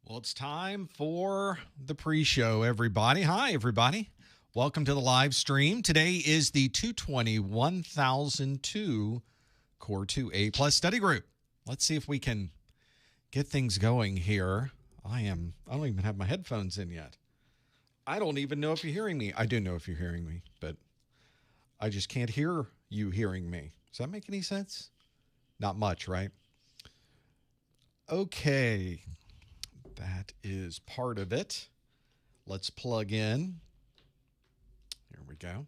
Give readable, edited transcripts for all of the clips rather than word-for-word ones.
Well, it's time for the pre-show, everybody. Hi, everybody. Welcome to the live stream. Today is the 220-1002 Core 2A Plus study group. Let's see if we can get things going here. I don't even have my headphones in yet. I don't even know if you're hearing me. I do know if you're hearing me, but I just can't hear you hearing me. Does that make any sense? Not much, right? Okay. That is part of it. Let's plug in. Here we go.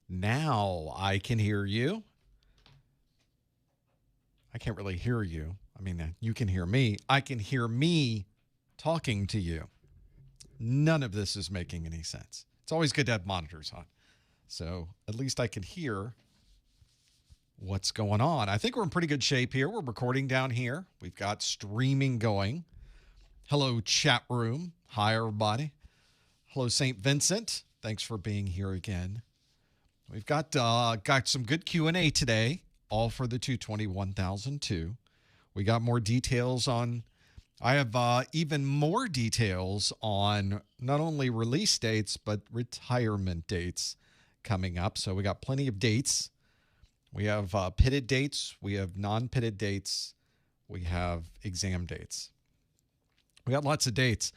Now I can hear you. I can't really hear you. I mean, you can hear me. I can hear me talking to you. None of this is making any sense. It's always good to have monitors on. So at least I can hear what's going on. I think we're in pretty good shape here. We're recording down here. We've got streaming going. Hello, chat room. Hi, everybody. Hello, St. Vincent. Thanks for being here again. We've got some good Q&A today, all for the 220-1002. We got more details on, I have even more details on not only release dates, but retirement dates coming up. So we got plenty of dates. We have pitted dates. We have non-pitted dates. We have exam dates. We got lots of dates.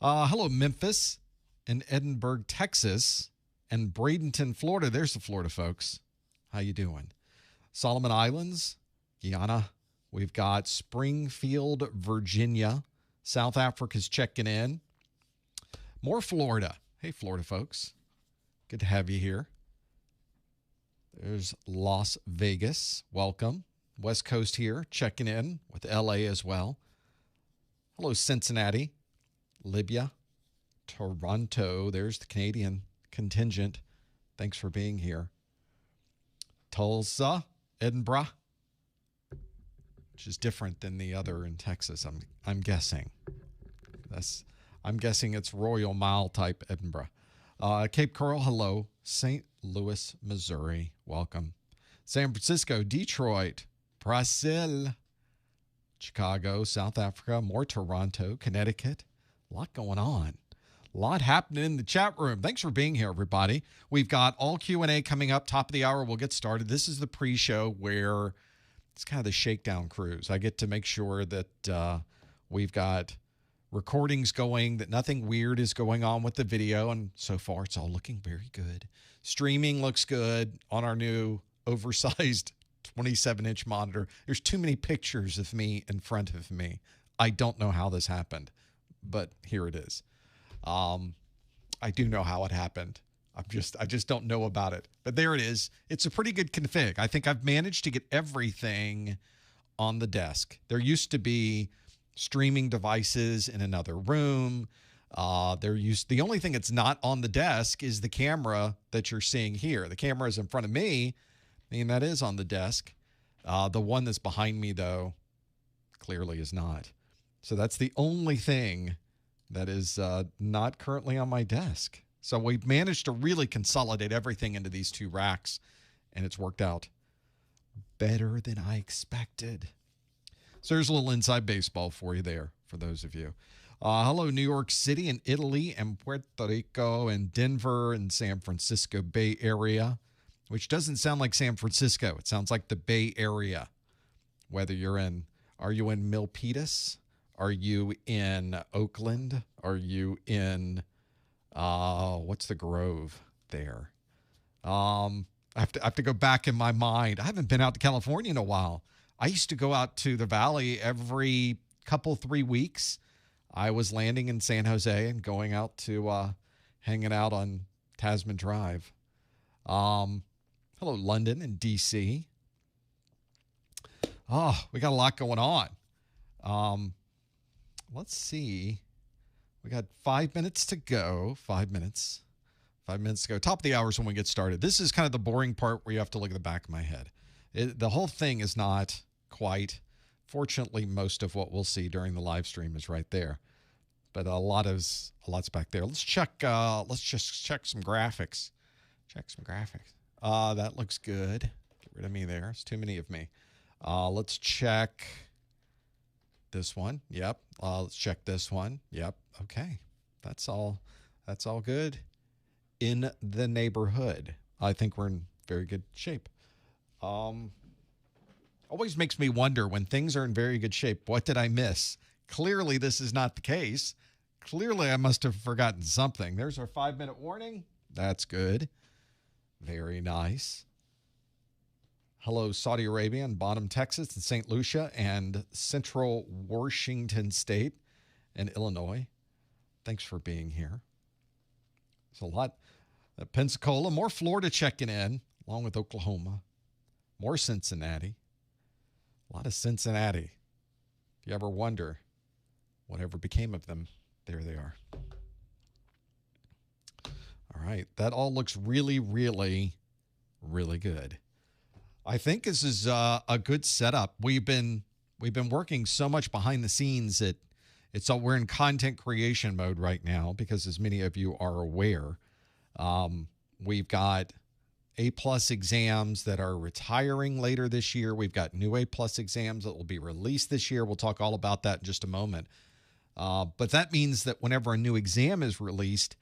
Hello, Memphis and Edinburgh, Texas, and Bradenton, Florida. There's the Florida folks. How you doing? Solomon Islands, Guyana. We've got Springfield, Virginia. South Africa's checking in. More Florida. Hey, Florida folks. Good to have you here. There's Las Vegas. Welcome. West Coast here, checking in with LA as well. Hello, Cincinnati, Libya, Toronto. There's the Canadian contingent. Thanks for being here. Tulsa, Edinburgh, which is different than the other in Texas. I'm guessing. I'm guessing it's Royal Mile type Edinburgh. Cape Coral, hello. St. Louis, Missouri, welcome. San Francisco, Detroit, Brazil, Chicago, South Africa, more Toronto, Connecticut. A lot going on. A lot happening in the chat room. Thanks for being here, everybody. We've got all Q&A coming up. Top of the hour, we'll get started. This is the pre-show where it's kind of the shakedown cruise. I get to make sure that we've got recordings going, that nothing weird is going on with the video, and so far it's all looking very good. Streaming looks good on our new oversized 27-inch monitor. There's too many pictures of me in front of me. I don't know how this happened, but here it is. I do know how it happened. I just don't know about it. But there it is. It's a pretty good config. I think I've managed to get everything on the desk. There used to be streaming devices in another room. The only thing that's not on the desk is the camera that you're seeing here. The camera is in front of me. I mean, that is on the desk. The one that's behind me, though, clearly is not. So that's the only thing that is not currently on my desk. So we've managed to really consolidate everything into these two racks, and it's worked out better than I expected. So there's a little inside baseball for you there, for those of you. Hello, New York City and Italy and Puerto Rico and Denver and San Francisco Bay Area, which doesn't sound like San Francisco. It sounds like the Bay Area. Whether are you in Milpitas? Are you in Oakland? Are you in, what's the Grove there? I have to go back in my mind. I haven't been out to California in a while. I used to go out to the Valley every 3 weeks. I was landing in San Jose and going out to hanging out on Tasman Drive. Hello, London and D.C. Oh, we got a lot going on. Let's see. We got 5 minutes to go. 5 minutes. 5 minutes to go. Top of the hour is when we get started. This is kind of the boring part where you have to look at the back of my head. The whole thing is not quite. Fortunately, most of what we'll see during the live stream is right there. But a lot's back there. Let's check. Let's just check some graphics. Check some graphics. That looks good. Get rid of me there. It's too many of me. Let's check this one. Yep. Let's check this one. Yep. Okay. That's all good in the neighborhood. I think we're in very good shape. Always makes me wonder when things are in very good shape, what did I miss? Clearly, this is not the case. Clearly, I must have forgotten something. There's our 5-minute warning. That's good. Very nice. Hello, Saudi Arabia and Bonham, Texas, and St. Lucia, and Central Washington State and Illinois. Thanks for being here. It's a lot. Pensacola, more Florida checking in, along with Oklahoma. More Cincinnati. A lot of Cincinnati. If you ever wonder whatever became of them, there they are. All right. That all looks really, really, really good. I think this is a good setup. We've been working so much behind the scenes that we're in content creation mode right now because, as many of you are aware, we've got A+ exams that are retiring later this year. We've got new A+ exams that will be released this year. We'll talk all about that in just a moment. But that means that whenever a new exam is released,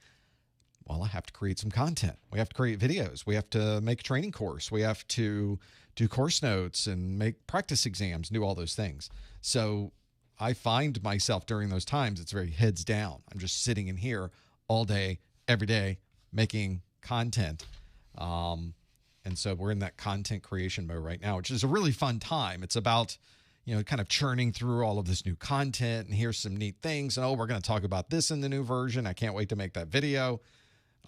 well, I have to create some content. We have to create videos. We have to make a training course. We have to do course notes and make practice exams, do all those things. So I find myself during those times, it's very heads down. I'm just sitting in here all day, every day, making content. And so we're in that content creation mode right now, which is a really fun time. It's about, kind of churning through all of this new content, and here's some neat things. And, we're going to talk about this in the new version. I can't wait to make that video.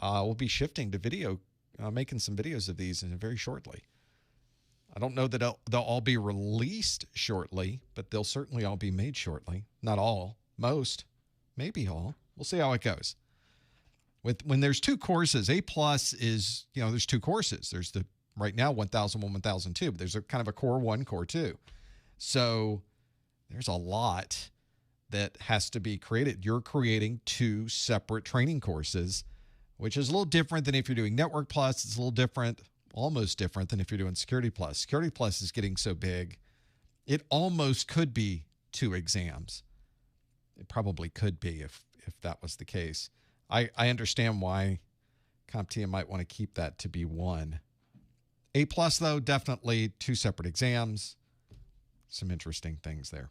We'll be shifting to video, making some videos of these very shortly. I don't know that they'll all be released shortly, but they'll certainly all be made shortly. Not all, most, maybe all. We'll see how it goes. When there's two courses, A+ is, there's two courses. There's the right now 1001, 1002, but there's a kind of a core 1, core 2. So there's a lot that has to be created. You're creating two separate training courses, which is a little different than if you're doing Network Plus. It's a little different, almost different than if you're doing Security Plus. Security Plus is getting so big, it almost could be 2 exams. It probably could be if that was the case. I understand why CompTIA might want to keep that to be 1. A+, though, definitely 2 separate exams. Some interesting things there.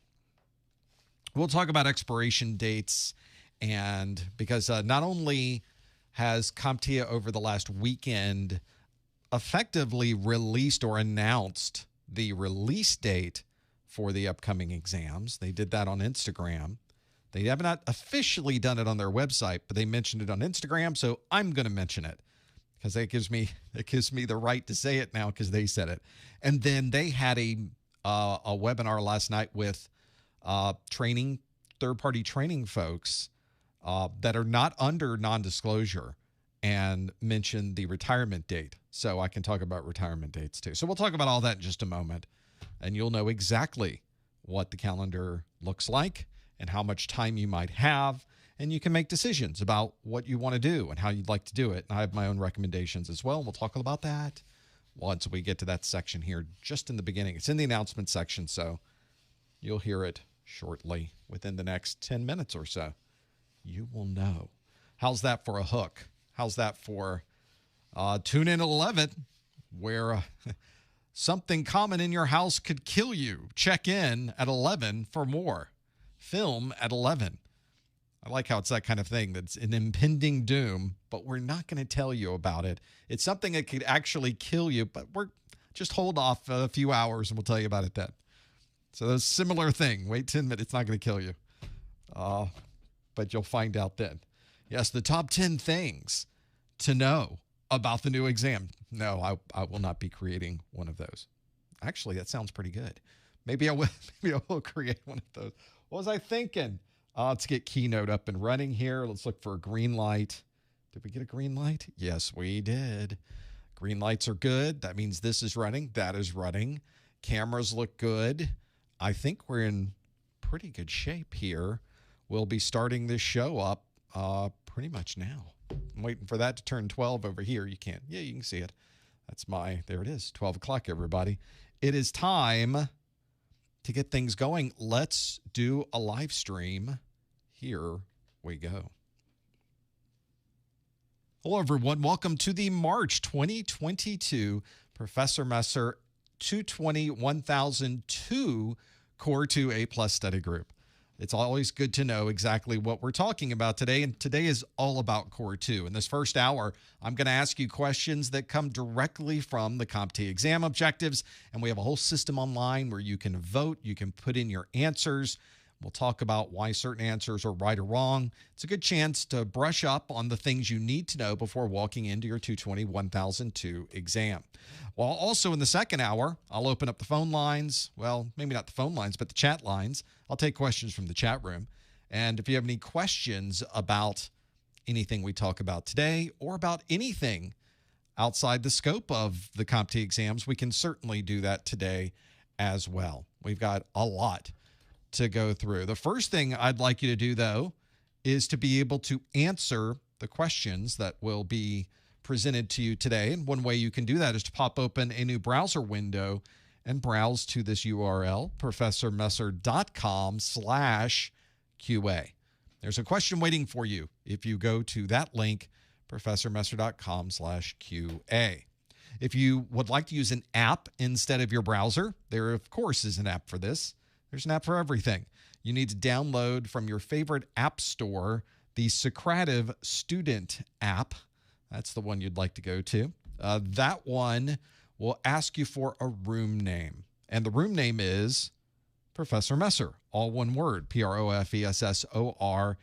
We'll talk about expiration dates, and because not only has CompTIA over the last weekend effectively released or announced the release date for the upcoming exams. They did that on Instagram. They have not officially done it on their website, but they mentioned it on Instagram, so I'm going to mention it because that gives me the right to say it now because they said it. And then they had a webinar last night with third-party training folks that are not under non-disclosure and mentioned the retirement date. So I can talk about retirement dates too. So we'll talk about all that in just a moment, and you'll know exactly what the calendar looks like and how much time you might have, and you can make decisions about what you want to do and how you'd like to do it. And I have my own recommendations as well, and we'll talk about that once we get to that section here just in the beginning. It's in the announcement section, so you'll hear it shortly within the next 10 minutes or so. You will know. How's that for a hook? How's that for tune in at 11, where something common in your house could kill you? Check in at 11 for more. Film at 11. I like how it's that kind of thing that's an impending doom, but we're not going to tell you about it. It's something that could actually kill you, but we're just hold off a few hours and we'll tell you about it then. So a similar thing. Wait 10 minutes. It's not going to kill you. But you'll find out then. Yes, the top 10 things to know about the new exam. No, I will not be creating one of those. Actually, that sounds pretty good. Maybe I will create one of those. What was I thinking? Let's get Keynote up and running here. Let's look for a green light. Did we get a green light? Yes, we did. Green lights are good. That means this is running. That is running. Cameras look good. I think we're in pretty good shape here. We'll be starting this show up pretty much now. I'm waiting for that to turn 12 over here. You can't. Yeah, you can see it. There it is. 12 o'clock, everybody. It is time to get things going, let's do a live stream. Here we go. Hello, everyone. Welcome to the March 2022 Professor Messer 220-1002 Core 2 A+ study group. It's always good to know exactly what we're talking about today, and today is all about Core 2. In this first hour, I'm going to ask you questions that come directly from the CompTIA exam objectives, and we have a whole system online where you can vote, you can put in your answers. We'll talk about why certain answers are right or wrong. It's a good chance to brush up on the things you need to know before walking into your 220-1002 exam. Well, also in the second hour, I'll open up the phone lines. Well, maybe not the phone lines, but the chat lines. I'll take questions from the chat room. And if you have any questions about anything we talk about today or about anything outside the scope of the CompTIA exams, we can certainly do that today as well. We've got a lot to go through. The first thing I'd like you to do, though, is to be able to answer the questions that will be presented to you today. And one way you can do that is to pop open a new browser window and browse to this URL, professormesser.com/QA. There's a question waiting for you if you go to that link, professormesser.com/QA. If you would like to use an app instead of your browser, there, of course, is an app for this. There's an app for everything. You need to download from your favorite app store the Socrative student app. That's the one you'd like to go to. That one will ask you for a room name. And the room name is Professor Messer, all one word, PROFESSORMESSER.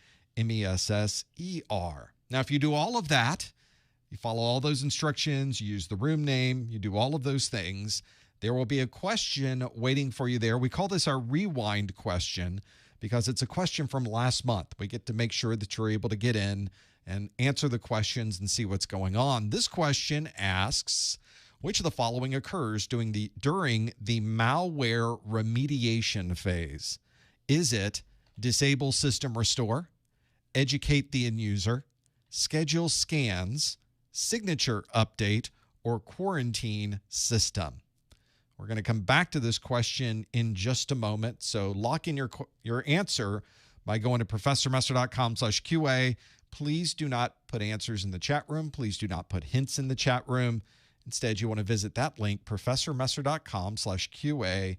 Now, if you do all of that, you follow all those instructions, you use the room name, you do all of those things, there will be a question waiting for you there. We call this our rewind question because it's a question from last month. We get to make sure that you're able to get in and answer the questions and see what's going on. This question asks, which of the following occurs during the malware remediation phase? Is it disable system restore, educate the end user, schedule scans, signature update, or quarantine system? We're going to come back to this question in just a moment. So lock in your answer by going to professormesser.com/QA. Please do not put answers in the chat room. Please do not put hints in the chat room. Instead, you want to visit that link, professormesser.com/QA,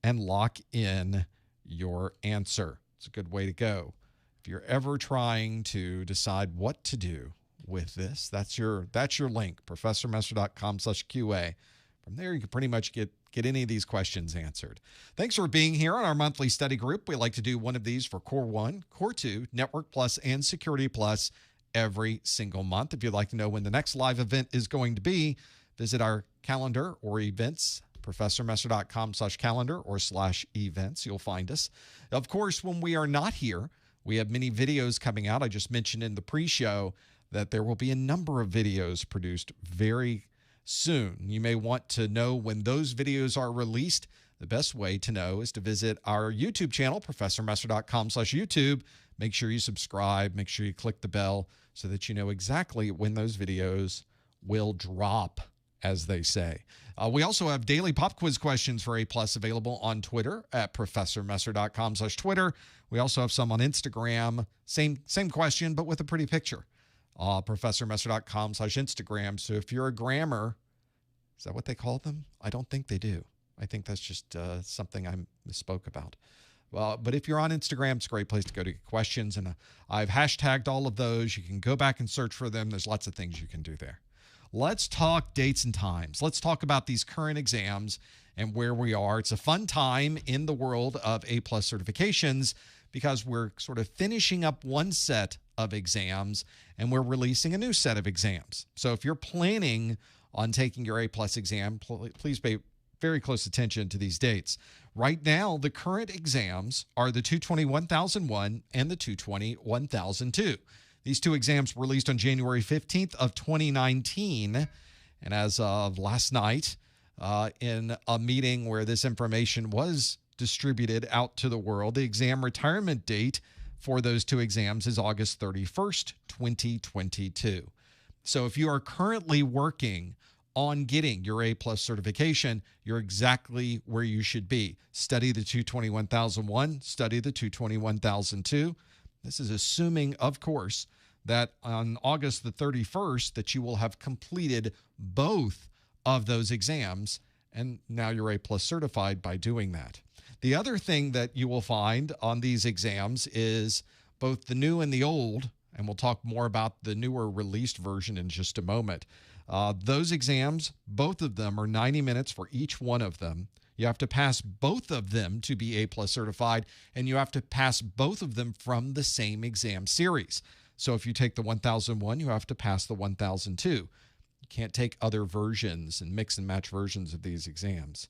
and lock in your answer. It's a good way to go. If you're ever trying to decide what to do with this, that's your link, professormesser.com/QA. From there, you can pretty much get any of these questions answered. Thanks for being here on our monthly study group. We like to do one of these for Core 1, Core 2, Network Plus, and Security Plus every single month. If you'd like to know when the next live event is going to be, visit our calendar or events, professormesser.com/calendar or /events. You'll find us. Of course, when we are not here, we have many videos coming out. I just mentioned in the pre-show that there will be a number of videos produced very soon. You may want to know when those videos are released. The best way to know is to visit our YouTube channel, professormesser.com/YouTube. Make sure you subscribe. Make sure you click the bell so that you know exactly when those videos will drop, as they say. We also have daily pop quiz questions for A+ available on Twitter at professormesser.com/Twitter. We also have some on Instagram. Same question, but with a pretty picture. professormesser.com/Instagram. So if you're a grammer, is that what they call them? I don't think they do. I think that's just something I misspoke about. Well, but if you're on Instagram, it's a great place to go to get questions. And I've hashtagged all of those. You can go back and search for them. There's lots of things you can do there. Let's talk dates and times. Let's talk about these current exams and where we are. It's a fun time in the world of A+ certifications because we're sort of finishing up one set of exams and we're releasing a new set of exams. So if you're planning on taking your A+ exam, please pay very close attention to these dates. Right now, the current exams are the 220-1001 and the 220-1002. These two exams were released on January 15th of 2019. And as of last night, in a meeting where this information was distributed out to the world, the exam retirement date for those two exams is August 31st, 2022. So if you are currently working on getting your A+ certification, you're exactly where you should be. Study the 221001, study the 221002. This is assuming, of course, that on August the 31st that you will have completed both of those exams, and now you're A+ certified by doing that. The other thing that you will find on these exams is both the new and the old, and we'll talk more about the newer released version in just a moment. Those exams, both of them are 90 minutes for each one of them. You have to pass both of them to be A+ certified, and you have to pass both of them from the same exam series. So if you take the 1001, you have to pass the 1002. You can't take other versions and mix and match versions of these exams.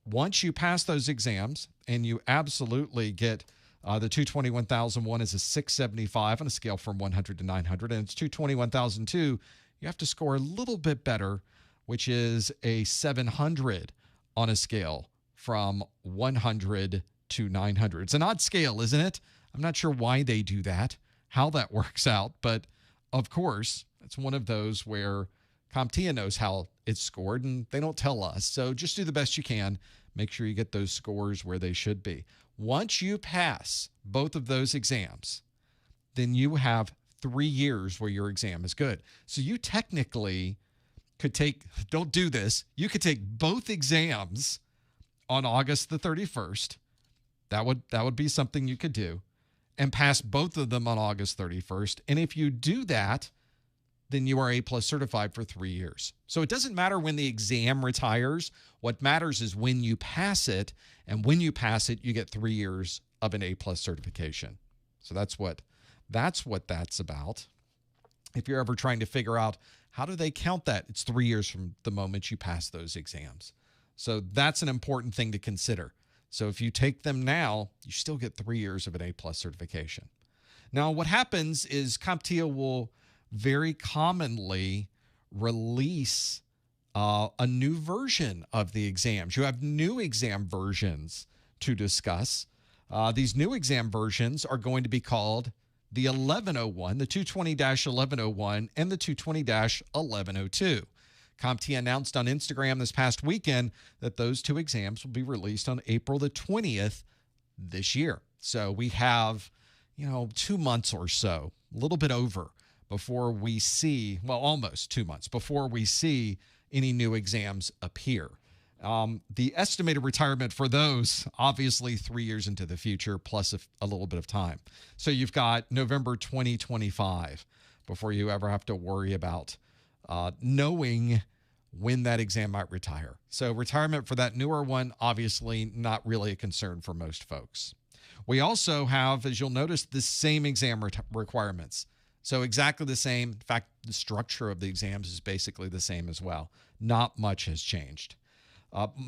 Once you pass those exams, and you absolutely get the 221001 is a 675 on a scale from 100 to 900, and it's 221002, you have to score a little bit better, which is a 700 on a scale from 100 to 900. It's an odd scale, isn't it? I'm not sure why they do that, how that works out, but of course, it's one of those where CompTIA knows how it's scored, and they don't tell us. So just do the best you can. Make sure you get those scores where they should be. Once you pass both of those exams, then you have 3 years where your exam is good. So you technically could take, don't do this, you could take both exams on August the 31st. That would be something you could do, and pass both of them on August 31st. And if you do that, then you are A+ certified for 3 years. So it doesn't matter when the exam retires. What matters is when you pass it, and when you pass it, you get 3 years of an A+ certification. So that's what that's about. If you're ever trying to figure out how do they count that, it's 3 years from the moment you pass those exams. So that's an important thing to consider. So if you take them now, you still get 3 years of an A+ certification. Now, what happens is CompTIA will very commonly release a new version of the exams. You have new exam versions to discuss. These new exam versions are going to be called the 1101, the 220-1101, and the 220-1102. CompTIA announced on Instagram this past weekend that those two exams will be released on April the 20th this year. So we have, 2 months or so, a little bit over, before we see, well, almost 2 months, before we see any new exams appear. The estimated retirement for those, obviously 3 years into the future, plus a little bit of time. So you've got November 2025 before you ever have to worry about knowing when that exam might retire. So retirement for that newer one, obviously not really a concern for most folks. We also have, as you'll notice, the same exam requirements. So exactly the same. In fact, the structure of the exams is basically the same as well. Not much has changed.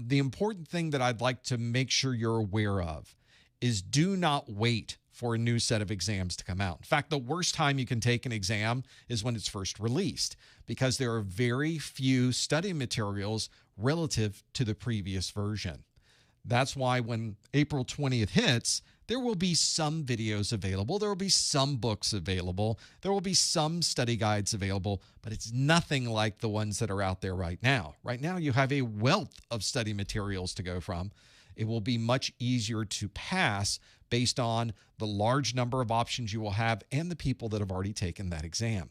The important thing that I'd like to make sure you're aware of is do not wait for a new set of exams to come out. In fact, the worst time you can take an exam is when it's first released, because there are very few study materials relative to the previous version. That's why when April 20th hits, there will be some videos available. There will be some books available. There will be some study guides available, but it's nothing like the ones that are out there right now. Right now, you have a wealth of study materials to go from. It will be much easier to pass based on the large number of options you will have and the people that have already taken that exam.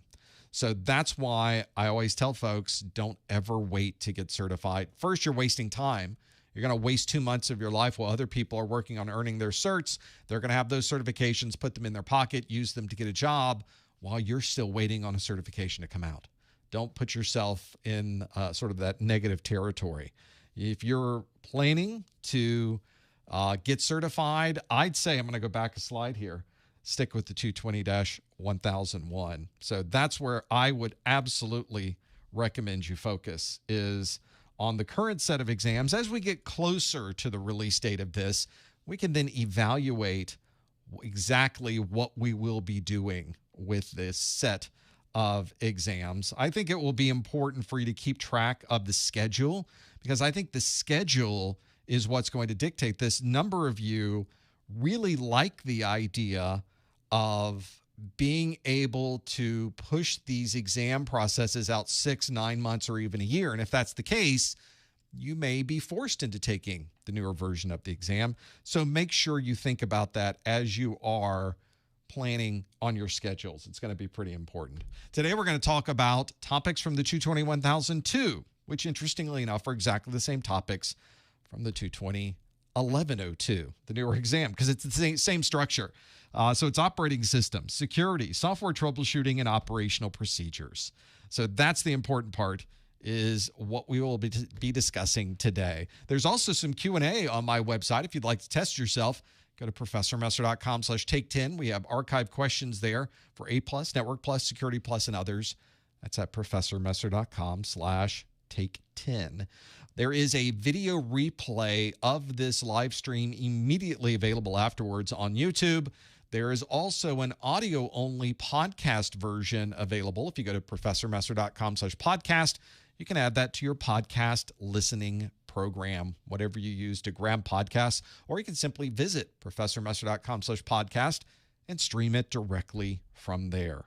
So that's why I always tell folks, don't ever wait to get certified. First, you're wasting time. You're going to waste 2 months of your life while other people are working on earning their certs. They're going to have those certifications, put them in their pocket, use them to get a job while you're still waiting on a certification to come out. Don't put yourself in sort of that negative territory. If you're planning to get certified, I'd say, I'm going to go back a slide here, stick with the 220-1001. So that's where I would absolutely recommend you focus, is on the current set of exams. As we get closer to the release date of this, we can then evaluate exactly what we will be doing with this set of exams. I think it will be important for you to keep track of the schedule, because I think the schedule is what's going to dictate this. Number of you really like the idea of being able to push these exam processes out 6, 9 months, or even a year. And if that's the case, you may be forced into taking the newer version of the exam. So make sure you think about that as you are planning on your schedules. It's going to be pretty important. Today, we're going to talk about topics from the 220-1002, which interestingly enough are exactly the same topics from the 220-1102, the newer exam, because it's the same structure. So it's operating systems, security, software troubleshooting, and operational procedures. So that's the important part, is what we will be discussing today. There's also some Q&A on my website. If you'd like to test yourself, go to professormesser.com/take10. We have archived questions there for A+, Network Plus, Security Plus, and others. That's at professormesser.com/take10. There is a video replay of this live stream immediately available afterwards on YouTube. There is also an audio-only podcast version available. If you go to professormesser.com/podcast, you can add that to your podcast listening program, whatever you use to grab podcasts, or you can simply visit professormesser.com/podcast and stream it directly from there.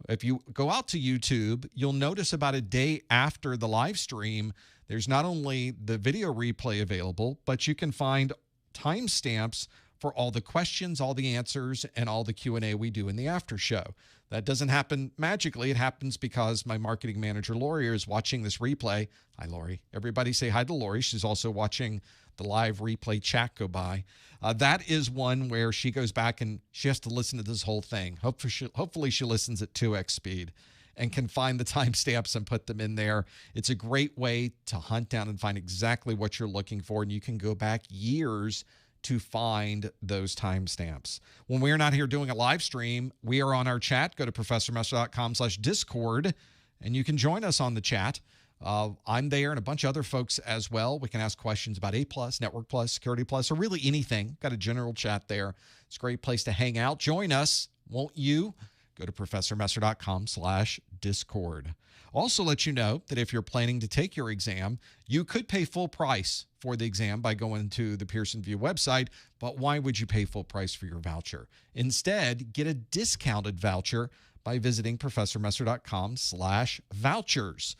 If you go out to YouTube, you'll notice about a day after the live stream, there's not only the video replay available, but you can find timestamps for all the questions, all the answers, and all the Q&A we do in the after show. That doesn't happen magically. It happens because my marketing manager, Lori, is watching this replay. Hi, Lori. Everybody say hi to Lori. She's also watching the live replay chat go by. That is one where she goes back and she has to listen to this whole thing. Hopefully she listens at 2x speed and can find the timestamps and put them in there. It's a great way to hunt down and find exactly what you're looking for, and you can go back years to find those timestamps. When we're not here doing a live stream, we are on our chat. Go to professormesser.com/discord, and you can join us on the chat. I'm there and a bunch of other folks as well. We can ask questions about A+, Network Plus, Security Plus, or really anything. Got a general chat there. It's a great place to hang out. Join us, won't you? Go to professormesser.com/discord. Also let you know that if you're planning to take your exam, you could pay full price for the exam by going to the Pearson VUE website, but why would you pay full price for your voucher? Instead, get a discounted voucher by visiting professormesser.com/vouchers.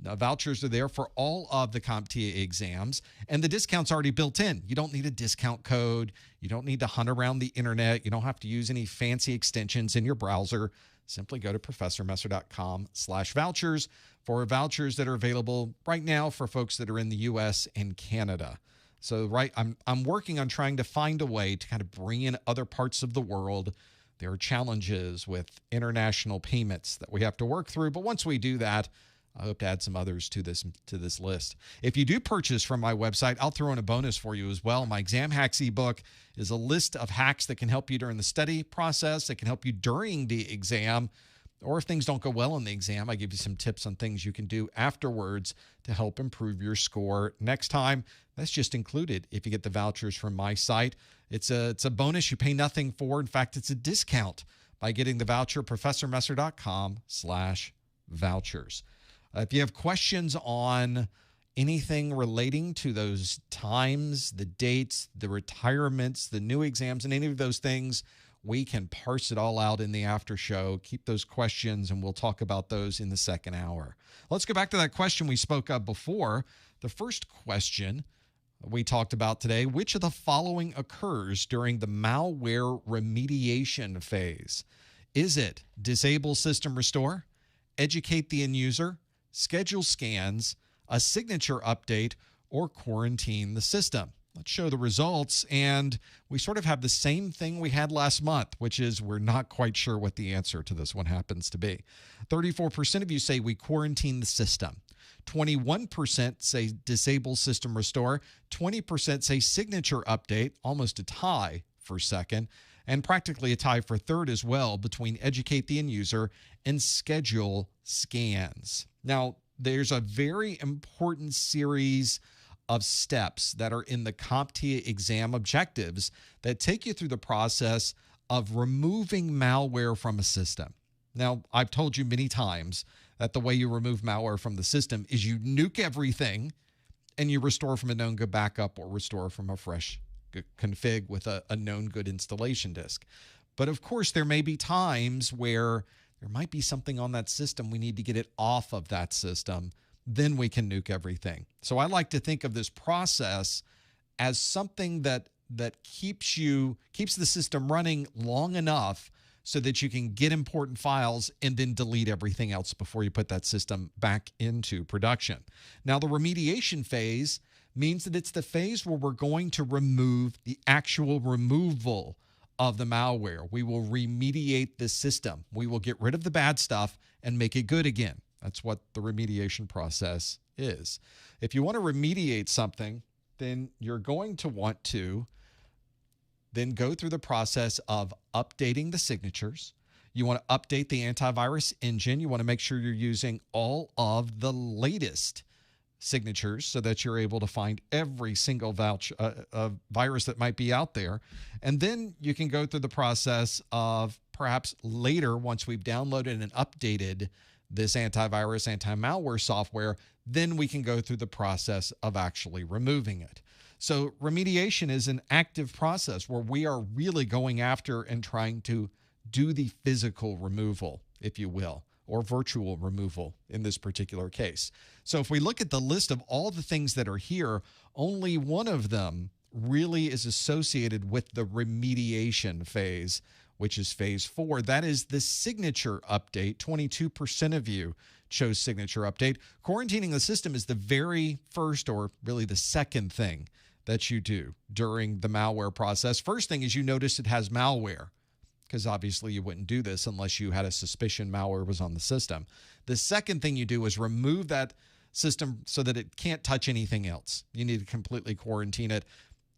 Now, vouchers are there for all of the CompTIA exams, and the discount's already built in. You don't need a discount code. You don't need to hunt around the internet. You don't have to use any fancy extensions in your browser. Simply go to professormesser.com/vouchers for vouchers that are available right now for folks that are in the U.S. and Canada. So I'm working on trying to find a way to kind of bring in other parts of the world. There are challenges with international payments that we have to work through, but once we do that, I hope to add some others to this list. If you do purchase from my website, I'll throw in a bonus for you as well. My Exam Hacks ebook is a list of hacks that can help you during the study process, that can help you during the exam, or if things don't go well in the exam, I give you some tips on things you can do afterwards to help improve your score next time. That's just included if you get the vouchers from my site. It's a bonus you pay nothing for. In fact, it's a discount by getting the voucher, professormesser.com/vouchers. If you have questions on anything relating to those times, the dates, the retirements, the new exams, and any of those things, we can parse it all out in the after show. Keep those questions, and we'll talk about those in the second hour. Let's go back to that question we spoke of before. The first question we talked about today: which of the following occurs during the malware remediation phase? Is it disable system restore, educate the end user, schedule scans, a signature update, or quarantine the system? Let's show the results, and we sort of have the same thing we had last month, which is we're not quite sure what the answer to this one happens to be. 34% of you say we quarantine the system. 21% say disable system restore. 20% say signature update, almost a tie for second, and practically a tie for third as well between educate the end user and schedule scans. Now, there's a very important series of steps that are in the CompTIA exam objectives that take you through the process of removing malware from a system. Now, I've told you many times that the way you remove malware from the system is you nuke everything and you restore from a known good backup or restore from a fresh config with a known good installation disk. But of course, there may be times where there might be something on that system. We need to get it off of that system. Then we can nuke everything. So I like to think of this process as something that keeps the system running long enough so that you can get important files and then delete everything else before you put that system back into production. Now, the remediation phase means that it's the phase where we're going to remove the actual removal of the malware. We will remediate the system. We will get rid of the bad stuff and make it good again. That's what the remediation process is. If you want to remediate something, then you're going to want to then go through the process of updating the signatures. You want to update the antivirus engine. You want to make sure you're using all of the latest signatures so that you're able to find every single virus that might be out there. And then you can go through the process of perhaps later, once we've downloaded and updated this antivirus, anti-malware software, then we can go through the process of actually removing it. So remediation is an active process where we are really going after and trying to do the physical removal, if you will, or virtual removal in this particular case. So if we look at the list of all the things that are here, only one of them really is associated with the remediation phase, which is phase 4. That is the signature update. 22% of you chose signature update. Quarantining the system is the very first, or really the second thing that you do during the malware process. First thing is you notice it has malware, because obviously you wouldn't do this unless you had a suspicion malware was on the system. The second thing you do is remove that system so that it can't touch anything else. You need to completely quarantine it.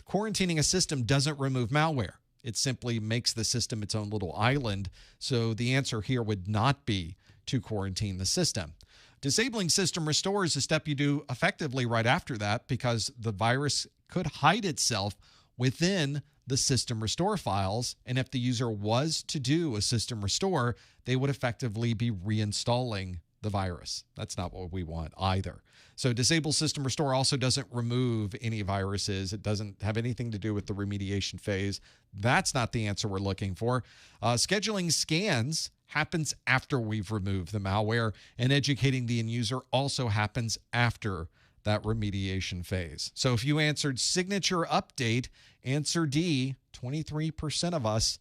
Quarantining a system doesn't remove malware. It simply makes the system its own little island. So the answer here would not be to quarantine the system. Disabling system restore is a step you do effectively right after that, because the virus could hide itself within the system restore files. And if the user was to do a system restore, they would effectively be reinstalling the virus. That's not what we want either. So disable system restore also doesn't remove any viruses. It doesn't have anything to do with the remediation phase. That's not the answer we're looking for. Scheduling scans happens after we've removed the malware, and educating the end user also happens after that remediation phase. So if you answered signature update, answer D, 23% of us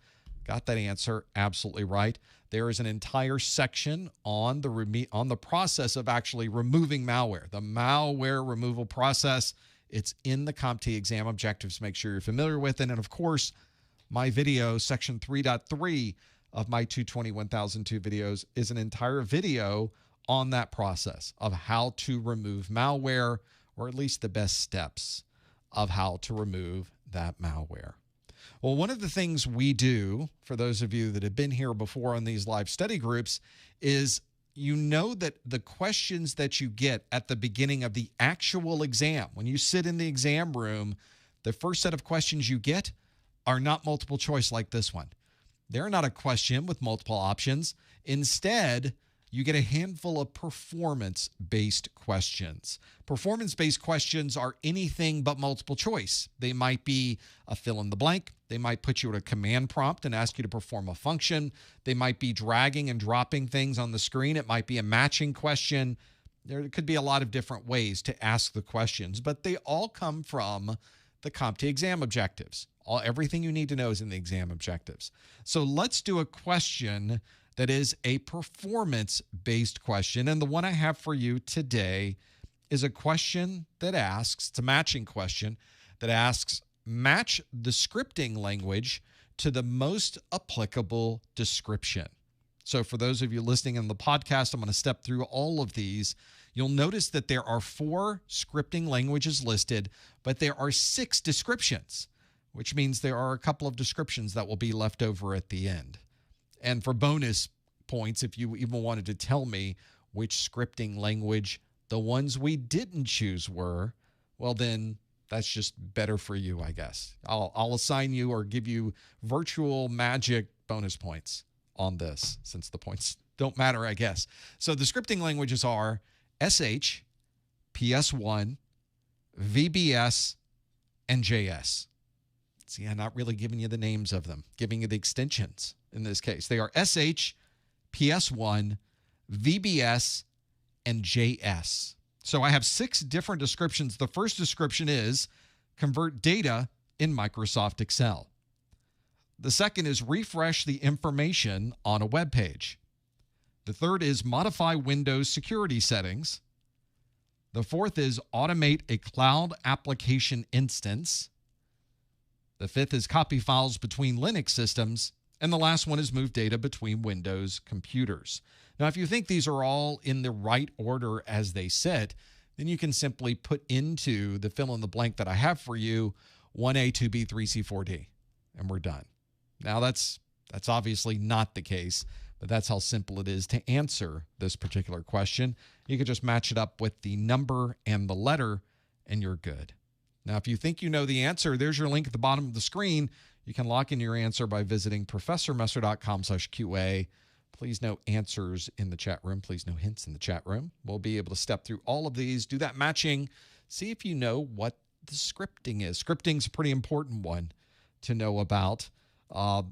got that answer absolutely right. There is an entire section on the process of actually removing malware, the malware removal process. It's in the CompTIA exam objectives. Make sure you're familiar with it. And of course, my video, section 3.3 of my 220-1002 videos, is an entire video on that process of how to remove malware, or at least the best steps of how to remove that malware. Well, one of the things we do, for those of you that have been here before on these live study groups, is you know that the questions that you get at the beginning of the actual exam, when you sit in the exam room, the first set of questions you get are not multiple choice like this one. They're not a question with multiple options. Instead, you get a handful of performance-based questions. Performance-based questions are anything but multiple choice. They might be a fill in the blank. They might put you at a command prompt and ask you to perform a function. They might be dragging and dropping things on the screen. It might be a matching question. There could be a lot of different ways to ask the questions, but they all come from the CompTIA exam objectives. Everything you need to know is in the exam objectives. So let's do a question that is a performance-based question. And the one I have for you today is a question that asks, it's a matching question that asks, match the scripting language to the most applicable description. So for those of you listening in the podcast, I'm going to step through all of these. You'll notice that there are 4 scripting languages listed, but there are 6 descriptions, which means there are a couple of descriptions that will be left over at the end. And for bonus points, if you even wanted to tell me which scripting language the ones we didn't choose were, well, then that's just better for you, I guess. I'll assign you or give you virtual magic bonus points on this, since the points don't matter, I guess. So the scripting languages are SH, PS1, VBS, and JS. See, I'm not really giving you the names of them, giving you the extensions in this case. They are SH, PS1, VBS, and JS. So I have 6 different descriptions. The first description is convert data in Microsoft Excel. The second is refresh the information on a web page. The third is modify Windows security settings. The fourth is automate a cloud application instance. The fifth is copy files between Linux systems. And the last one is move data between Windows computers. Now, if you think these are all in the right order as they sit, then you can simply put into the fill in the blank that I have for you 1A, 2B, 3C, 4D, and we're done. Now, that's obviously not the case, but that's how simple it is to answer this particular question. You can just match it up with the number and the letter, and you're good. Now, if you think you know the answer, there's your link at the bottom of the screen. You can lock in your answer by visiting professormesser.com/QA. Please no answers in the chat room. Please no hints in the chat room. We'll be able to step through all of these, do that matching, see if you know what the scripting is. Scripting's a pretty important one to know about.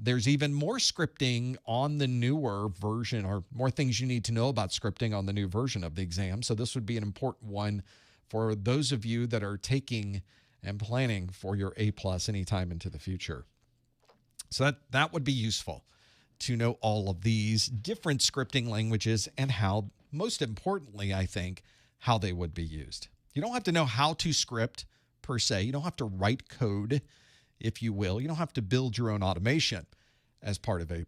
There's even more scripting on the newer version, or more things you need to know about scripting on the new version of the exam. So this would be an important one for those of you that are taking and planning for your A+ anytime into the future. So that would be useful to know all of these different scripting languages and how, most importantly, I think, how they would be used. You don't have to know how to script per se. You don't have to write code, if you will. You don't have to build your own automation as part of A+,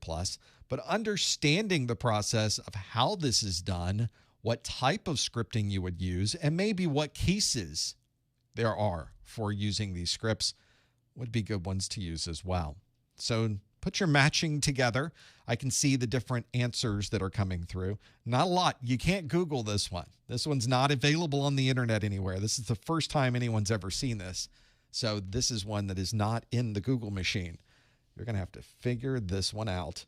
but understanding the process of how this is done, what type of scripting you would use, and maybe what cases there are for using these scripts would be good ones to use as well. So put your matching together. I can see the different answers that are coming through. Not a lot. You can't Google this one. This one's not available on the internet anywhere. This is the first time anyone's ever seen this. So this is one that is not in the Google machine. You're going to have to figure this one out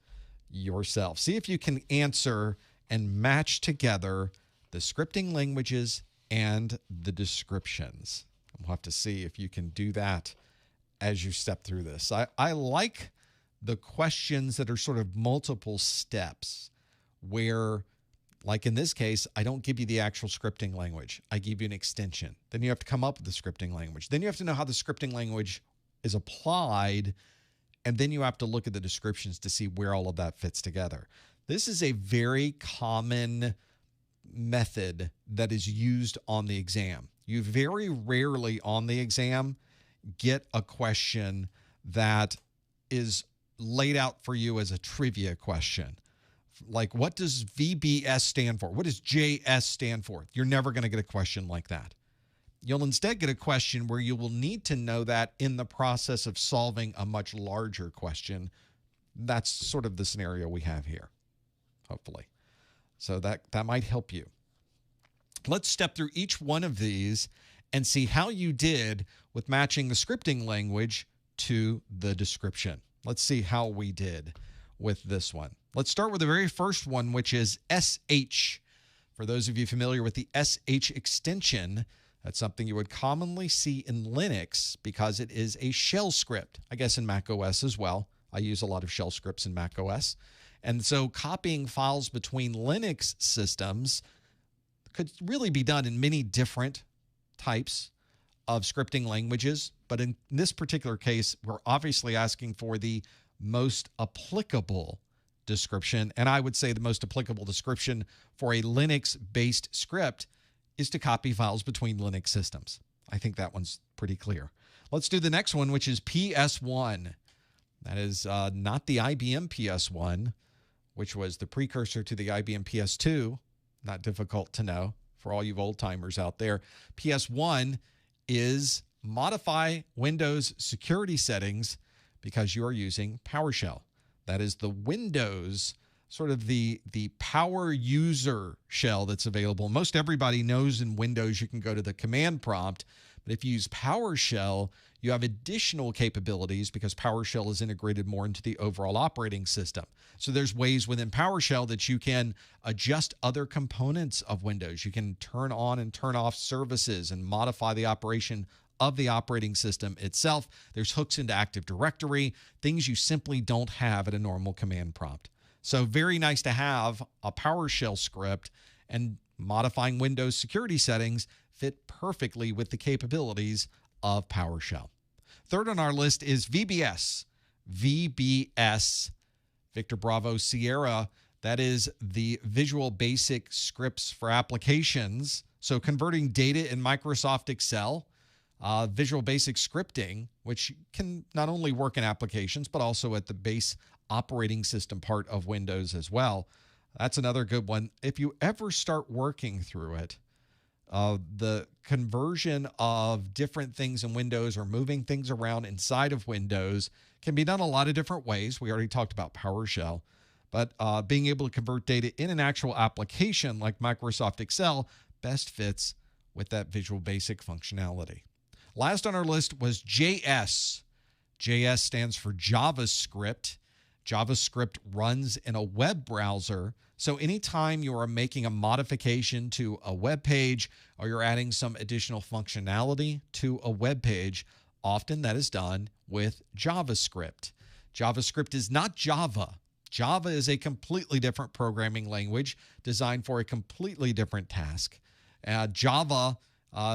yourself. See if you can answer and match together the scripting languages and the descriptions. We'll have to see if you can do that as you step through this. I like the questions that are sort of multiple steps where, like in this case, I don't give you the actual scripting language. I give you an extension. Then you have to come up with the scripting language. Then you have to know how the scripting language is applied, and then you have to look at the descriptions to see where all of that fits together. This is a very common method that is used on the exam. You very rarely on the exam get a question that is laid out for you as a trivia question. Like, what does VBS stand for? What does JS stand for? You're never going to get a question like that. You'll instead get a question where you will need to know that in the process of solving a much larger question. That's sort of the scenario we have here, hopefully. So that might help you. Let's step through each one of these and see how you did with matching the scripting language to the description. Let's see how we did with this one. Let's start with the very first one, which is SH. For those of you familiar with the SH extension, that's something you would commonly see in Linux because it is a shell script. I guess in Mac OS as well. I use a lot of shell scripts in Mac OS. And so copying files between Linux systems could really be done in many different types of scripting languages. But in this particular case, we're obviously asking for the most applicable description. And I would say the most applicable description for a Linux-based script is to copy files between Linux systems. I think that one's pretty clear. Let's do the next one, which is PS1. That is not the IBM PS1, which was the precursor to the IBM PS2. Not difficult to know for all you old-timers out there. PS1 is modify Windows security settings because you are using PowerShell. That is the Windows, sort of the power user shell that's available. Most everybody knows in Windows you can go to the command prompt, but if you use PowerShell, you have additional capabilities because PowerShell is integrated more into the overall operating system. So there's ways within PowerShell that you can adjust other components of Windows. You can turn on and turn off services and modify the operation of the operating system itself. There's hooks into Active Directory, things you simply don't have at a normal command prompt. So very nice to have a PowerShell script, and modifying Windows security settings fit perfectly with the capabilities of PowerShell. Third on our list is VBS. VBS, Victor Bravo Sierra, that is the Visual Basic Scripts for Applications. So converting data in Microsoft Excel, Visual Basic Scripting, which can not only work in applications, but also at the base operating system part of Windows as well. That's another good one. If you ever start working through it, the conversion of different things in Windows or moving things around inside of Windows can be done a lot of different ways. We already talked about PowerShell, but being able to convert data in an actual application like Microsoft Excel best fits with that Visual Basic functionality. Last on our list was JS. JS stands for JavaScript. JavaScript runs in a web browser. So anytime you are making a modification to a web page or you're adding some additional functionality to a web page, often that is done with JavaScript. JavaScript is not Java. Java is a completely different programming language designed for a completely different task. Java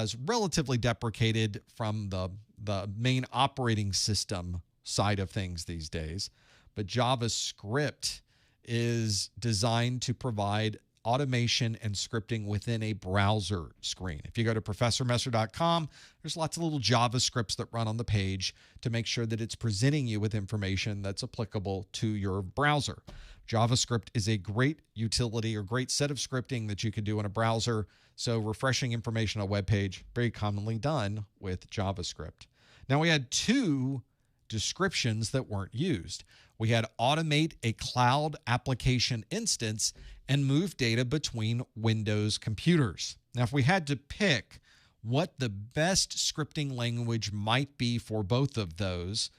is relatively deprecated from the main operating system side of things these days. But JavaScript is designed to provide automation and scripting within a browser screen. If you go to ProfessorMesser.com, there's lots of little JavaScripts that run on the page to make sure that it's presenting you with information that's applicable to your browser. JavaScript is a great utility or great set of scripting that you can do in a browser. So refreshing information on a web page, very commonly done with JavaScript. Now we had two descriptions that weren't used. We had automate a cloud application instance and move data between Windows computers. Now, if we had to pick what the best scripting language might be for both of those,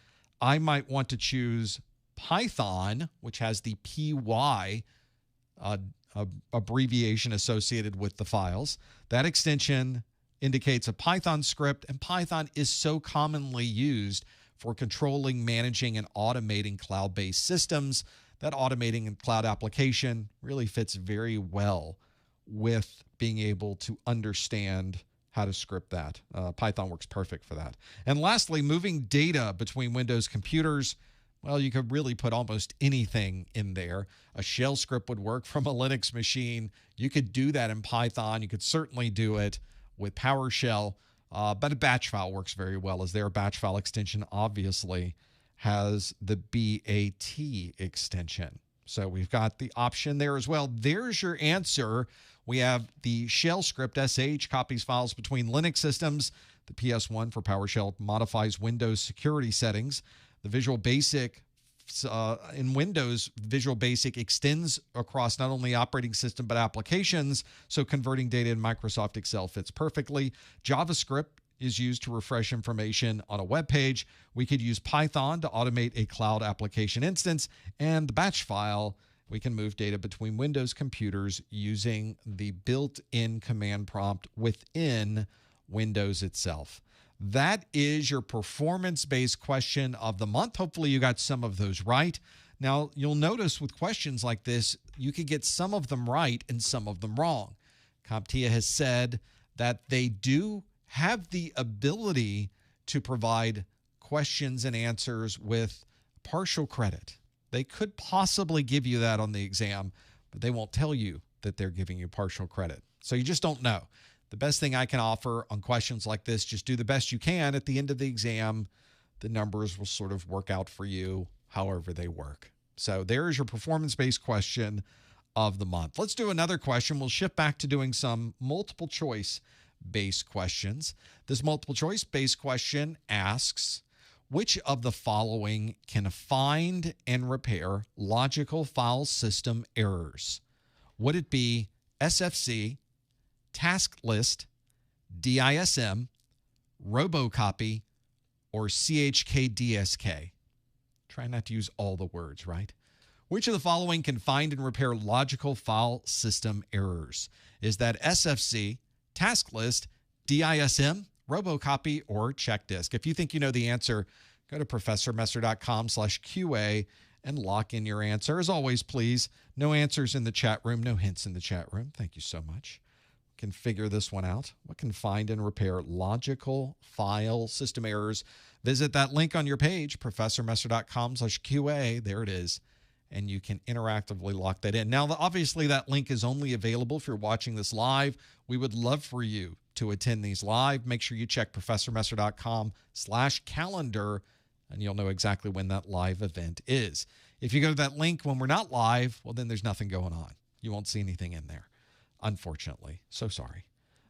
I might want to choose Python, which has the PY abbreviation associated with the files. That extension indicates a Python script, and Python is so commonly used for controlling, managing, and automating cloud-based systems that automating a cloud application really fits very well with being able to understand how to script that. Python works perfect for that. And lastly, moving data between Windows computers. Well, you could really put almost anything in there. A shell script would work from a Linux machine. You could do that in Python. You could certainly do it with PowerShell. But a batch file works very well, as their batch file extension obviously has the BAT extension. So we've got the option there as well. There's your answer. We have the shell script, SH, copies files between Linux systems. The PS1 for PowerShell modifies Windows security settings. The Visual Basic in Windows, Visual Basic extends across not only operating system but applications, so converting data in Microsoft Excel fits perfectly. JavaScript is used to refresh information on a web page. We could use Python to automate a cloud application instance, and the batch file, we can move data between Windows computers using the built-in command prompt within Windows itself. That is your performance-based question of the month. Hopefully you got some of those right. Now, you'll notice with questions like this, you could get some of them right and some of them wrong. CompTIA has said that they do have the ability to provide questions and answers with partial credit. They could possibly give you that on the exam, but they won't tell you that they're giving you partial credit. So you just don't know. The best thing I can offer on questions like this, just do the best you can. At the end of the exam, the numbers will sort of work out for you however they work. So there's your performance-based question of the month. Let's do another question. We'll shift back to doing some multiple choice-based questions. This multiple choice-based question asks, which of the following can find and repair logical file system errors? Would it be SFC, task list, DISM, robocopy, or CHKDSK? Try not to use all the words, right? Which of the following can find and repair logical file system errors? Is that SFC, task list, DISM, robocopy, or check disk? If you think you know the answer, go to professormesser.com/QA and lock in your answer. As always, please, no answers in the chat room, no hints in the chat room. Thank you so much. Can figure this one out. What can find and repair logical file system errors? Visit that link on your page, professormesser.com/QA. There it is. And you can interactively lock that in. Now, obviously, that link is only available if you're watching this live. We would love for you to attend these live. Make sure you check professormesser.com/calendar, and you'll know exactly when that live event is. If you go to that link when we're not live, well, then there's nothing going on. You won't see anything in there, unfortunately. So sorry.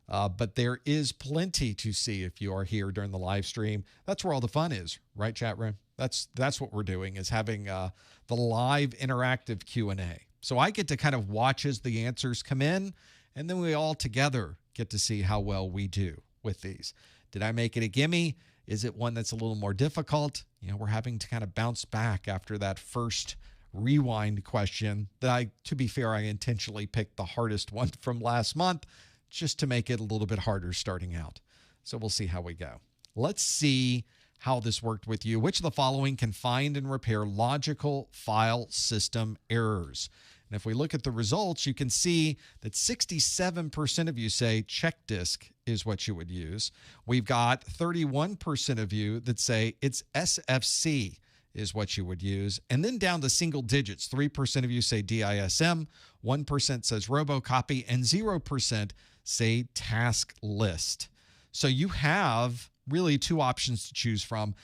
But there is plenty to see if you are here during the live stream. That's where all the fun is, right, chat room? That's what we're doing, is having the live interactive Q&A. So I get to kind of watch as the answers come in, and then we all together get to see how well we do with these. Did I make it a gimme? Is it one that's a little more difficult? You know, we're having to kind of bounce back after that first rewind question that to be fair, I intentionally picked the hardest one from last month just to make it a little bit harder starting out. So we'll see how we go. Let's see how this worked with you. Which of the following can find and repair logical file system errors? And if we look at the results, you can see that 67% of you say check disk is what you would use. We've got 31% of you that say it's SFC is what you would use. And then down to single digits, 3% of you say DISM, 1% says robocopy, and 0% say task list. So you have really two options to choose from.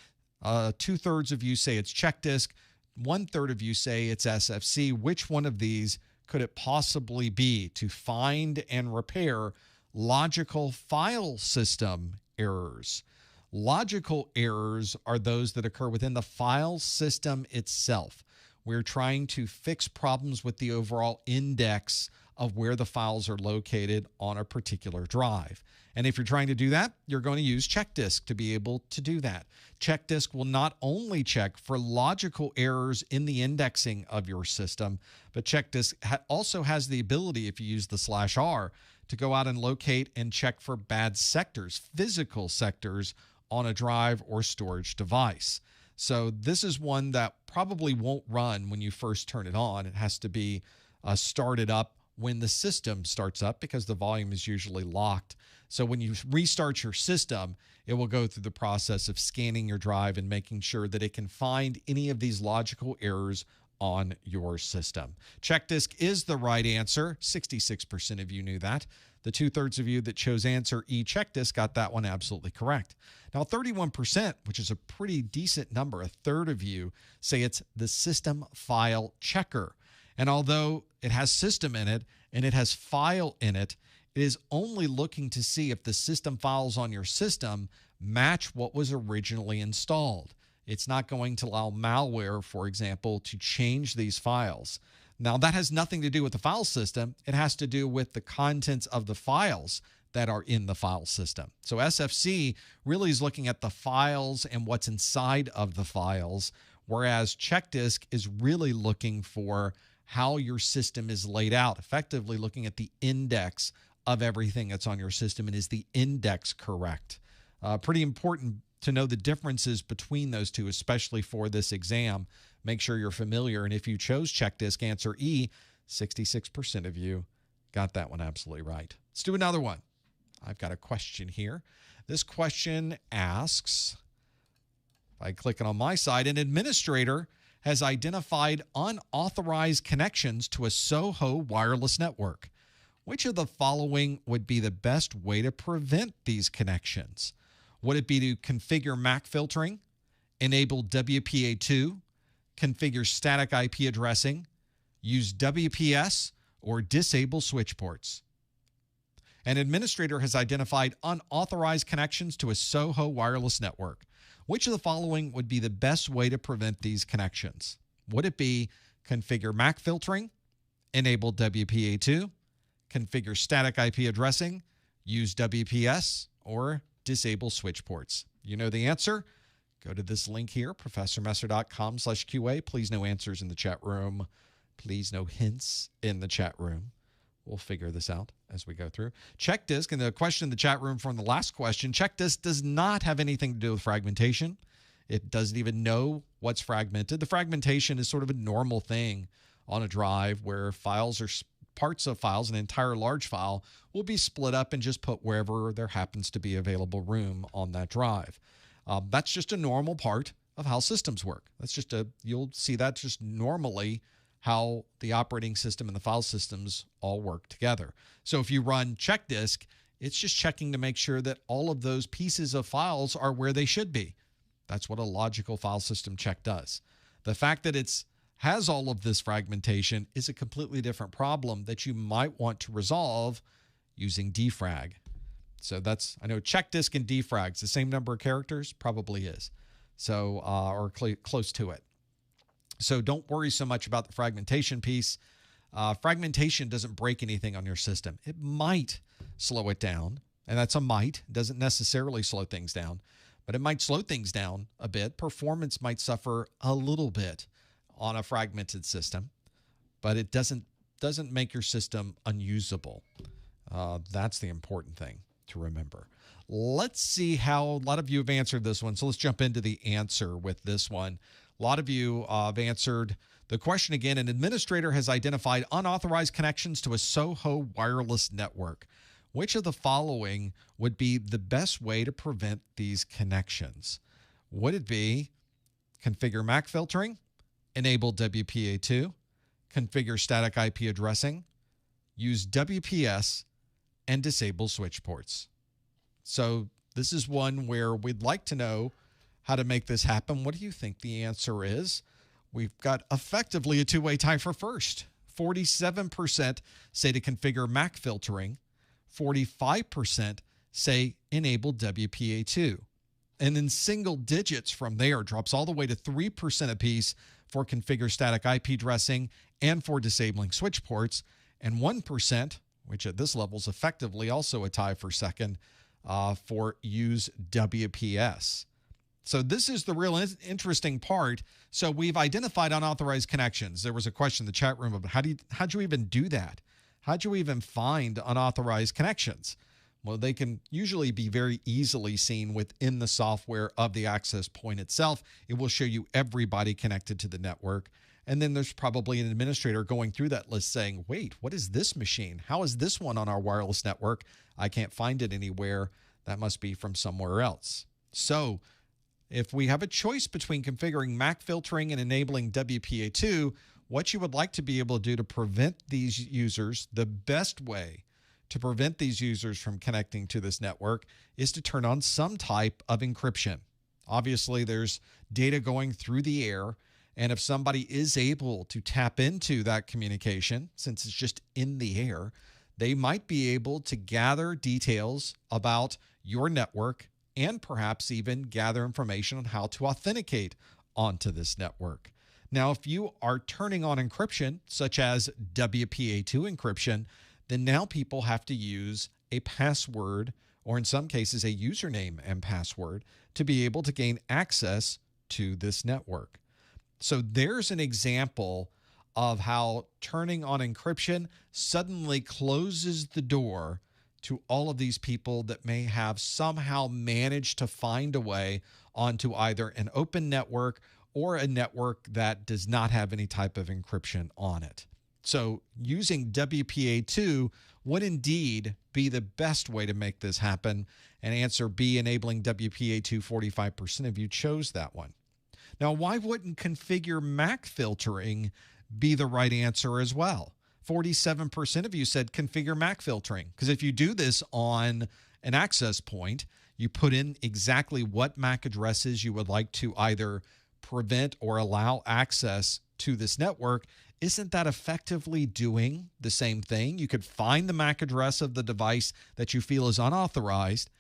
2/3 of you say it's check disk. 1/3 of you say it's SFC. Which one of these could it possibly be to find and repair logical file system errors? Logical errors are those that occur within the file system itself. We're trying to fix problems with the overall index of where the files are located on a particular drive. And if you're trying to do that, you're going to use check disk to be able to do that. Check disk will not only check for logical errors in the indexing of your system, but check disk also has the ability, if you use the /r, to go out and locate and check for bad sectors, physical sectors on a drive or storage device. So this is one that probably won't run when you first turn it on. It has to be started up when the system starts up because the volume is usually locked. So when you restart your system, it will go through the process of scanning your drive and making sure that it can find any of these logical errors on your system. Check disk is the right answer. 66% of you knew that. The 2/3 of you that chose answer E, check disk, got that one absolutely correct. Now, 31%, which is a pretty decent number, 1/3 of you say it's the system file checker. And although it has system in it and it has file in it, it is only looking to see if the system files on your system match what was originally installed. It's not going to allow malware, for example, to change these files. Now, that has nothing to do with the file system. It has to do with the contents of the files that are in the file system. So SFC really is looking at the files and what's inside of the files, whereas check disk is really looking for how your system is laid out, effectively looking at the index of everything that's on your system, and is the index correct? Pretty important to know the differences between those two, especially for this exam. Make sure you're familiar. And if you chose check disk, answer E, 66% of you got that one absolutely right. Let's do another one. I've got a question here. This question asks, by clicking on my side, an administrator has identified unauthorized connections to a Soho wireless network. Which of the following would be the best way to prevent these connections? Would it be to configure MAC filtering, enable WPA2, configure static IP addressing, use WPS, or disable switch ports? An administrator has identified unauthorized connections to a Soho wireless network. Which of the following would be the best way to prevent these connections? Would it be configure MAC filtering, enable WPA2, configure static IP addressing, use WPS, or disable switch ports? You know the answer. Go to this link here, professormesser.com/QA. Please no answers in the chat room. Please no hints in the chat room. We'll figure this out as we go through. Check disk, and the question in the chat room from the last question, check disk does not have anything to do with fragmentation. It doesn't even know what's fragmented. The fragmentation is sort of a normal thing on a drive where files or parts of files, an entire large file, will be split up and just put wherever there happens to be available room on that drive. That's just a normal part of how systems work. You'll see that just normally how the operating system and the file systems all work together. So if you run check disk, it's just checking to make sure that all of those pieces of files are where they should be. That's what a logical file system check does. The fact that it has all of this fragmentation is a completely different problem that you might want to resolve using defrag. So I know check disk and defrag's the same number of characters, probably is. So, or close to it. So don't worry so much about the fragmentation piece. Fragmentation doesn't break anything on your system. It might slow it down, and that's a might. It doesn't necessarily slow things down, but it might slow things down a bit. Performance might suffer a little bit on a fragmented system, but it doesn't make your system unusable. That's the important thing to remember. Let's see how a lot of you have answered this one. So let's jump into the answer with this one. A lot of you have answered the question again. An administrator has identified unauthorized connections to a SOHO wireless network. Which of the following would be the best way to prevent these connections? Would it be configure MAC filtering, enable WPA2, configure static IP addressing, use WPS, and disable switch ports? So this is one where we'd like to know how to make this happen. What do you think the answer is? We've got effectively a two-way tie for first. 47% say to configure MAC filtering. 45% say enable WPA2. And in single digits from there, drops all the way to 3% apiece for configure static IP addressing and for disabling switch ports. And 1%, which at this level is effectively also a tie for second, for use WPS. So this is the real interesting part. So we've identified unauthorized connections. There was a question in the chat room about how'd you even do that? How'd you even find unauthorized connections? Well, they can usually be very easily seen within the software of the access point itself. It will show you everybody connected to the network. And then there's probably an administrator going through that list saying, wait, what is this machine? How is this one on our wireless network? I can't find it anywhere. That must be from somewhere else. So if we have a choice between configuring MAC filtering and enabling WPA2, what you would like to be able to do to prevent these users, the best way to prevent these users from connecting to this network is to turn on some type of encryption. Obviously, there's data going through the air, and if somebody is able to tap into that communication, since it's just in the air, they might be able to gather details about your network and perhaps even gather information on how to authenticate onto this network. Now, if you are turning on encryption, such as WPA2 encryption, then now people have to use a password, or in some cases, a username and password, to be able to gain access to this network. So there's an example of how turning on encryption suddenly closes the door to all of these people that may have somehow managed to find a way onto either an open network or a network that does not have any type of encryption on it. So using WPA2 would indeed be the best way to make this happen. And answer B, enabling WPA2, 45% of you chose that one. Now, why wouldn't configure MAC filtering be the right answer as well? 47% of you said configure MAC filtering, because if you do this on an access point, you put in exactly what MAC addresses you would like to either prevent or allow access to this network. Isn't that effectively doing the same thing? You could find the MAC address of the device that you feel is unauthorized,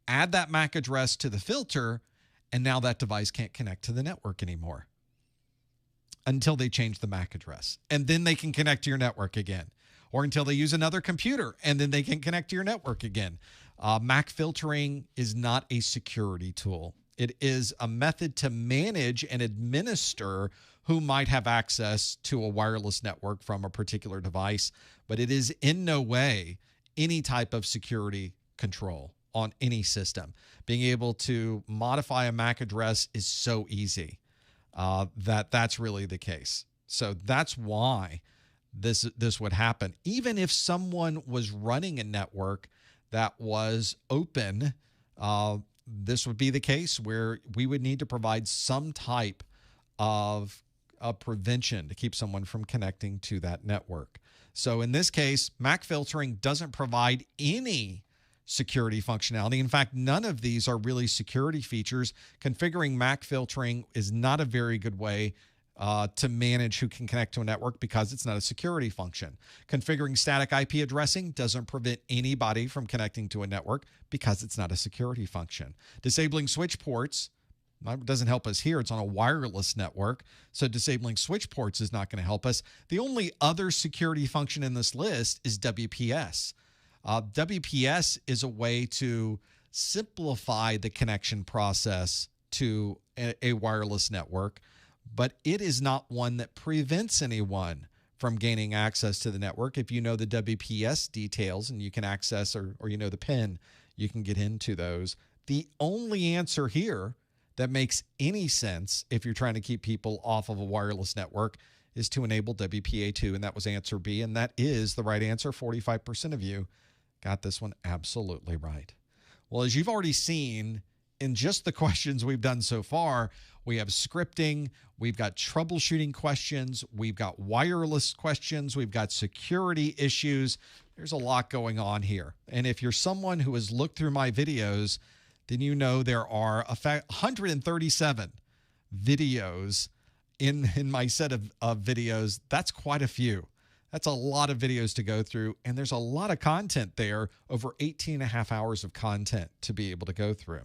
add that MAC address to the filter, and now that device can't connect to the network anymore until they change the MAC address. And then they can connect to your network again. Or until they use another computer, and then they can connect to your network again. MAC filtering is not a security tool. It is a method to manage and administer who might have access to a wireless network from a particular device, but it is in no way any type of security control on any system. Being able to modify a MAC address is so easy that's really the case. So that's why this would happen. Even if someone was running a network that was open, this would be the case where we would need to provide some type of prevention to keep someone from connecting to that network. So in this case, MAC filtering doesn't provide any security functionality. In fact, none of these are really security features. Configuring MAC filtering is not a very good way to manage who can connect to a network because it's not a security function. Configuring static IP addressing doesn't prevent anybody from connecting to a network because it's not a security function. Disabling switch ports doesn't help us here. It's on a wireless network, so disabling switch ports is not going to help us. The only other security function in this list is WPS. WPS is a way to simplify the connection process to a wireless network, but it is not one that prevents anyone from gaining access to the network. If you know the WPS details and you can access or you know the PIN, you can get into those. The only answer here that makes any sense if you're trying to keep people off of a wireless network is to enable WPA2, and that was answer B, and that is the right answer. 45% of you got this one absolutely right. Well, as you've already seen in just the questions we've done so far, we have scripting, we've got troubleshooting questions, we've got wireless questions, we've got security issues. There's a lot going on here. And if you're someone who has looked through my videos, then you know there are 137 videos in my set of videos. That's quite a few. That's a lot of videos to go through, and there's a lot of content there, over 18 and a half hours of content to be able to go through.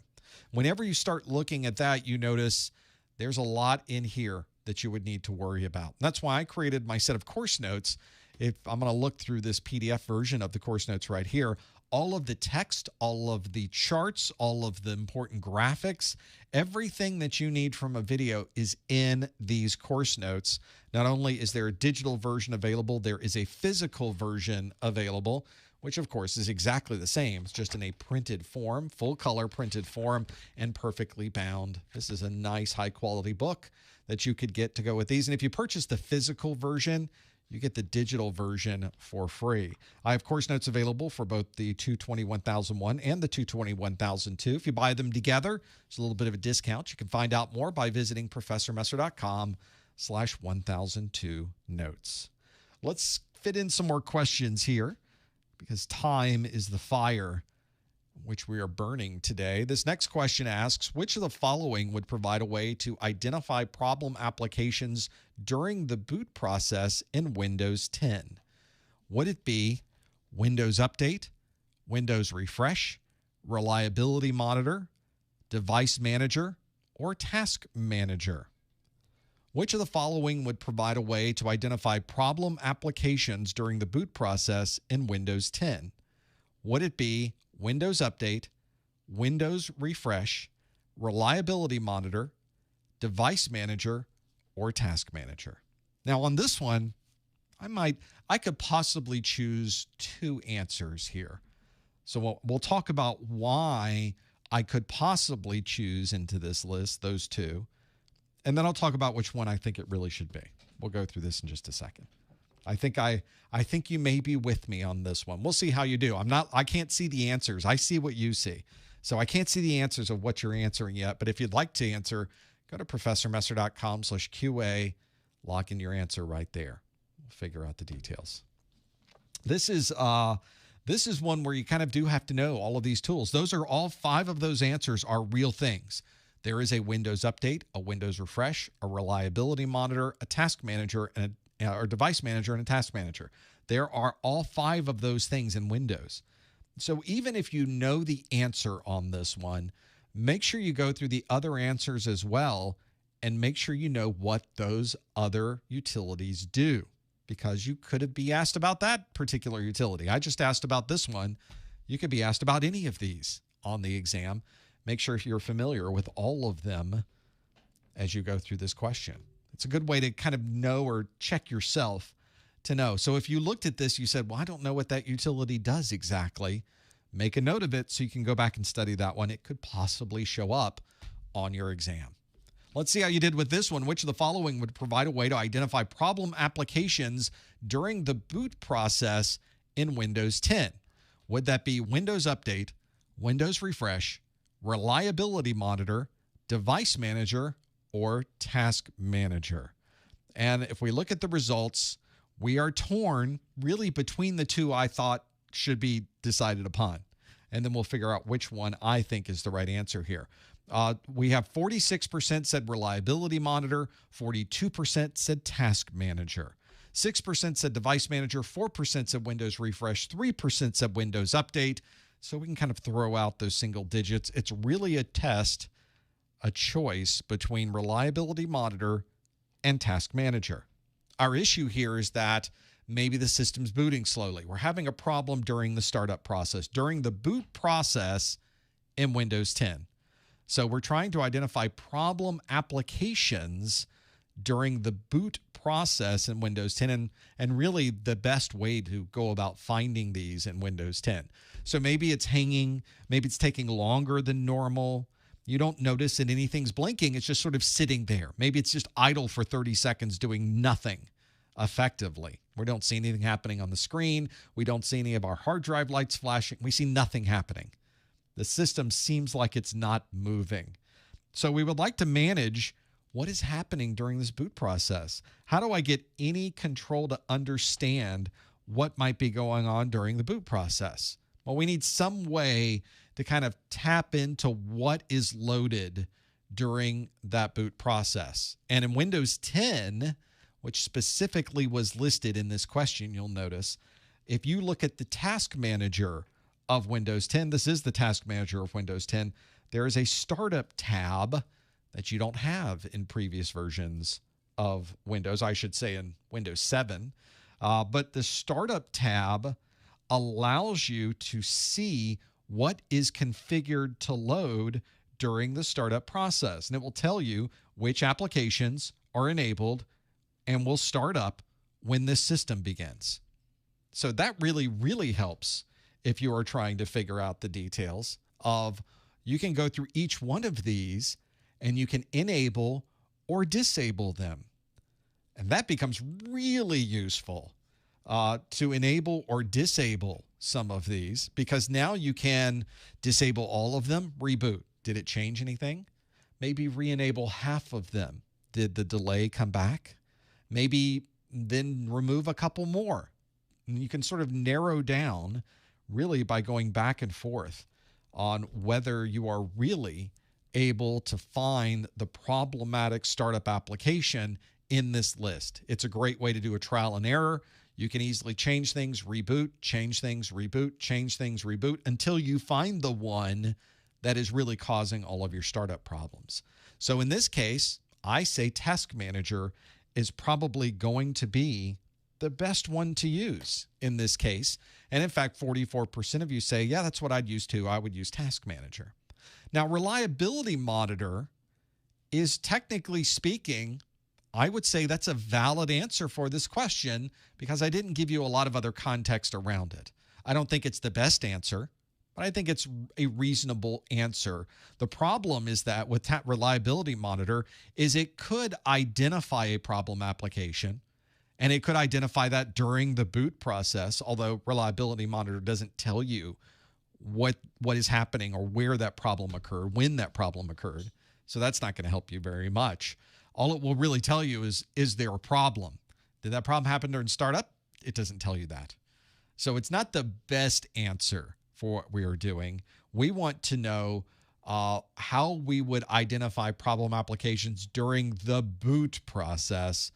Whenever you start looking at that, you notice there's a lot in here that you would need to worry about. That's why I created my set of course notes. If I'm going to look through this PDF version of the course notes right here, all of the text, all of the charts, all of the important graphics, everything that you need from a video is in these course notes. Not only is there a digital version available, there is a physical version available, which of course is exactly the same. It's just in a printed form, full color printed form, and perfectly bound. This is a nice high quality book that you could get to go with these. And if you purchase the physical version, you get the digital version for free. I have course notes available for both the 220-1001 and the 220-1002. If you buy them together, there's a little bit of a discount. You can find out more by visiting professormesser.com/1002 notes. Let's fit in some more questions here because time is the fire which we are burning today. This next question asks, which of the following would provide a way to identify problem applications during the boot process in Windows 10? Would it be Windows Update, Windows Refresh, Reliability Monitor, Device Manager, or Task Manager? Which of the following would provide a way to identify problem applications during the boot process in Windows 10? Would it be Windows Update, Windows Refresh, Reliability Monitor, Device Manager, or Task Manager? Now on this one, I could possibly choose two answers here. So we'll talk about why I could possibly choose into this list those two, and then I'll talk about which one I think it really should be. We'll go through this in just a second. I think you may be with me on this one. We'll see how you do. I can't see the answers. I see what you see. So I can't see the answers of what you're answering yet, but if you'd like to answer, go to professormesser.com/QA, lock in your answer right there. We'll figure out the details. This is one where you kind of do have to know all of these tools. Those are all 5 of those answers are real things. There is a Windows Update, a Windows Refresh, a Reliability Monitor, a Task Manager, and or Device Manager, and a Task Manager. There are all 5 of those things in Windows. So even if you know the answer on this one, make sure you go through the other answers as well and make sure you know what those other utilities do, because you could be asked about that particular utility. I just asked about this one. You could be asked about any of these on the exam. make sure you're familiar with all of them as you go through this question. It's a good way to kind of know or check yourself to know. So if you looked at this, you said, well, I don't know what that utility does exactly. Make a note of it so you can go back and study that one. It could possibly show up on your exam. Let's see how you did with this one. Which of the following would provide a way to identify problem applications during the boot process in Windows 10? Would that be Windows Update, Windows Refresh, Reliability Monitor, Device Manager, or Task Manager? And if we look at the results, we are torn really between the two I thought should be decided upon. And then we'll figure out which one I think is the right answer here. We have 46% said Reliability Monitor, 42% said Task Manager, 6% said Device Manager, 4% said Windows Refresh, 3% said Windows Update. So we can kind of throw out those single digits. It's really a test, a choice between Reliability Monitor and Task Manager. Our issue here is that maybe the system's booting slowly. We're having a problem during the startup process, during the boot process in Windows 10. So we're trying to identify problem applications during the boot process in Windows 10 and really the best way to go about finding these in Windows 10. So maybe it's hanging, maybe it's taking longer than normal. You don't notice that anything's blinking. It's just sort of sitting there. Maybe it's just idle for 30 seconds doing nothing effectively. We don't see anything happening on the screen. We don't see any of our hard drive lights flashing. We see nothing happening. The system seems like it's not moving. So we would like to manage what is happening during this boot process. How do I get any control to understand what might be going on during the boot process? Well, we need some way to kind of tap into what is loaded during that boot process. And in Windows 10, which specifically was listed in this question, you'll notice, if you look at the Task Manager of Windows 10, this is the Task Manager of Windows 10, there is a Startup tab that you don't have in previous versions of Windows, I should say in Windows 7. But the Startup tab allows you to see what is configured to load during the startup process. And it will tell you which applications are enabled and will start up when this system begins. So that really, really helps if you are trying to figure out the details of, you can go through each one of these and you can enable or disable them. And that becomes really useful to enable or disable some of these, because now you can disable all of them, reboot. Did it change anything? Maybe re-enable half of them. Did the delay come back? Maybe then remove a couple more. And you can sort of narrow down really by going back and forth on whether you are really able to find the problematic startup application in this list. It's a great way to do a trial and error. You can easily change things, reboot, change things, reboot, change things, reboot, until you find the one that is really causing all of your startup problems. So in this case, I say Task Manager is probably going to be the best one to use in this case. And in fact, 44% of you say, yeah, that's what I'd use too. I would use Task Manager. Now, Reliability Monitor is, technically speaking, I would say that's a valid answer for this question, because I didn't give you a lot of other context around it. I don't think it's the best answer, but I think it's a reasonable answer. The problem is that with Reliability Monitor is it could identify a problem application, and it could identify that during the boot process, although Reliability Monitor doesn't tell you what is happening or where that problem occurred, when that problem occurred. So that's not going to help you very much. All it will really tell you is there a problem? Did that problem happen during startup? It doesn't tell you that. So it's not the best answer for what we are doing. We want to know how we would identify problem applications during the boot process.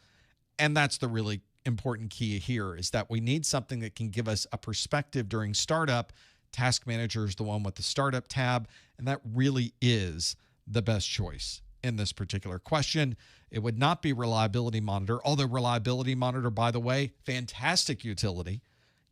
And that's the really important key here, is that we need something that can give us a perspective during startup. Task Manager is the one with the Startup tab, and that really is the best choice in this particular question. It would not be Reliability Monitor, although Reliability Monitor, by the way, fantastic utility.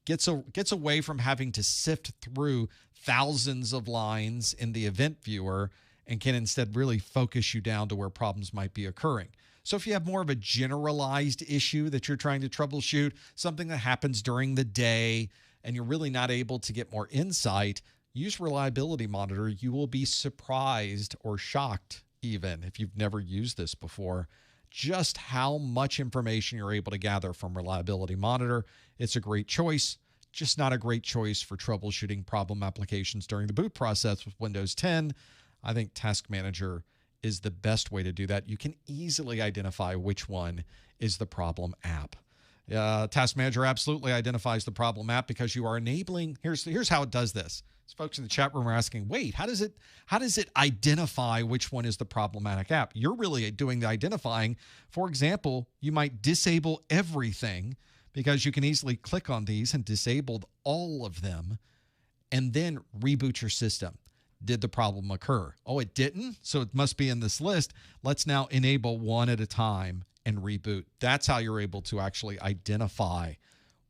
Gets away from having to sift through thousands of lines in the event viewer and can instead really focus you down to where problems might be occurring. So if you have more of a generalized issue that you're trying to troubleshoot, something that happens during the day, and you're really not able to get more insight, use Reliability Monitor. You will be surprised or shocked, even if you've never used this before, just how much information you're able to gather from Reliability Monitor. It's a great choice, just not a great choice for troubleshooting problem applications during the boot process with Windows 10. I think Task Manager is the best way to do that. You can easily identify which one is the problem app. Task Manager absolutely identifies the problem app because you are enabling. Here's how it does this. So folks in the chat room are asking, wait, how does it identify which one is the problematic app? You're really doing the identifying. For example, you might disable everything because you can easily click on these and disable all of them and then reboot your system. Did the problem occur? Oh, it didn't? So it must be in this list. Let's now enable one at a time and reboot. That's how you're able to actually identify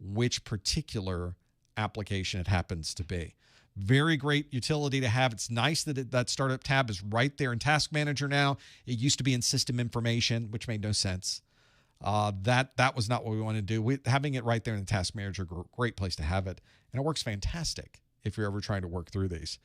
which particular application it happens to be. Very great utility to have. It's nice that that startup tab is right there in Task Manager now. It used to be in System Information, which made no sense. That was not what we wanted to do. Having it right there in the Task Manager, great place to have it. And it works fantastic if you're ever trying to work through these.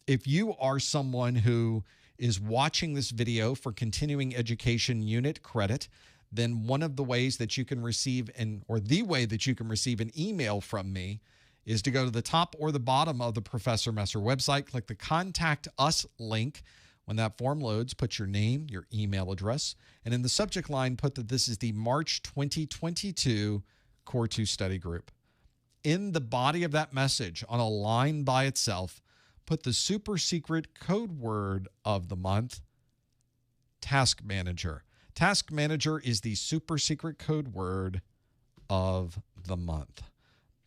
If you are someone who is watching this video for continuing education unit credit, then one of the ways that you can receive the way that you can receive an email from me is to go to the top or the bottom of the Professor Messer website, click the Contact Us link. When that form loads, put your name, your email address, and in the subject line, put that this is the March 2022 Core 2 Study Group. In the body of that message, on a line by itself, put the super secret code word of the month, Task Manager. Task Manager is the super secret code word of the month.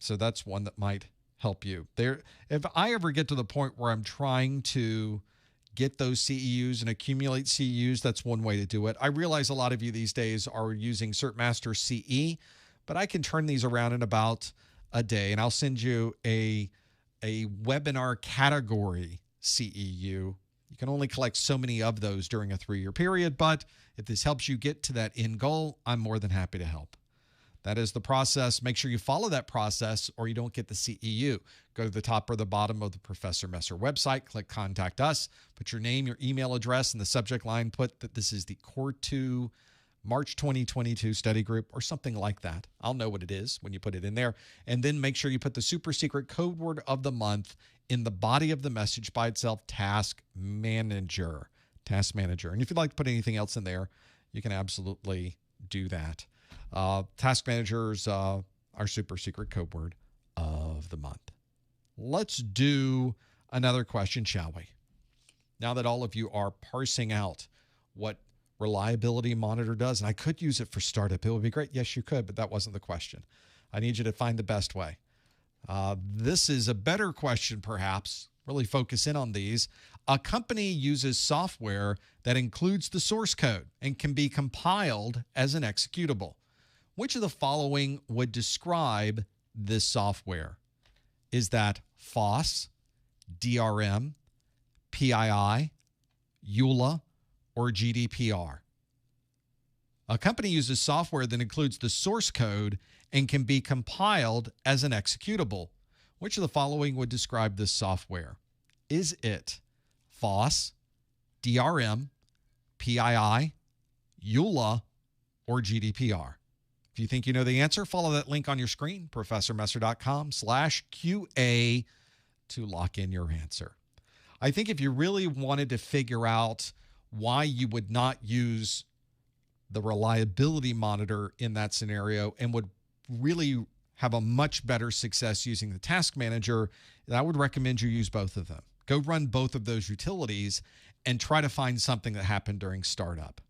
So that's one that might help you. If I ever get to the point where I'm trying to get those CEUs and accumulate CEUs, that's one way to do it. I realize a lot of you these days are using CertMaster CE, but I can turn these around in about a day, and I'll send you a webinar category CEU. You can only collect so many of those during a 3-year period, but if this helps you get to that end goal, I'm more than happy to help. That is the process. Make sure you follow that process or you don't get the CEU. Go to the top or the bottom of the Professor Messer website, click Contact Us, put your name, your email address, in the subject line, put that this is the Core 2 March 2022 study group or something like that. I'll know what it is when you put it in there. And then make sure you put the super secret code word of the month in the body of the message by itself, Task Manager. Task Manager. And if you'd like to put anything else in there, you can absolutely do that. Task Managers our super secret code word of the month. Let's do another question, shall we? Now that all of you are parsing out what Reliability Monitor does, and I could use it for startup. It would be great. Yes, you could, but that wasn't the question. I need you to find the best way. This is a better question, perhaps. Really focus in on these. A company uses software that includes the source code and can be compiled as an executable. Which of the following would describe this software? Is that FOSS, DRM, PII, EULA, or GDPR? A company uses software that includes the source code and can be compiled as an executable. Which of the following would describe this software? Is it FOSS, DRM, PII, EULA, or GDPR? If you think you know the answer, follow that link on your screen, professormesser.com/QA, to lock in your answer. I think if you really wanted to figure out why you would not use the Reliability Monitor in that scenario and would really have a much better success using the Task Manager, I would recommend you use both of them. Go run both of those utilities and try to find something that happened during startup.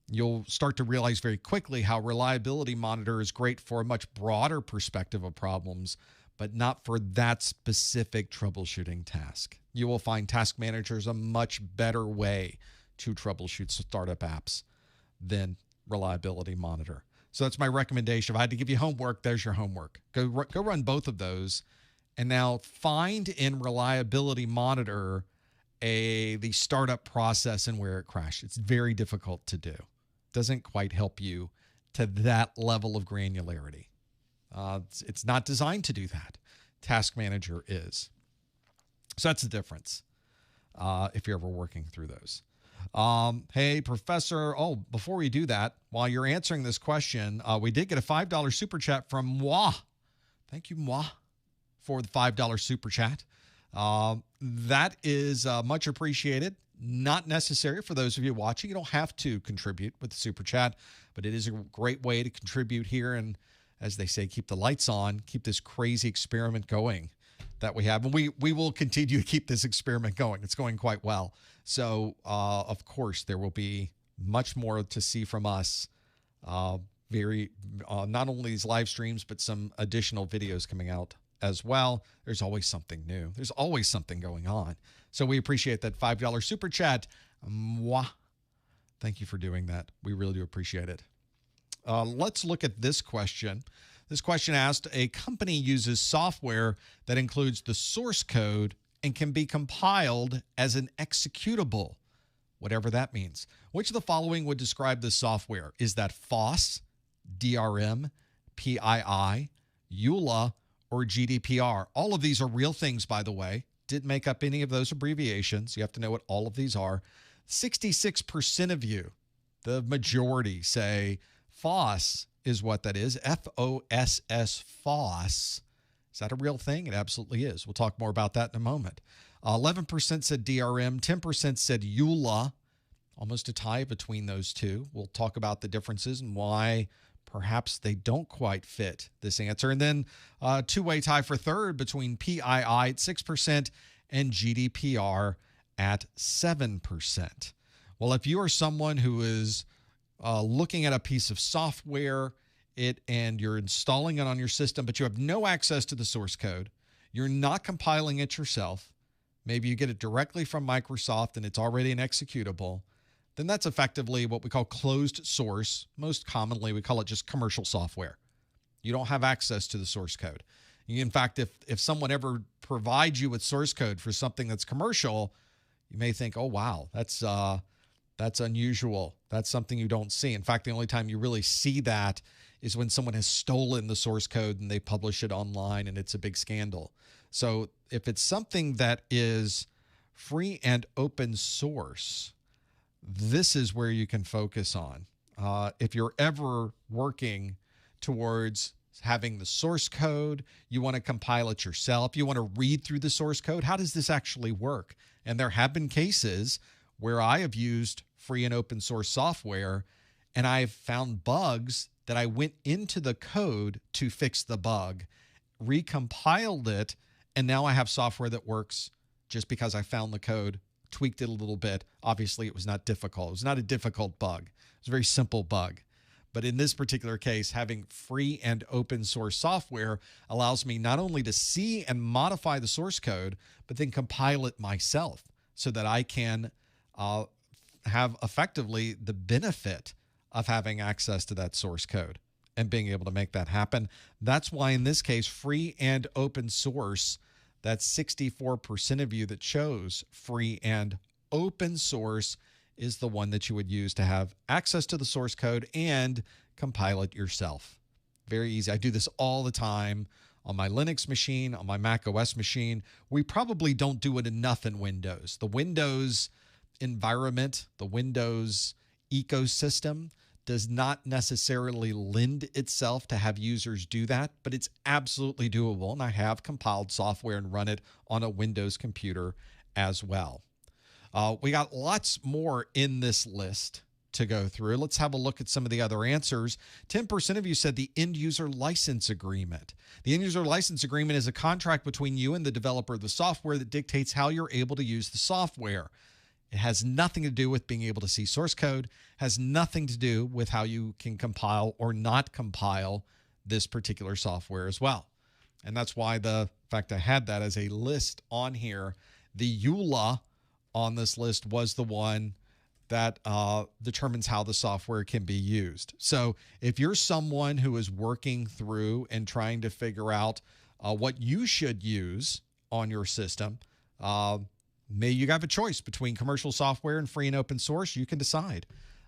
You'll start to realize very quickly how Reliability Monitor is great for a much broader perspective of problems, but not for that specific troubleshooting task. You will find Task Manager is a much better way to troubleshoot startup apps than Reliability Monitor. So that's my recommendation. If I had to give you homework, there's your homework. Go run both of those and now find in reliability monitor the startup process and where it crashed. It's very difficult to do. Doesn't quite help you to that level of granularity. It's not designed to do that. Task Manager is. So that's the difference if you're ever working through those. Hey, Professor. Oh, before we do that, while you're answering this question, we did get a $5 super chat from Moi. Thank you, Moi, for the $5 super chat. That is much appreciated. Not necessary for those of you watching. You don't have to contribute with the super chat, but it is a great way to contribute here and, as they say, keep the lights on, keep this crazy experiment going that we have. And we will continue to keep this experiment going. It's going quite well. So, of course, there will be much more to see from us. Not only these live streams, but some additional videos coming out as well. There's always something new. There's always something going on. So we appreciate that $5 super chat. Mwah. Thank you for doing that. We really do appreciate it. Let's look at this question. This question asked, a company uses software that includes the source code and can be compiled as an executable, whatever that means. Which of the following would describe this software? Is that FOSS, DRM, PII, EULA, or GDPR? All of these are real things, by the way. Didn't make up any of those abbreviations. You have to know what all of these are. 66% of you, the majority, say FOSS is what that is. FOSS, FOSS. Is that a real thing? It absolutely is. We'll talk more about that in a moment. 11% said DRM. 10% said EULA. Almost a tie between those two. We'll talk about the differences and why perhaps they don't quite fit this answer. And then two-way tie for third between PII at 6% and GDPR at 7%. Well, if you are someone who is looking at a piece of software and you're installing it on your system, but you have no access to the source code, you're not compiling it yourself, maybe you get it directly from Microsoft and it's already an executable, then that's effectively what we call closed source. Most commonly, we call it just commercial software. You don't have access to the source code. In fact, if someone ever provides you with source code for something that's commercial, you may think, oh, wow, that's unusual. That's something you don't see. In fact, the only time you really see that is when someone has stolen the source code and they publish it online and it's a big scandal. So if it's something that is free and open source, this is where you can focus on. If you're ever working towards having the source code, you want to compile it yourself, you want to read through the source code, how does this actually work? And there have been cases where I have used free and open source software and I've found bugs that I went into the code to fix the bug, recompiled it, and now I have software that works just because I found the code, tweaked it a little bit. Obviously, it was not difficult. It was not a difficult bug. It was a very simple bug. But in this particular case, having free and open source software allows me not only to see and modify the source code, but then compile it myself so that I can have effectively the benefit of having access to that source code and being able to make that happen. That's why in this case, free and open source, that's 64% of you that chose free and open source is the one that you would use to have access to the source code and compile it yourself. Very easy. I do this all the time on my Linux machine, on my Mac OS machine. We probably don't do it enough in Windows. The Windows environment, the Windows ecosystem does not necessarily lend itself to have users do that, but it's absolutely doable. And I have compiled software and run it on a Windows computer as well. We got lots more in this list to go through. Let's have a look at some of the other answers. 10% of you said the end user license agreement. The end user license agreement is a contract between you and the developer of the software that dictates how you're able to use the software. It has nothing to do with being able to see source code, has nothing to do with how you can compile or not compile this particular software as well. And that's why in fact, I had that as a list on here. The EULA on this list was the one that determines how the software can be used. So if you're someone who is working through and trying to figure out what you should use on your system. May you have a choice between commercial software and free and open source. You can decide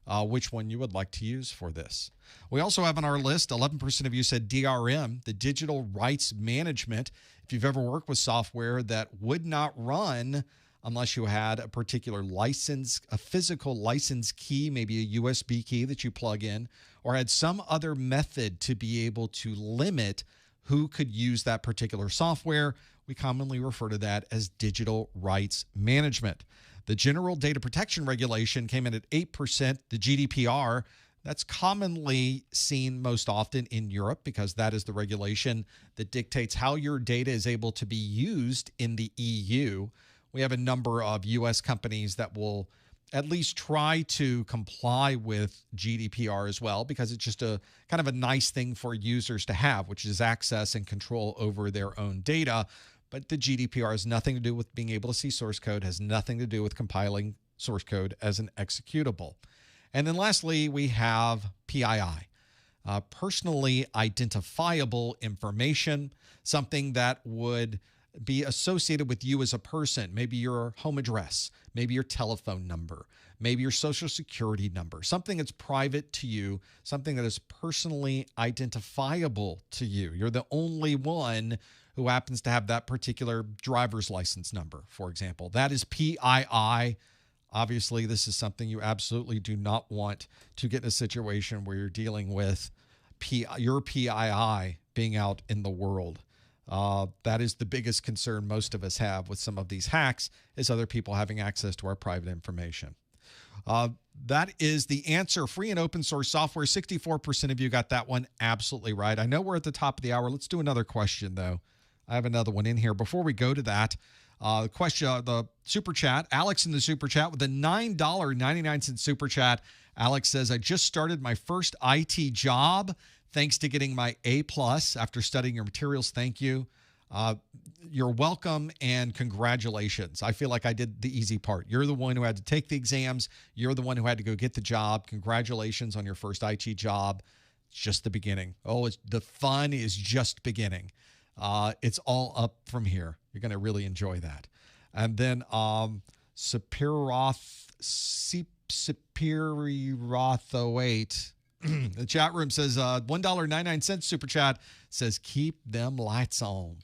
which one you would like to use for this. We also have on our list, 11% of you said DRM, the digital rights management. If you've ever worked with software that would not run unless you had a particular license, a physical license key, maybe a USB key that you plug in, or had some other method to be able to limit who could use that particular software, we commonly refer to that as digital rights management. The General Data Protection Regulation came in at 8%. The GDPR, that's commonly seen most often in Europe because that is the regulation that dictates how your data is able to be used in the EU. We have a number of U.S. companies that will at least try to comply with GDPR as well, because it's just a kind of a nice thing for users to have, which is access and control over their own data. But the GDPR has nothing to do with being able to see source code, has nothing to do with compiling source code as an executable. And then lastly, we have PII, personally identifiable information, something that would be associated with you as a person, maybe your home address, maybe your telephone number, maybe your social security number, something that's private to you, something that is personally identifiable to you. You're the only one who happens to have that particular driver's license number, for example. That is PII. Obviously, this is something you absolutely do not want to get in a situation where you're dealing with your PII being out in the world. That is the biggest concern most of us have with some of these hacks, is other people having access to our private information. That is the answer. Free and open source software. 64% of you got that one absolutely right. I know we're at the top of the hour. Let's do another question, though. I have another one in here. Before we go to that, the super chat, Alex in the super chat with a $9.99 super chat. Alex says, I just started my first IT job. Thanks to getting my A+ after studying your materials. Thank you. You're welcome and congratulations. I feel like I did the easy part. You're the one who had to take the exams. You're the one who had to go get the job. Congratulations on your first IT job. It's just the beginning. Oh, the fun is just beginning. It's all up from here. You're going to really enjoy that. And then Superiroth08. The chat room says $1.99 super chat says keep them lights on.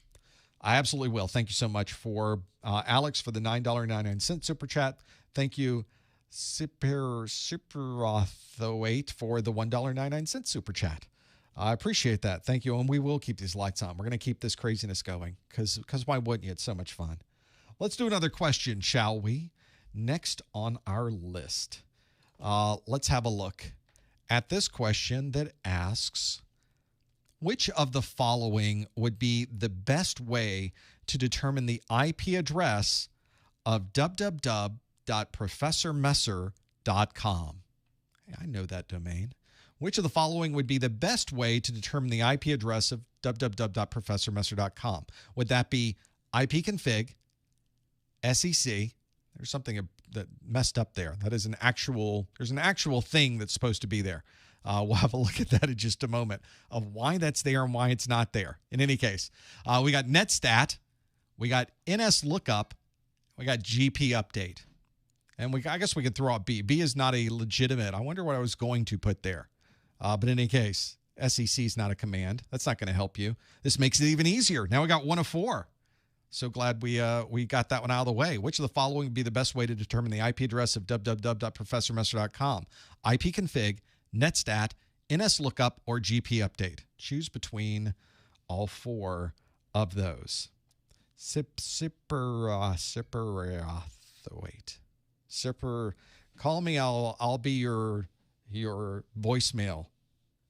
I absolutely will. Thank you so much for Alex for the $9.99 super chat. Thank you Superiroth08 for the $1.99 super chat. I appreciate that. Thank you. And we will keep these lights on. We're going to keep this craziness going because why wouldn't you? It's so much fun. Let's do another question, shall we? Next on our list, let's have a look at this question that asks, which of the following would be the best way to determine the IP address of www.professormesser.com? I know that domain. Which of the following would be the best way to determine the IP address of www.professormesser.com? Would that be ipconfig, SEC? There's something that messed up there. That is there's an actual thing that's supposed to be there. We'll have a look at that in just a moment of why that's there and why it's not there. In any case, we got netstat, we got NSLOOKUP, we got GP update. And I guess we could throw out B. B is not a legitimate. I wonder what I was going to put there. But in any case, SEC is not a command. That's not going to help you. This makes it even easier. Now we got 1 of 4. So glad we got that one out of the way. Which of the following would be the best way to determine the IP address of www.professormesser.com? ipconfig, netstat, NSLOOKUP, or GP update. Choose between all 4 of those. Call me. I'll be your voicemail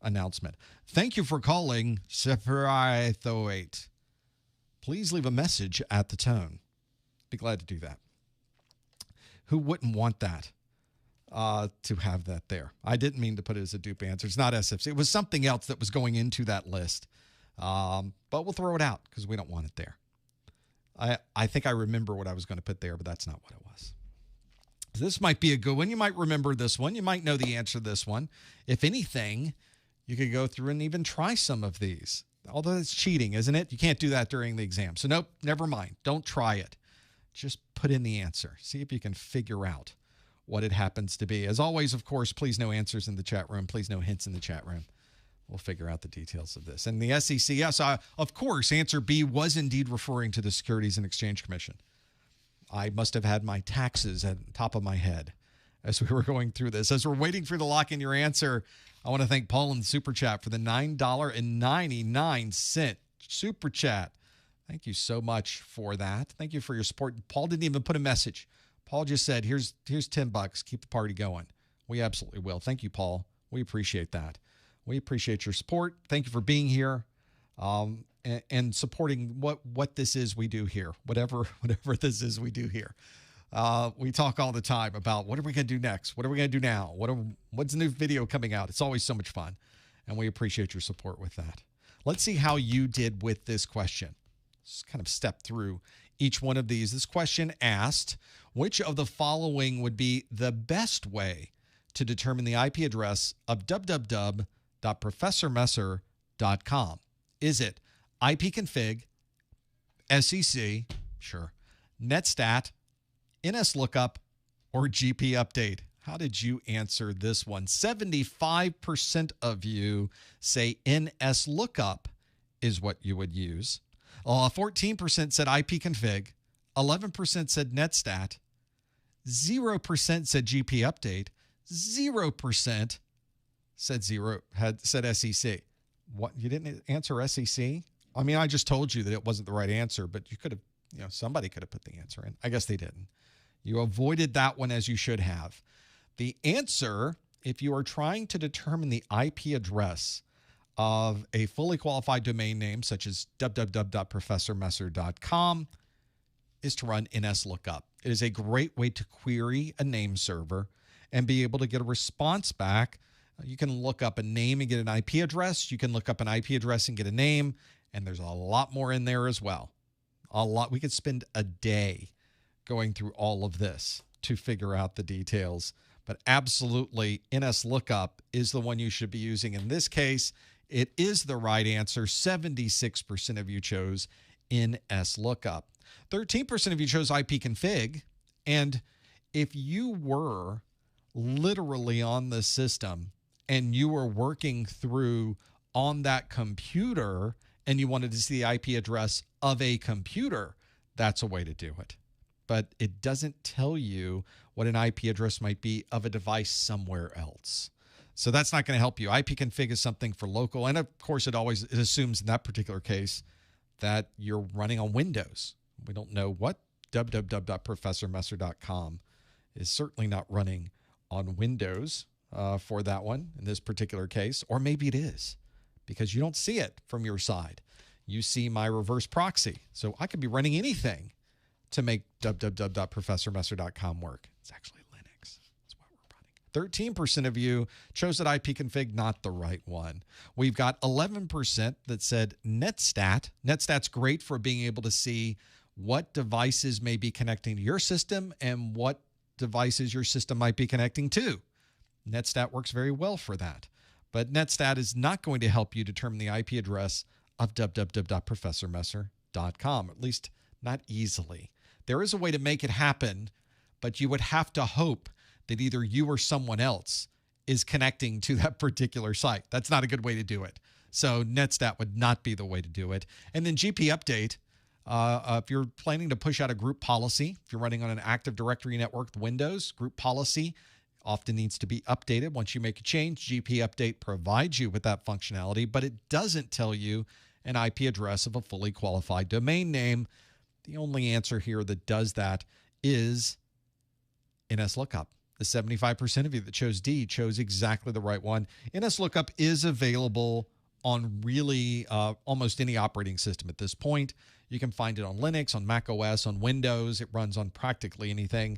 announcement. Thank you for calling Sipper08. Please leave a message at the tone. Be glad to do that. Who wouldn't want that? To have that there. I didn't mean to put it as a dupe answer. It's not SFC. It was something else that was going into that list. But we'll throw it out because we don't want it there. I think I remember what I was going to put there, but that's not what it was. This might be a good one. You might remember this one. You might know the answer to this one. If anything, you could go through and even try some of these. Although it's cheating, isn't it? You can't do that during the exam. So nope, never mind. Don't try it. Just put in the answer. See if you can figure out what it happens to be. As always, of course, please no answers in the chat room. Please no hints in the chat room. We'll figure out the details of this. And the SEC, yes, of course, answer B was indeed referring to the Securities and Exchange Commission. I must have had my taxes at the top of my head as we were going through this. As we're waiting for you to lock in your answer, I want to thank Paul in the Super Chat for the $9.99 Super Chat. Thank you so much for that. Thank you for your support. Paul didn't even put a message. Paul just said, here's $10. Keep the party going. We absolutely will. Thank you, Paul. We appreciate that. We appreciate your support. Thank you for being here and supporting what this is we do here, whatever this is we do here. We talk all the time about what are we going to do next? What are we going to do now? What's the new video coming out? It's always so much fun, and we appreciate your support with that. Let's see how you did with this question. Just kind of step through each one of these. This question asked, which of the following would be the best way to determine the IP address of www.professormesser.com? Is it ipconfig, SEC, sure, netstat, NSLOOKUP, or GP update? How did you answer this one? 75% of you say NSLOOKUP is what you would use. 14% said ipconfig, 11% said netstat, 0% said GP update, 0% said SEC. What, you didn't answer SEC? I mean, I just told you that it wasn't the right answer, but you could have, somebody could have put the answer in. I guess they didn't. You avoided that one as you should have. The answer, if you are trying to determine the IP address of a fully qualified domain name, such as www.professormesser.com, is to run NSLOOKUP. It is a great way to query a name server and be able to get a response back. You can look up a name and get an IP address. You can look up an IP address and get a name, and there's a lot more in there as well. A lot. We could spend a day going through all of this to figure out the details. But absolutely, NSLOOKUP is the one you should be using in this case. It is the right answer. 76% of you chose NSLOOKUP. 13% of you chose ipconfig. And if you were literally on the system and you were working through on that computer and you wanted to see the IP address of a computer, that's a way to do it. But it doesn't tell you what an IP address might be of a device somewhere else. So that's not going to help you. ipconfig is something for local. And of course, it assumes in that particular case that you're running on Windows. We don't know what www.professormesser.com is certainly not running on Windows for that one in this particular case. Or maybe it is because you don't see it from your side. You see my reverse proxy. So I could be running anything to make www.professormesser.com work. It's actually Linux. That's what we're running. 13% of you chose that ipconfig, not the right one. We've got 11% that said netstat. Netstat's great for being able to see what devices may be connecting to your system and what devices your system might be connecting to. Netstat works very well for that. But netstat is not going to help you determine the IP address of www.professormesser.com, at least not easily. There is a way to make it happen, but you would have to hope that either you or someone else is connecting to that particular site. That's not a good way to do it. So netstat would not be the way to do it. And then GP update, if you're planning to push out a group policy, if you're running on an Active Directory network with Windows, group policy often needs to be updated once you make a change. GP update provides you with that functionality, but it doesn't tell you an IP address of a fully qualified domain name. The only answer here that does that is NSLOOKUP. The 75% of you that chose D chose exactly the right one. NSLOOKUP is available on really almost any operating system at this point. You can find it on Linux, on Mac OS, on Windows. It runs on practically anything.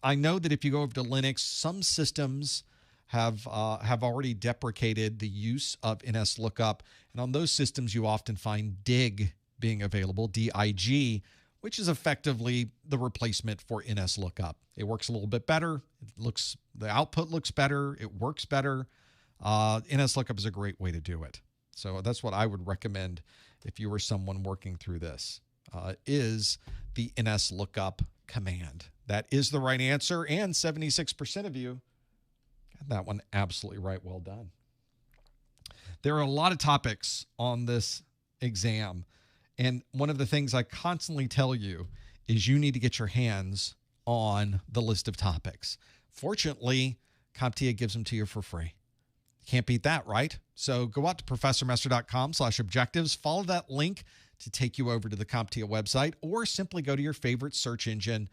I know that if you go over to Linux, some systems have already deprecated the use of NSLOOKUP. And on those systems, you often find DIG being available, DIG, which is effectively the replacement for NSLOOKUP. It works a little bit better. The output looks better. It works better. NSLOOKUP is a great way to do it. So that's what I would recommend if you were someone working through this, is the NSLOOKUP command. That is the right answer, and 76% of you got that one absolutely right. Well done. There are a lot of topics on this exam, and one of the things I constantly tell you is you need to get your hands on the list of topics. Fortunately, CompTIA gives them to you for free. Can't beat that, right? So go out to professormesser.com/objectives, follow that link to take you over to the CompTIA website, or simply go to your favorite search engine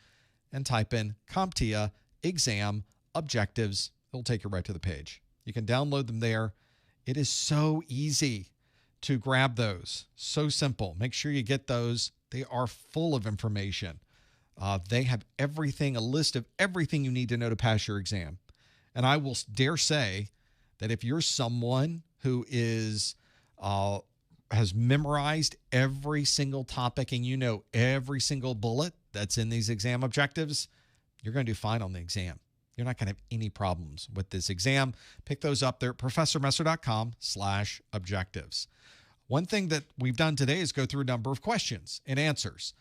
and type in CompTIA exam objectives. It'll take you right to the page. You can download them there. It is so easy to grab those. So simple. Make sure you get those. They are full of information. They have everything, a list of everything you need to know to pass your exam. And I will dare say that if you're someone who is has memorized every single topic and you know every single bullet that's in these exam objectives, you're going to do fine on the exam. You're not going to have any problems with this exam. Pick those up there at professormesser.com/objectives. One thing that we've done today is go through a number of questions and answers.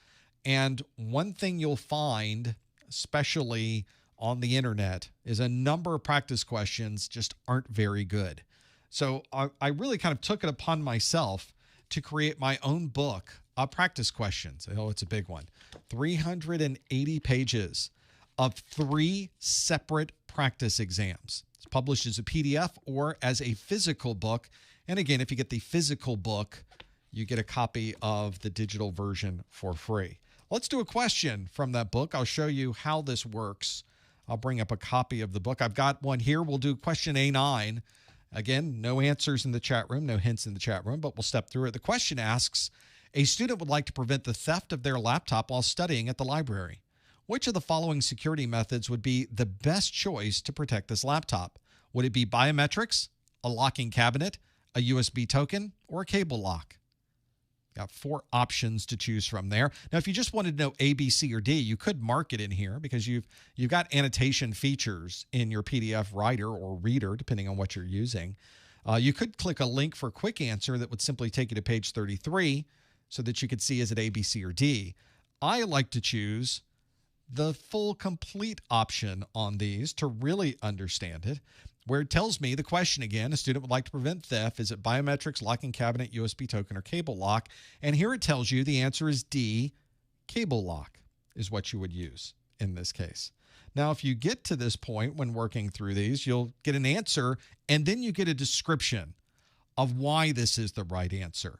And one thing you'll find, especially on the internet, is a number of practice questions just aren't very good. So I really kind of took it upon myself to create my own book of practice questions. Oh, it's a big one. 380 pages of 3 separate practice exams. It's published as a PDF or as a physical book. And again, if you get the physical book, you get a copy of the digital version for free. Let's do a question from that book. I'll show you how this works. I'll bring up a copy of the book. I've got one here. We'll do question A9. Again, no answers in the chat room, no hints in the chat room, but we'll step through it. The question asks, a student would like to prevent the theft of their laptop while studying at the library. Which of the following security methods would be the best choice to protect this laptop? Would it be biometrics, a locking cabinet, a USB token, or a cable lock? Got 4 options to choose from there. Now, if you just wanted to know A, B, C, or D, you could mark it in here because you've got annotation features in your PDF writer or reader, depending on what you're using. You could click a link for a quick answer that would simply take you to page 33 so that you could see is it A, B, C, or D. I like to choose the full complete option on these to really understand it, where it tells me the question again, a student would like to prevent theft. Is it biometrics, locking cabinet, USB token, or cable lock? And here it tells you the answer is D, cable lock is what you would use in this case. Now, if you get to this point when working through these, you'll get an answer, and then you get a description of why this is the right answer.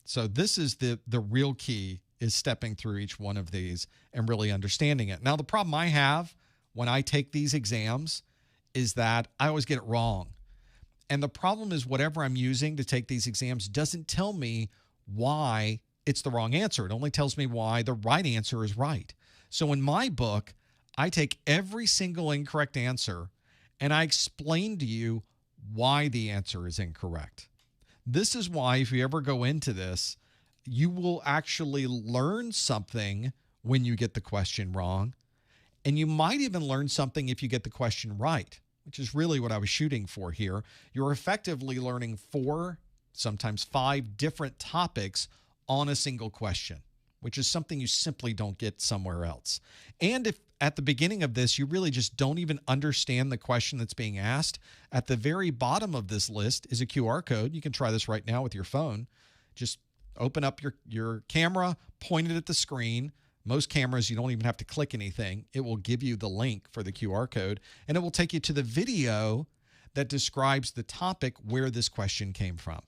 So this is the real key, is stepping through each one of these and really understanding it. Now, the problem I have when I take these exams is that I always get it wrong. And the problem is whatever I'm using to take these exams doesn't tell me why it's the wrong answer. It only tells me why the right answer is right. So in my book, I take every single incorrect answer and I explain to you why the answer is incorrect. This is why if you ever go into this, you will actually learn something when you get the question wrong. And you might even learn something if you get the question right, which is really what I was shooting for here. You're effectively learning 4, sometimes 5 different topics on a single question, which is something you simply don't get somewhere else. And if at the beginning of this, you really just don't even understand the question that's being asked, at the very bottom of this list is a QR code. You can try this right now with your phone. Just open up your camera, point it at the screen. Most cameras, you don't even have to click anything. It will give you the link for the QR code, and it will take you to the video that describes the topic where this question came from.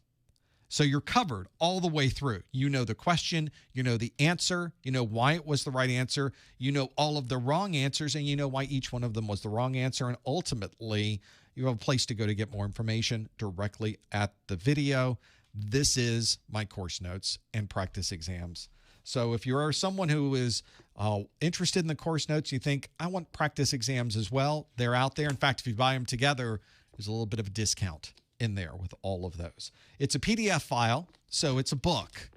So you're covered all the way through. You know the question, you know the answer, you know why it was the right answer, you know all of the wrong answers, and you know why each one of them was the wrong answer, and ultimately you have a place to go to get more information directly at the video. This is my course notes and practice exams. So if you are someone who is interested in the course notes, you think, I want practice exams as well, they're out there. In fact, if you buy them together, there's a little bit of a discount in there with all of those. It's a PDF file, so it's a book.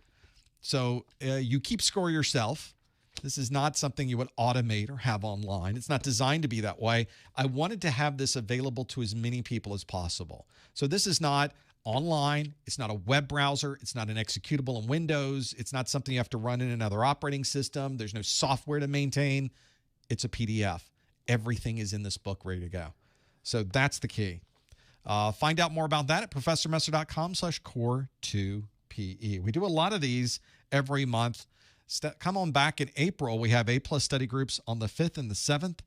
So you keep score yourself. This is not something you would automate or have online. It's not designed to be that way. I wanted to have this available to as many people as possible. So this is not, online. It's not a web browser. It's not an executable in Windows. It's not something you have to run in another operating system. There's no software to maintain. It's a PDF. Everything is in this book ready to go. So that's the key. Find out more about that at professormesser.com/core2pe. We do a lot of these every month. Come on back in April. We have A+ study groups on the 5th and the 7th.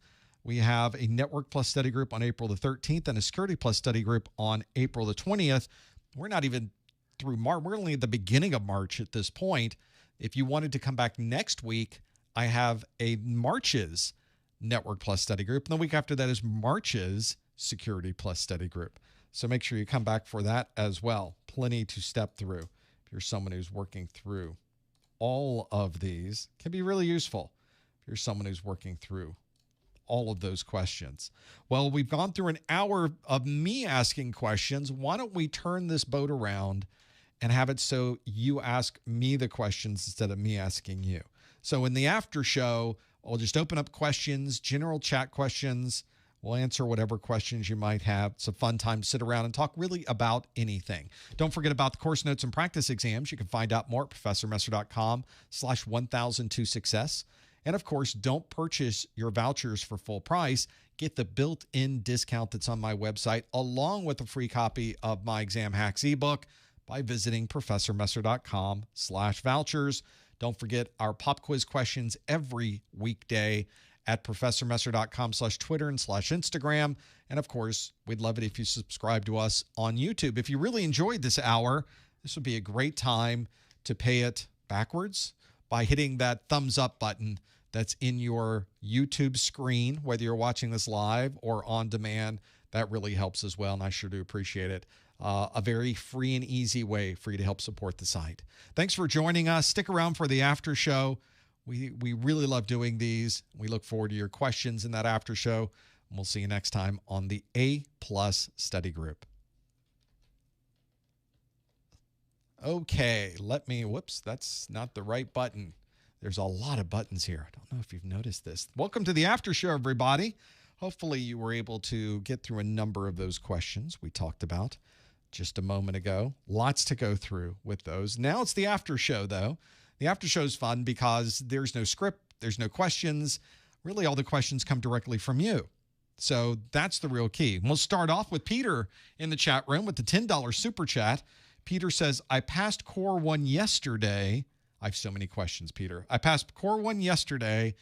We have a Network Plus study group on April the 13th and a Security Plus study group on April the 20th. We're not even through March. We're only at the beginning of March at this point. If you wanted to come back next week, I have a March's Network Plus study group. And the week after that is March's Security Plus study group. So make sure you come back for that as well. Plenty to step through. If you're someone who's working through all of these, can be really useful. If you're someone who's working through all of those questions. Well, we've gone through an hour of me asking questions. Why don't we turn this boat around and have it so you ask me the questions instead of me asking you? So in the after show, I'll just open up questions, general chat questions. We'll answer whatever questions you might have. It's a fun time to sit around and talk really about anything. Don't forget about the course notes and practice exams. You can find out more at professormesser.com/1002success. And of course, don't purchase your vouchers for full price. Get the built-in discount that's on my website, along with a free copy of my Exam Hacks ebook by visiting professormesser.com/vouchers. Don't forget our pop quiz questions every weekday at professormesser.com/Twitter and /Instagram. And of course, we'd love it if you subscribe to us on YouTube. If you really enjoyed this hour, this would be a great time to pay it backwards by hitting that thumbs up button that's in your YouTube screen, whether you're watching this live or on demand. That really helps as well, and I sure do appreciate it. A very free and easy way for you to help support the site. Thanks for joining us. Stick around for the after show. We really love doing these. We look forward to your questions in that after show. And we'll see you next time on the A+ study group. Okay, whoops, that's not the right button. There's a lot of buttons here. I don't know if you've noticed this. Welcome to the after show, everybody. Hopefully you were able to get through a number of those questions we talked about just a moment ago. Lots to go through with those. Now it's the after show, though. The after show is fun because there's no script, there's no questions. Really, all the questions come directly from you. So that's the real key. We'll start off with Peter in the chat room with the $10 super chat. Peter says, I passed Core 1 yesterday. I have so many questions, Peter. I passed Core 1 yesterday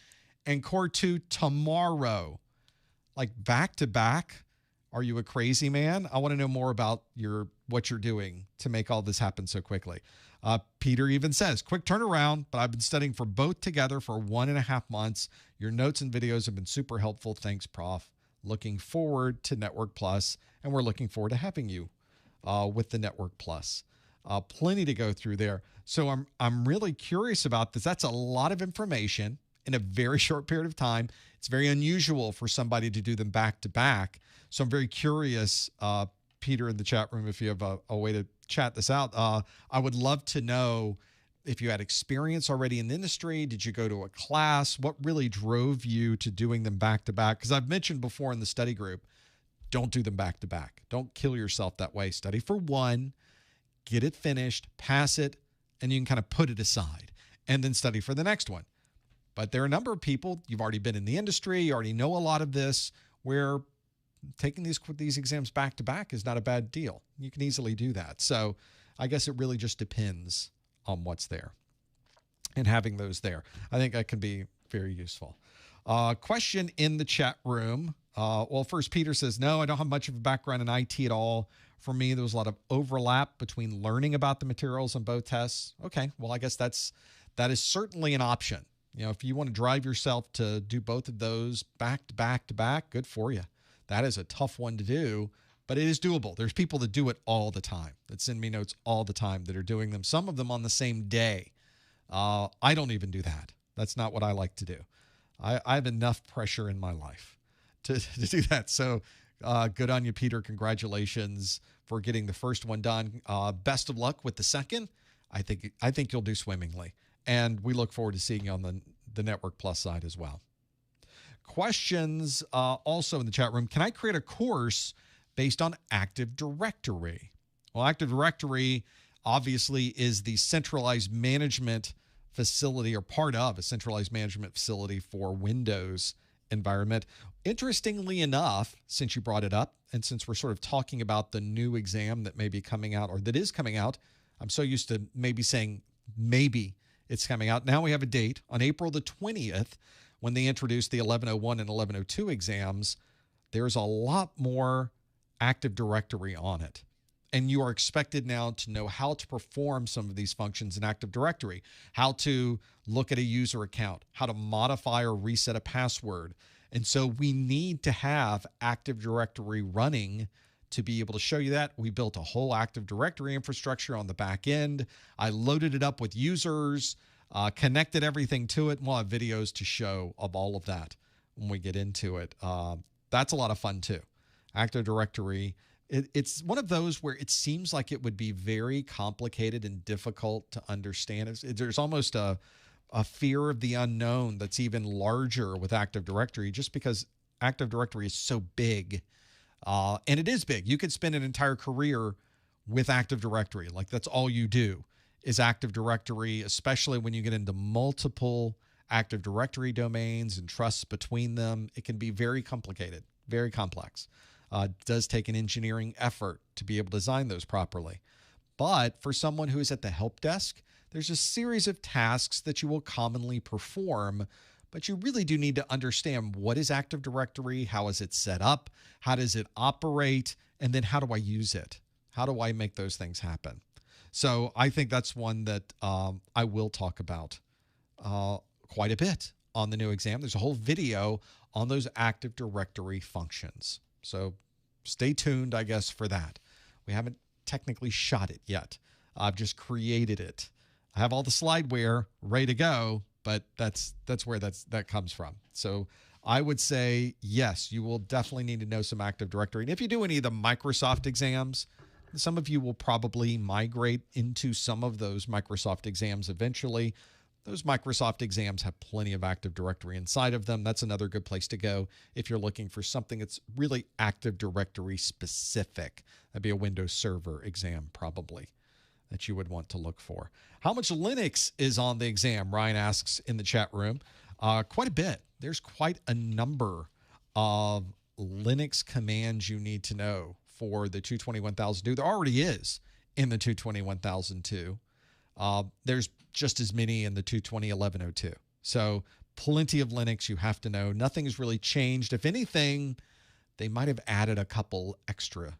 and Core 2 tomorrow. Like back to back? Are you a crazy man? I want to know more about what you're doing to make all this happen so quickly. Peter even says, quick turnaround, but I've been studying for both together for 1.5 months. Your notes and videos have been super helpful. Thanks, Prof. Looking forward to Network Plus, and we're looking forward to having you with the Network Plus. Plenty to go through there. So I'm really curious about this. That's a lot of information in a very short period of time. It's very unusual for somebody to do them back to back. So I'm very curious, Peter, in the chat room, if you have a way to chat this out. I would love to know if you had experience already in the industry. Did you go to a class? What really drove you to doing them back to back? Because I've mentioned before in the study group, don't do them back to back. Don't kill yourself that way. Study for one, get it finished, pass it, and you can kind of put it aside and then study for the next one. But there are a number of people, you've already been in the industry, you already know a lot of this, where taking these exams back to back is not a bad deal. You can easily do that. So I guess it really just depends on what's there and having those there. I think that can be very useful. Question in the chat room. Well, first, Peter says, no, I don't have much of a background in IT at all. For me, there was a lot of overlap between learning about the materials on both tests. Okay, well, I guess that is certainly an option. You know, if you want to drive yourself to do both of those back to back to back, good for you. That is a tough one to do, but it is doable. There's people that do it all the time, that send me notes all the time, that are doing them, some of them on the same day. I don't even do that. That's not what I like to do. I have enough pressure in my life to do that. So good on you, Peter. Congratulations for getting the first one done. Best of luck with the second. I think you'll do swimmingly. And we look forward to seeing you on the Network Plus side as well. Questions also in the chat room. Can I create a course based on Active Directory? Well, Active Directory obviously is the centralized management facility, or part of a centralized management facility for Windows environment. Interestingly enough, since you brought it up, and since we're sort of talking about the new exam that may be coming out, or that is coming out, I'm so used to maybe saying maybe it's coming out. Now we have a date on April the 20th when they introduce the 1101 and 1102 exams. There's a lot more Active Directory on it. And you are expected now to know how to perform some of these functions in Active Directory, how to look at a user account, how to modify or reset a password. And so we need to have Active Directory running to be able to show you that. We built a whole Active Directory infrastructure on the back end. I loaded it up with users, connected everything to it, and we'll have videos to show of all of that when we get into it. That's a lot of fun too. Active Directory, it's one of those where it seems like it would be very complicated and difficult to understand. There's almost a fear of the unknown that's even larger with Active Directory, just because Active Directory is so big. And it is big. You could spend an entire career with Active Directory. Like, that's all you do is Active Directory, especially when you get into multiple Active Directory domains and trusts between them. It can be very complicated, very complex. It does take an engineering effort to be able to design those properly. But for someone who is at the help desk, there's a series of tasks that you will commonly perform, but you really do need to understand what is Active Directory, how is it set up, how does it operate, and then how do I use it? How do I make those things happen? So I think that's one that I will talk about quite a bit on the new exam. There's a whole video on those Active Directory functions. So stay tuned, I guess, for that. We haven't technically shot it yet. I've just created it. I have all the slideware ready to go, but that's where that comes from. So I would say, yes, you will definitely need to know some Active Directory. And if you do any of the Microsoft exams, some of you will probably migrate into some of those Microsoft exams eventually. Those Microsoft exams have plenty of Active Directory inside of them. That's another good place to go if you're looking for something that's really Active Directory specific. That'd be a Windows Server exam probably that you would want to look for. How much Linux is on the exam? Ryan asks in the chat room. Quite a bit. There's quite a number of Linux commands you need to know for the 221002. There already is in the 221002. There's just as many in the 2201102. So plenty of Linux you have to know. Nothing has really changed. If anything, they might have added a couple extra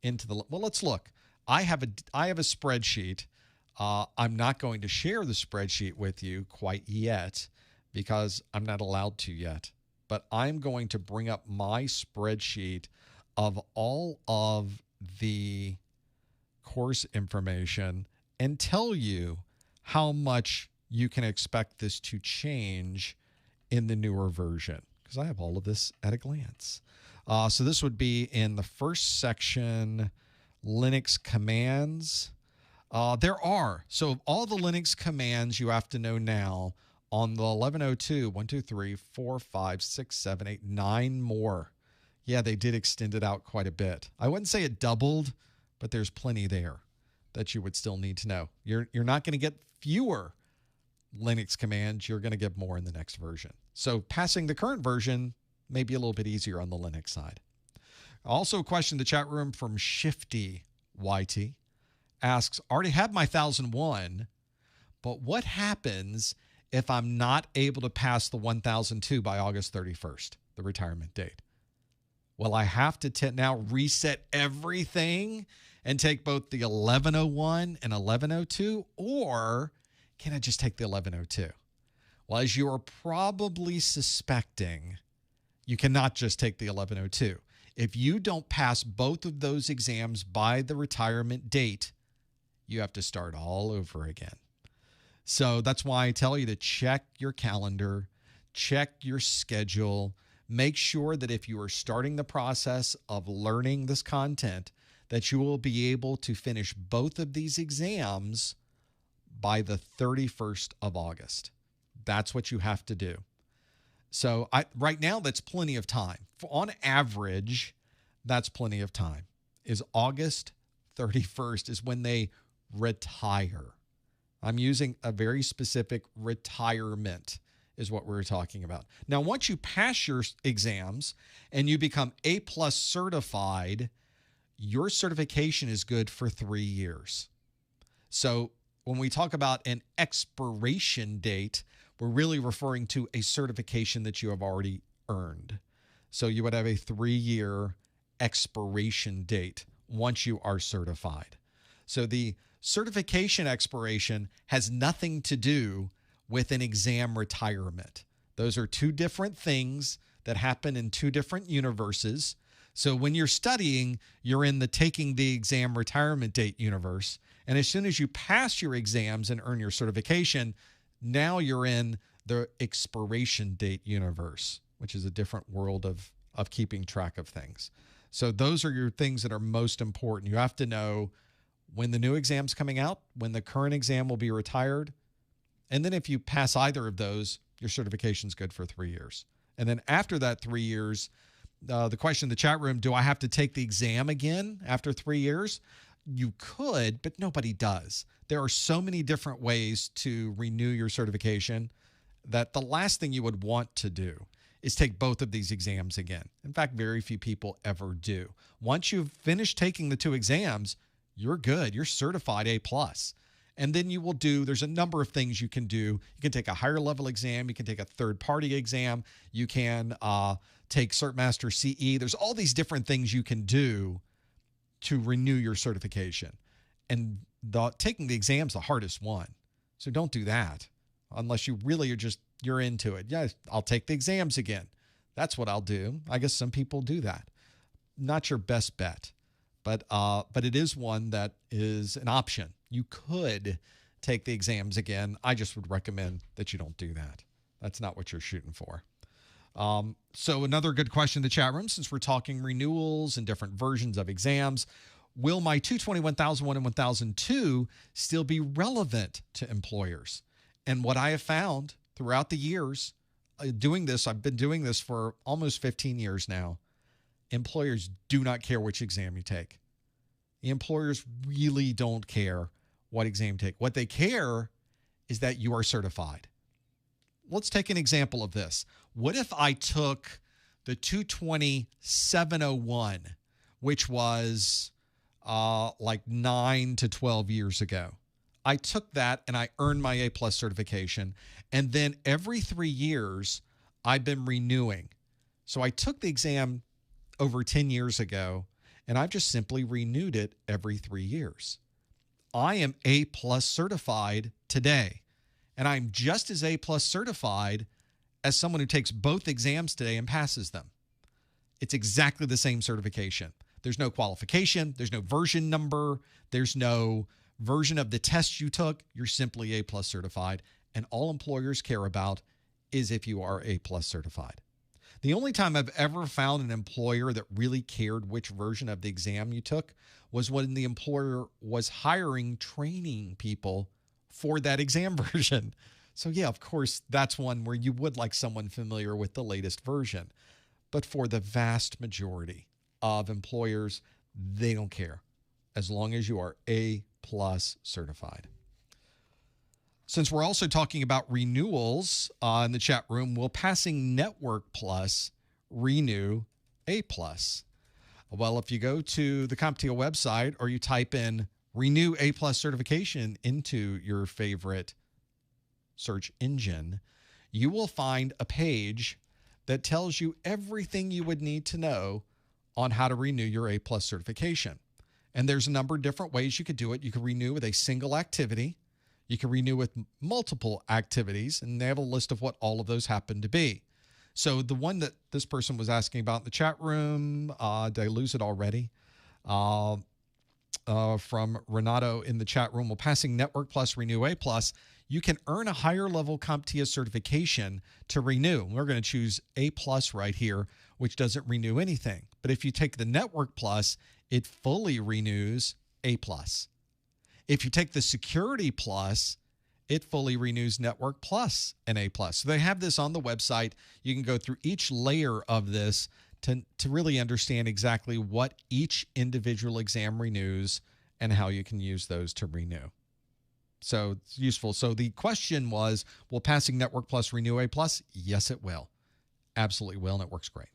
into the... Well, let's look. I have a spreadsheet. I'm not going to share the spreadsheet with you quite yet because I'm not allowed to yet. But I'm going to bring up my spreadsheet of all of the course information and tell you how much you can expect this to change in the newer version, because I have all of this at a glance. So this would be in the first section, Linux commands. There are. So all the Linux commands you have to know now on the 1102, 1, 2, 3, 4, 5, 6, 7, 8, 9 more. Yeah, they did extend it out quite a bit. I wouldn't say it doubled, but there's plenty there that you would still need to know. You're not going to get fewer Linux commands. You're going to get more in the next version. So passing the current version may be a little bit easier on the Linux side. Also a question in the chat room from Shifty YT asks, already have my 1001, but what happens if I'm not able to pass the 1002 by August 31st, the retirement date? Well, I have to now reset everything and take both the 1101 and 1102, or can I just take the 1102? Well, as you are probably suspecting, you cannot just take the 1102. If you don't pass both of those exams by the retirement date, you have to start all over again. So that's why I tell you to check your calendar, check your schedule, make sure that if you are starting the process of learning this content, that you will be able to finish both of these exams by the 31st of August. That's what you have to do. So right now, that's plenty of time. On average, that's plenty of time, is August 31st is when they retire. I'm using a very specific retirement is what we're talking about. Now, once you pass your exams and you become A+ certified, your certification is good for 3 years. So when we talk about an expiration date, we're really referring to a certification that you have already earned. So you would have a 3-year expiration date once you are certified. So the certification expiration has nothing to do with an exam retirement. Those are two different things that happen in two different universes. So when you're studying, you're in the taking the exam retirement date universe. And as soon as you pass your exams and earn your certification, now you're in the expiration date universe, which is a different world of keeping track of things. So those are your things that are most important. You have to know when the new exam's coming out, when the current exam will be retired. And then if you pass either of those, your certification's good for 3 years. And then after that 3 years, the question in the chat room, do I have to take the exam again after 3 years? You could, but nobody does. There are so many different ways to renew your certification that the last thing you would want to do is take both of these exams again. In fact, very few people ever do. Once you've finished taking the 2 exams, you're good. You're certified A+. And then you will do, there's a number of things you can do. You can take a higher level exam. You can take a third-party exam. You can take CertMaster CE. There's all these different things you can do to renew your certification. And taking the exam is the hardest one. So don't do that unless you really are you're into it. Yeah, I'll take the exams again. That's what I'll do. I guess some people do that. Not your best bet, but it is one that is an option. You could take the exams again. I just would recommend that you don't do that. That's not what you're shooting for. So another good question in the chat room, since we're talking renewals and different versions of exams, will my 220, 1001, and 1002 still be relevant to employers? And what I have found throughout the years doing this, I've been doing this for almost 15 years now, employers do not care which exam you take. The employers really don't care what exam you take. What they care is that you are certified. Let's take an example of this. What if I took the 220-701, which was like 9 to 12 years ago? I took that and I earned my A+ certification. And then every 3 years, I've been renewing. So I took the exam over 10 years ago, and I've just simply renewed it every 3 years. I am A+ certified today, and I'm just as A+ certified as someone who takes both exams today and passes them. It's exactly the same certification. There's no qualification. There's no version number. There's no version of the test you took. You're simply A+ certified, and all employers care about is if you are A+ certified. The only time I've ever found an employer that really cared which version of the exam you took was when the employer was hiring training people for that exam version. So yeah, of course, that's one where you would like someone familiar with the latest version. But for the vast majority of employers, they don't care as long as you are A+ certified. Since we're also talking about renewals in the chat room, will passing Network Plus renew A+? Well, if you go to the CompTIA website or you type in renew A+ certification into your favorite search engine, you will find a page that tells you everything you would need to know on how to renew your A+ certification. And there's a number of different ways you could do it. You could renew with a single activity. You can renew with multiple activities, and they have a list of what all of those happen to be. So the one that this person was asking about in the chat room, did I lose it already? From Renato in the chat room, will passing Network Plus renew A+? You can earn a higher level CompTIA certification to renew. We're going to choose A+ right here, which doesn't renew anything. But if you take the Network Plus, it fully renews A+. If you take the Security Plus, it fully renews Network Plus and A+. So they have this on the website. You can go through each layer of this to really understand exactly what each individual exam renews and how you can use those to renew. So it's useful. So the question was, will Passing Network Plus renew A+? Yes, it will. Absolutely will, and it works great.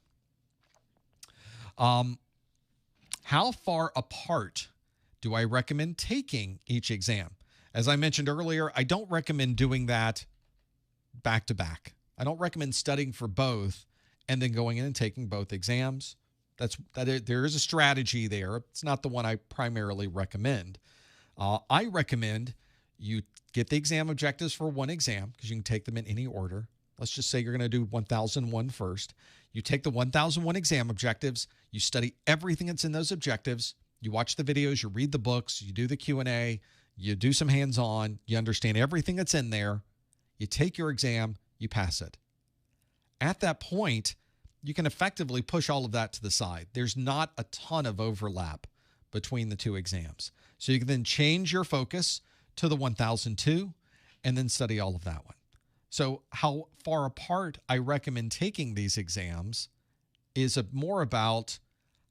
How far apart do I recommend taking each exam? As I mentioned earlier, I don't recommend doing that back to back. I don't recommend studying for both and then going in and taking both exams. There is a strategy there. It's not the one I primarily recommend. I recommend you get the exam objectives for one exam because you can take them in any order. Let's just say you're going to do 1001 first. You take the 1001 exam objectives. You study everything that's in those objectives. You watch the videos. You read the books. You do the Q&A. You do some hands-on. You understand everything that's in there. You take your exam. You pass it. At that point, you can effectively push all of that to the side. There's not a ton of overlap between the two exams. So you can then change your focus to the 1002 and then study all of that one. So how far apart I recommend taking these exams is more about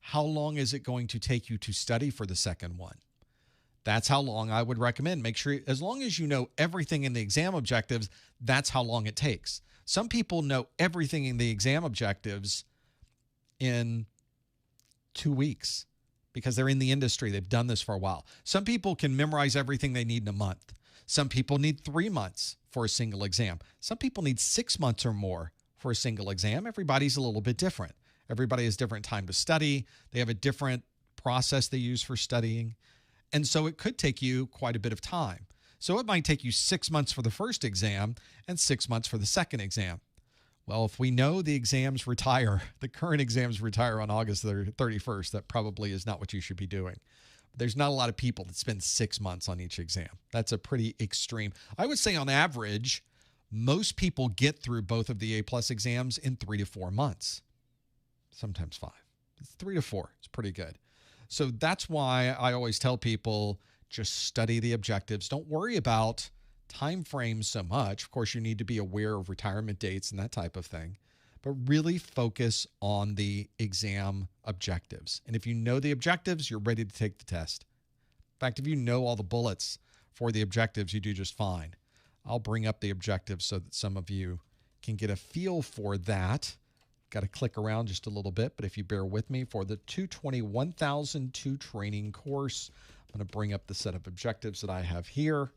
how long is it going to take you to study for the second one. That's how long I would recommend. Make sure, as long as you know everything in the exam objectives, that's how long it takes. Some people know everything in the exam objectives in 2 weeks because they're in the industry. They've done this for a while. Some people can memorize everything they need in a month. Some people need 3 months for a single exam. Some people need 6 months or more for a single exam. Everybody's a little bit different. Everybody has different time to study. They have a different process they use for studying. And so it could take you quite a bit of time. So it might take you 6 months for the first exam and 6 months for the second exam. Well, if we know the exams retire, the current exams retire on August 31st, that probably is not what you should be doing. There's not a lot of people that spend 6 months on each exam. That's a pretty extreme. I would say on average, most people get through both of the A+ exams in 3 to 4 months, sometimes 5. 3 to 4 is pretty good. So that's why I always tell people, just study the objectives. Don't worry about time frames so much. Of course, you need to be aware of retirement dates and that type of thing, but really focus on the exam objectives. And if you know the objectives, you're ready to take the test. In fact, if you know all the bullets for the objectives, you do just fine. I'll bring up the objectives so that some of you can get a feel for that. Got to click around just a little bit, but if you bear with me for the 220-1002 training course, I'm going to bring up the set of objectives that I have here.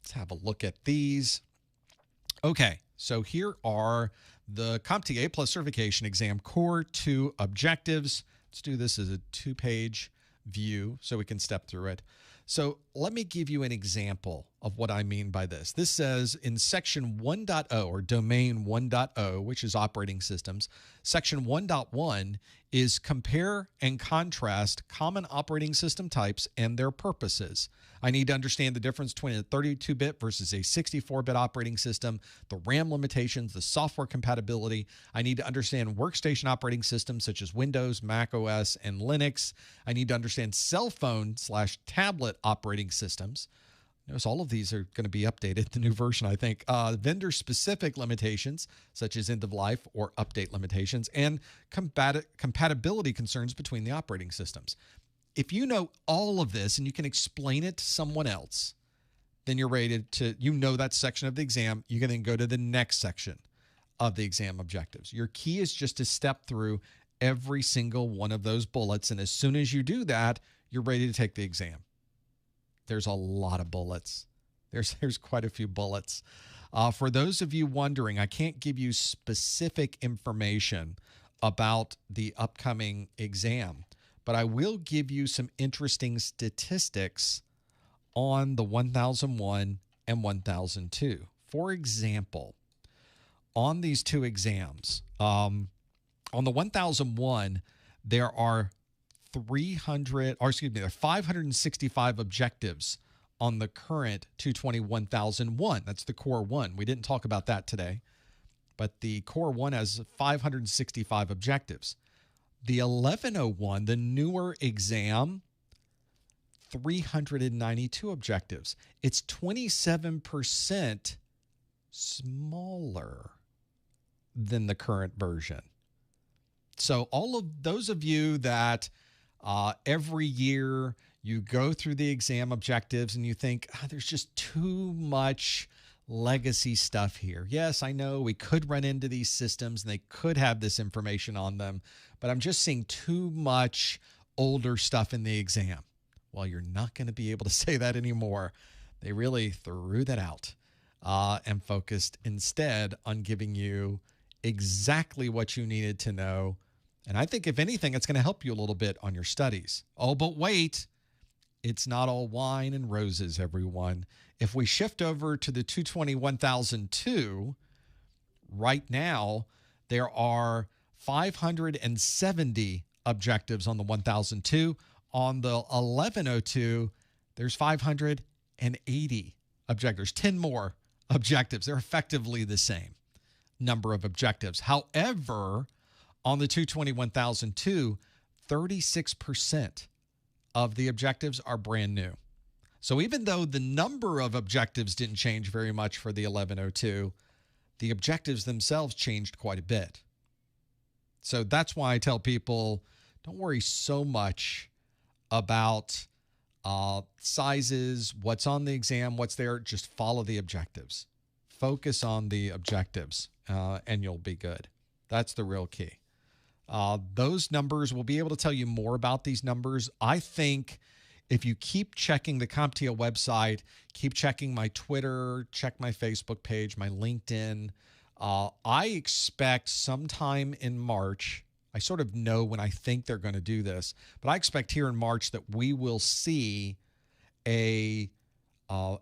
Let's have a look at these. Okay, so here are the CompTIA A+ certification exam core 2 objectives. Let's do this as a 2-page view so we can step through it. So let me give you an example of what I mean by this. This says in section 1.0 or domain 1.0, which is operating systems, section 1.1 is compare and contrast common operating system types and their purposes. I need to understand the difference between a 32-bit versus a 64-bit operating system, the RAM limitations, the software compatibility. I need to understand workstation operating systems such as Windows, Mac OS, and Linux. I need to understand cell phone/tablet operating systems. Notice all of these are going to be updated, the new version, I think. Vendor-specific limitations, such as end-of-life or update limitations, and compatibility concerns between the operating systems. If you know all of this and you can explain it to someone else, then you're ready to, you know that section of the exam. You can then go to the next section of the exam objectives. Your key is just to step through every single one of those bullets, and as soon as you do that, you're ready to take the exam. There's a lot of bullets. There's quite a few bullets. For those of you wondering, I can't give you specific information about the upcoming exam, but I will give you some interesting statistics on the 1001 and 1002. For example, on these two exams, on the 1001, there are 565 objectives on the current 220-1001. That's the core 1. We didn't talk about that today, but the core 1 has 565 objectives. The 1101, the newer exam, 392 objectives. It's 27% smaller than the current version. So all of those of you that Every year you go through the exam objectives and you think, there's just too much legacy stuff here. Yes, I know we could run into these systems and they could have this information on them, but I'm just seeing too much older stuff in the exam. Well, you're not going to be able to say that anymore. They really threw that out and focused instead on giving you exactly what you needed to know. And I think, if anything, it's going to help you a little bit on your studies. Oh, but wait, it's not all wine and roses, everyone. If we shift over to the 220-1002, right now, there are 570 objectives on the 1002. On the 1102, there's 580 objectives, 10 more objectives. They're effectively the same number of objectives. However, on the 220-1002, 36% of the objectives are brand new. So even though the number of objectives didn't change very much for the 1102, the objectives themselves changed quite a bit. So that's why I tell people, don't worry so much about sizes, what's on the exam, what's there. Just follow the objectives. Focus on the objectives, and you'll be good. That's the real key. Those numbers, we'll be able to tell you more about these numbers. I think if you keep checking the CompTIA website, keep checking my Twitter, check my Facebook page, my LinkedIn, I expect sometime in March, I sort of know when I think they're going to do this, but I expect here in March that we will see an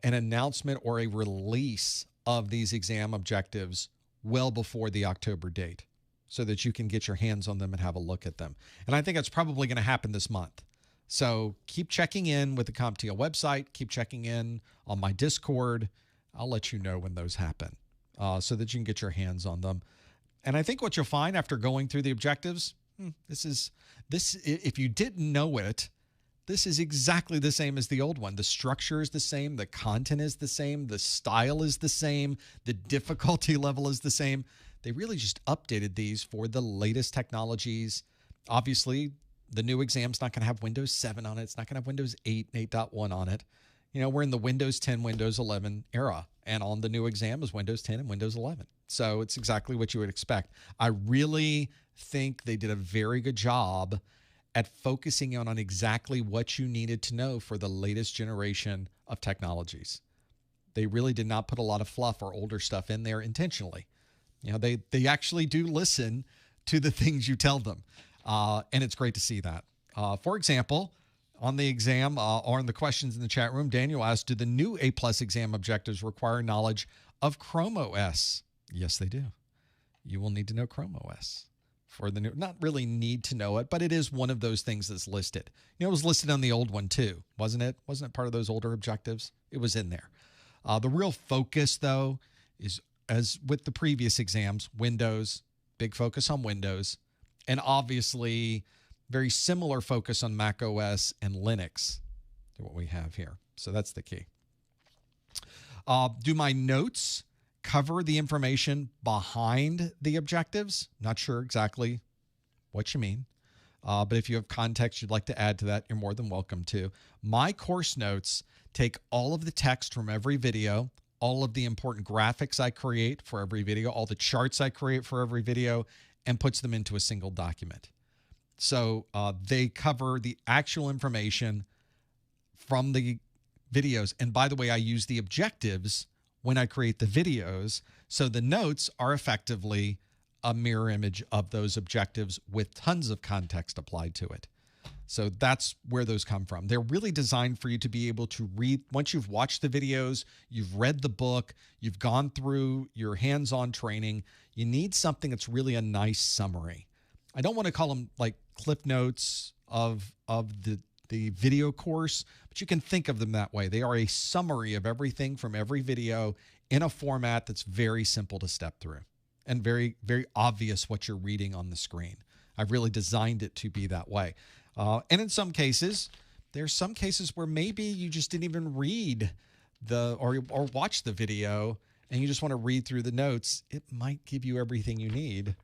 announcement or a release of these exam objectives well before the October date, so that you can get your hands on them and have a look at them. And I think it's probably going to happen this month. So keep checking in with the CompTIA website. Keep checking in on my Discord. I'll let you know when those happen so that you can get your hands on them. And I think what you'll find after going through the objectives, if you didn't know it, this is exactly the same as the old one. The structure is the same. The content is the same. The style is the same. The difficulty level is the same. They really just updated these for the latest technologies. Obviously, the new exam's not going to have Windows 7 on it. It's not going to have Windows 8 and 8.1 on it. You know, we're in the Windows 10, Windows 11 era, and on the new exam is Windows 10 and Windows 11. So it's exactly what you would expect. I really think they did a very good job at focusing on exactly what you needed to know for the latest generation of technologies. They really did not put a lot of fluff or older stuff in there intentionally. You know, they actually do listen to the things you tell them. And it's great to see that. For example, on the exam or in the questions in the chat room, Daniel asked, do the new A+ exam objectives require knowledge of Chrome OS? Yes, they do. You will need to know Chrome OS for the new, not really need to know it, but it is one of those things that's listed. You know, it was listed on the old one too, wasn't it? Wasn't it part of those older objectives? It was in there. The real focus, though, is, as with the previous exams, Windows, big focus on Windows, and obviously very similar focus on Mac OS and Linux to what we have here. So that's the key. Do my notes cover the information behind the objectives? Not sure exactly what you mean. But if you have context you'd like to add to that, you're more than welcome to. My course notes take all of the text from every video, all of the important graphics I create for every video, all the charts I create for every video, and puts them into a single document. So they cover the actual information from the videos. And by the way, I use the objectives when I create the videos. So the notes are effectively a mirror image of those objectives with tons of context applied to it. So that's where those come from. They're really designed for you to be able to read. Once you've watched the videos, you've read the book, you've gone through your hands-on training, you need something that's really a nice summary. I don't want to call them like clip notes of the video course, but you can think of them that way. They are a summary of everything from every video in a format that's very simple to step through and very, very obvious what you're reading on the screen. I've really designed it to be that way. And in some cases, there's some cases where maybe you just didn't even read or watch the video and you just want to read through the notes. It might give you everything you need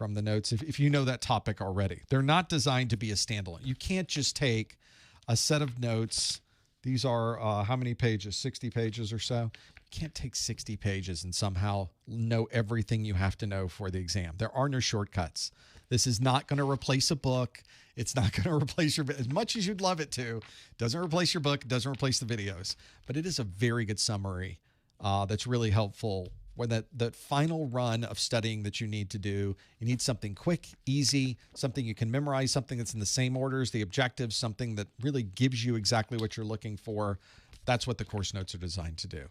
from the notes if you know that topic already. They're not designed to be a standalone. You can't just take a set of notes. These are how many pages? 60 pages or so. You can't take 60 pages and somehow know everything you have to know for the exam. There are no shortcuts. This is not going to replace a book. It's not going to replace your, as much as you'd love it to. It doesn't replace your book. It doesn't replace the videos. But it is a very good summary that's really helpful. When that final run of studying that you need to do, you need something quick, easy, something you can memorize, something that's in the same order as the objectives, something that really gives you exactly what you're looking for. That's what the course notes are designed to do.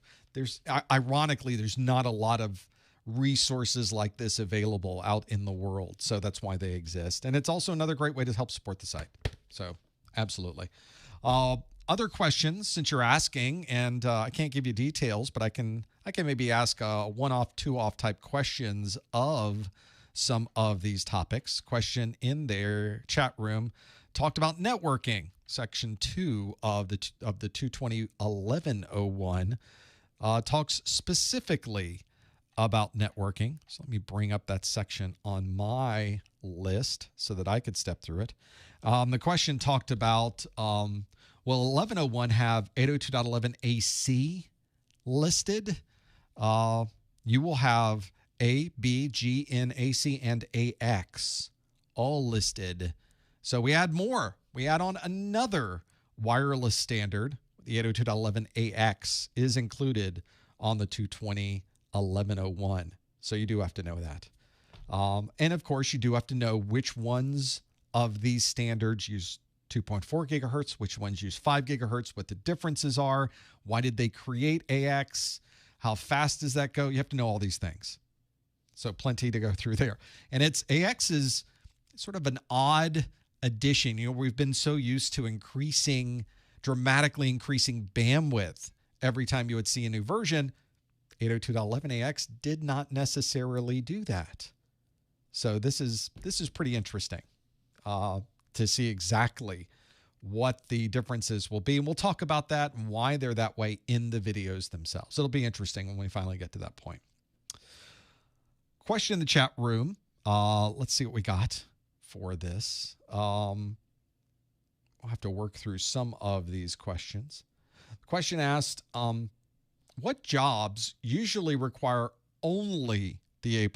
Ironically, there's not a lot of resources like this available out in the world. So that's why they exist. And it's also another great way to help support the site. So absolutely. Other questions, since you're asking, and I can't give you details, but I can maybe ask one-off, two-off type questions of some of these topics. Question in their chat room talked about networking. Section 2 of the 220.1101 talks specifically about networking. So let me bring up that section on my list so that I could step through it. The question talked about, will 1101 have 802.11 AC listed? You will have A, B, G, N, AC, and AX all listed. So we add more. We add on another wireless standard. The 802.11 AX is included on the 220.1101. So you do have to know that. And of course, you do have to know which ones of these standards use 2.4 gigahertz, which ones use 5 gigahertz, what the differences are, why did they create AX, how fast does that go? You have to know all these things. So plenty to go through there. And AX is sort of an odd addition. You know, we've been so used to dramatically increasing bandwidth every time you would see a new version. 802.11 AX did not necessarily do that. So this is pretty interesting to see exactly what the differences will be. And we'll talk about that and why they're that way in the videos themselves. It'll be interesting when we finally get to that point. Question in the chat room. Let's see what we got for this. We'll have to work through some of these questions. The question asked, what jobs usually require only the A+,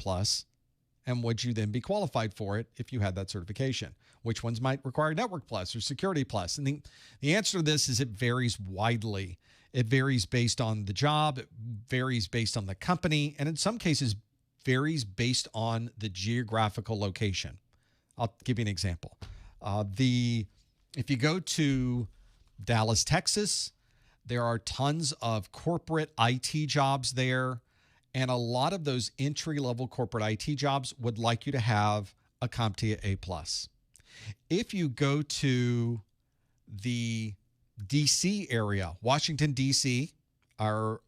and would you then be qualified for it if you had that certification? Which ones might require Network Plus or Security Plus? And the answer to this is it varies widely. It varies based on the job, it varies based on the company, and in some cases varies based on the geographical location. I'll give you an example. If you go to Dallas, Texas, there are tons of corporate IT jobs there, and a lot of those entry-level corporate IT jobs would like you to have a CompTIA A+. If you go to the D.C. area, Washington, D.C., our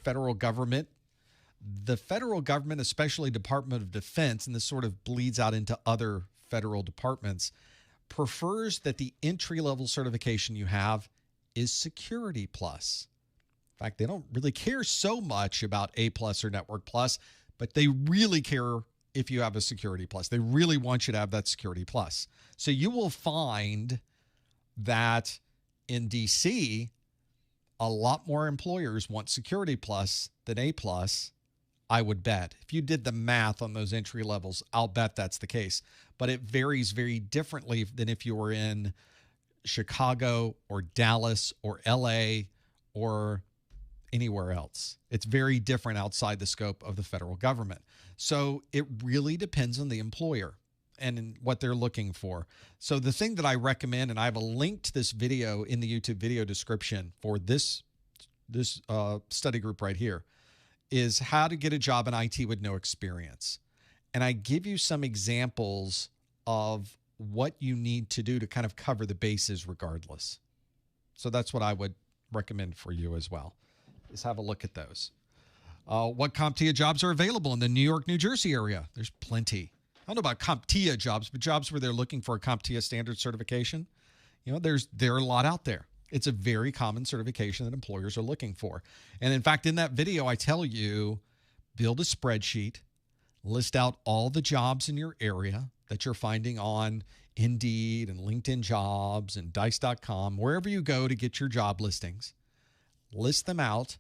federal government, the federal government, especially Department of Defense, and this sort of bleeds out into other federal departments, prefers that the entry-level certification you have is Security Plus. In fact, they don't really care so much about A+ or Network Plus, but they really care if you have a Security Plus. They really want you to have that Security Plus. So you will find that in DC, a lot more employers want Security Plus than A+, I would bet. If you did the math on those entry levels, I'll bet that's the case. But it varies very differently than if you were in Chicago or Dallas or LA or anywhere else. It's very different outside the scope of the federal government. So it really depends on the employer and what they're looking for. So the thing that I recommend, and I have a link to this video in the YouTube video description for this study group right here, is how to get a job in IT with no experience. And I give you some examples of what you need to do to kind of cover the bases regardless. So that's what I would recommend for you as well, is have a look at those. What CompTIA jobs are available in the New York, New Jersey area? There's plenty. I don't know about CompTIA jobs, but jobs where they're looking for a CompTIA standard certification. You know, there are a lot out there. It's a very common certification that employers are looking for. And in fact, in that video, I tell you, build a spreadsheet, List out all the jobs in your area that you're finding on Indeed and LinkedIn Jobs and Dice.com, wherever you go to get your job listings. List them out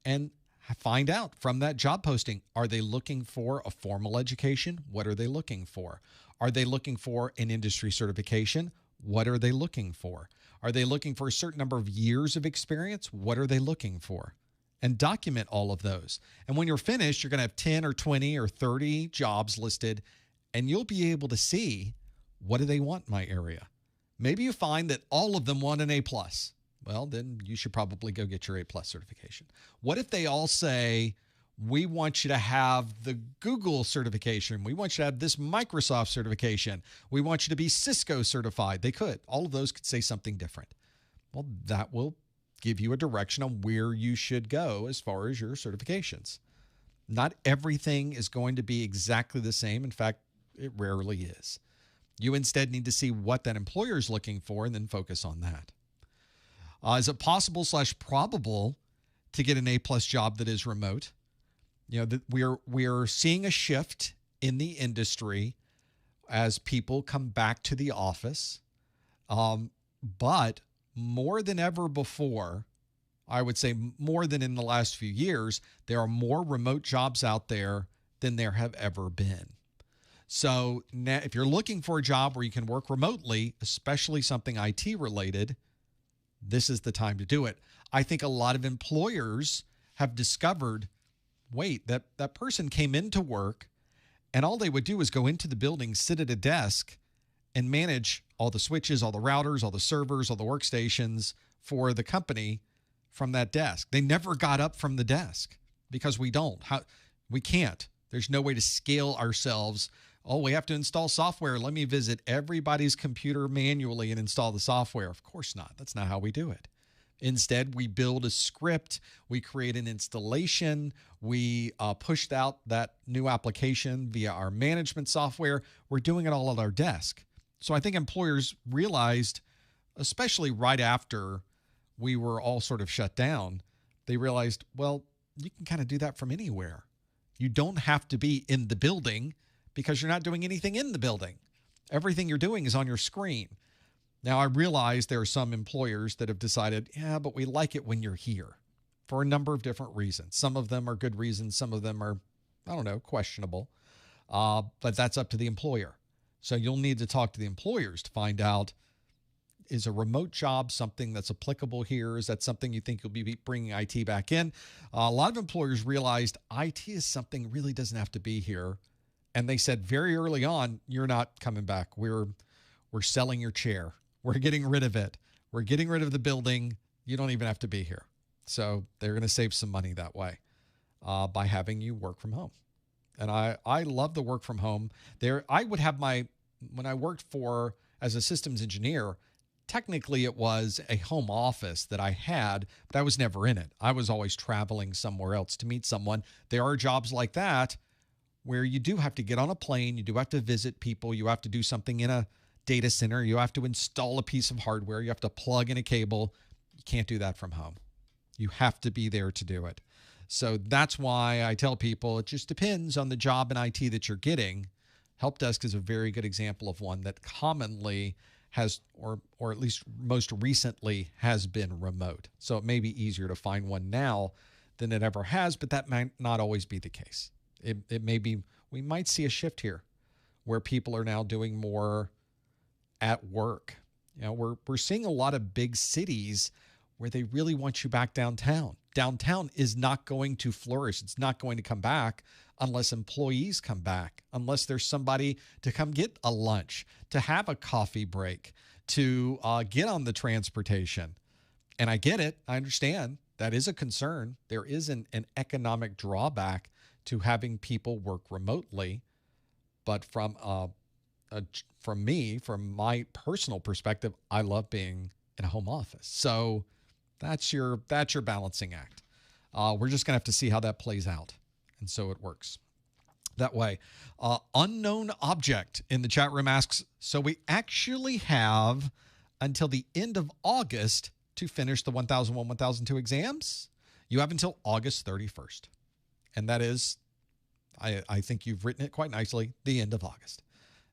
and find out from that job posting, are they looking for a formal education? What are they looking for? Are they looking for an industry certification? What are they looking for? Are they looking for a certain number of years of experience? What are they looking for? And document all of those. And when you're finished, you're going to have 10 or 20 or 30 jobs listed, and you'll be able to see, what do they want in my area? Maybe you find that all of them want an A+. Well, then you should probably go get your A+ certification. What if they all say, we want you to have the Google certification. We want you to have this Microsoft certification. We want you to be Cisco certified. They could. All of those could say something different. Well, that will give you a direction on where you should go as far as your certifications. Not everything is going to be exactly the same. In fact, it rarely is. You instead need to see what that employer is looking for and then focus on that. Is it possible / probable to get an A+ job that is remote? You know, we're seeing a shift in the industry as people come back to the office. But more than ever before, I would say more than in the last few years, there are more remote jobs out there than there have ever been. So now, if you're looking for a job where you can work remotely, especially something IT related, this is the time to do it. I think a lot of employers have discovered, wait, that person came into work and all they would do is go into the building, sit at a desk, and manage all the switches, all the routers, all the servers, all the workstations for the company from that desk. They never got up from the desk because we can't. There's no way to scale ourselves. Oh, we have to install software. Let me visit everybody's computer manually and install the software. Of course not. That's not how we do it. Instead, we build a script, we create an installation, we pushed out that new application via our management software. We're doing it all at our desk. So I think employers realized, especially right after we were all sort of shut down, they realized, well, you can kind of do that from anywhere. You don't have to be in the building because you're not doing anything in the building. Everything you're doing is on your screen. Now, I realize there are some employers that have decided, yeah, but we like it when you're here for a number of different reasons. Some of them are good reasons. Some of them are, I don't know, questionable. But that's up to the employer. So you'll need to talk to the employers to find out, is a remote job something that's applicable here? Is that something you think you'll be bringing IT back in? A lot of employers realized IT is something really doesn't have to be here. And they said very early on, you're not coming back. We're selling your chair. We're getting rid of it. We're getting rid of the building. You don't even have to be here. So they're going to save some money that way by having you work from home. And I love the work from home. I would have when I worked as a systems engineer, technically it was a home office that I had, but I was never in it. I was always traveling somewhere else to meet someone. There are jobs like that where you do have to get on a plane. You do have to visit people. You have to do something in a data center. You have to install a piece of hardware. You have to plug in a cable. You can't do that from home. You have to be there to do it. So that's why I tell people it just depends on the job in IT that you're getting. Help desk is a very good example of one that commonly has, or at least most recently has been remote. So it may be easier to find one now than it ever has, but that might not always be the case. It may be, we might see a shift here where people are now doing more at work. You know, we're seeing a lot of big cities where they really want you back downtown. Downtown is not going to flourish. It's not going to come back unless employees come back, unless there's somebody to come get a lunch, to have a coffee break, to get on the transportation. And I get it. I understand. That is a concern. There is an economic drawback to having people work remotely. But from my personal perspective, I love being in a home office. So that's your balancing act. We're just going to have to see how that plays out. And so it works that way. Unknown object in the chat room asks, so we actually have until the end of August to finish the 1001, 1002 exams? You have until August 31st. And that is, I think you've written it quite nicely, the end of August.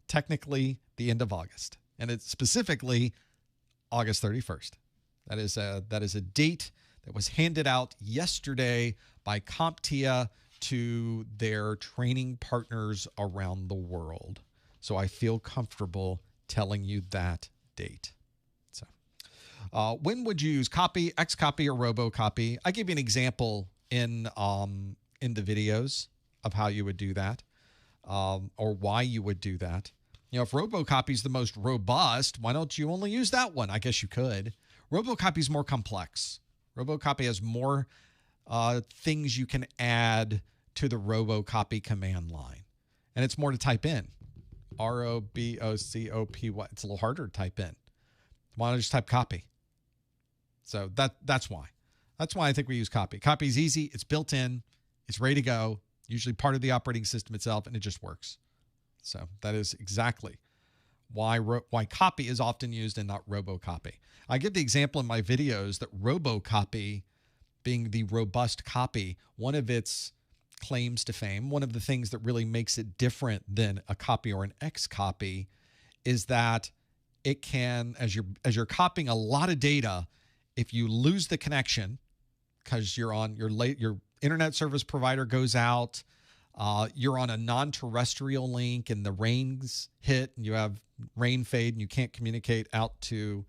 Technically, the end of August. And it's specifically August 31st. That is a date that was handed out yesterday by CompTIA to their training partners around the world. So I feel comfortable telling you that date. So when would you use copy, xcopy, or robocopy? I give you an example in the videos of how you would do that, or why you would do that. You know, if robocopy is the most robust, why don't you only use that one? I guess you could. Robocopy is more complex. Robocopy has more things you can add to the robocopy command line. And it's more to type in. R-O-B-O-C-O-P-Y. It's a little harder to type in. Why don't I just type copy? So that's why. That's why I think we use copy. Copy is easy. It's built in. It's ready to go. Usually part of the operating system itself, and it just works. So that is exactly why copy is often used and not robocopy. I give the example in my videos that robocopy, being the robust copy, one of its claims to fame, one of the things that really makes it different than a copy or an xcopy, is that it can, as you're copying a lot of data, if you lose the connection because you're on your internet service provider goes out, you're on a non-terrestrial link and the rains hit and you have rain fade and you can't communicate out to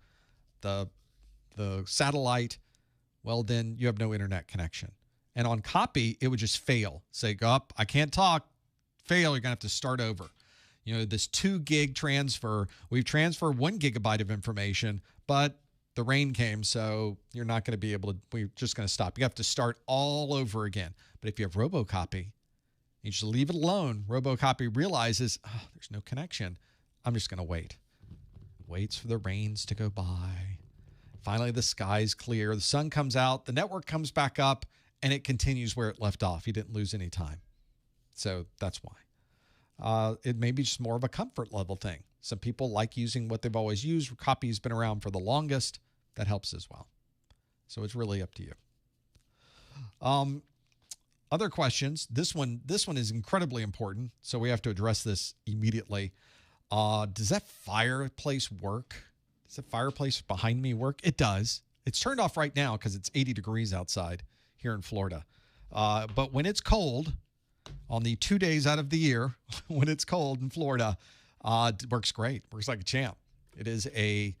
the satellite, well, then you have no internet connection. And on copy, it would just fail. Say, go up, I can't talk, fail, you're going to have to start over. You know, this 2 gig transfer, we've transferred 1 gigabyte of information, but the rain came, so you're not going to be able to, we're just going to stop. You have to start all over again. But if you have robocopy, you just leave it alone. Robocopy realizes, oh, there's no connection. I'm just going to wait. Waits for the rains to go by. Finally, the sky's clear. The sun comes out. The network comes back up, and it continues where it left off. You didn't lose any time. So that's why. It may be just more of a comfort level thing. Some people like using what they've always used. Copy's been around for the longest. That helps as well. So it's really up to you. Other questions. This one is incredibly important, so we have to address this immediately. Does that fireplace work? Does that fireplace behind me work? It does. It's turned off right now because it's 80 degrees outside here in Florida. But when it's cold, on the 2 days out of the year, when it's cold in Florida, it works great. Works like a champ. It is a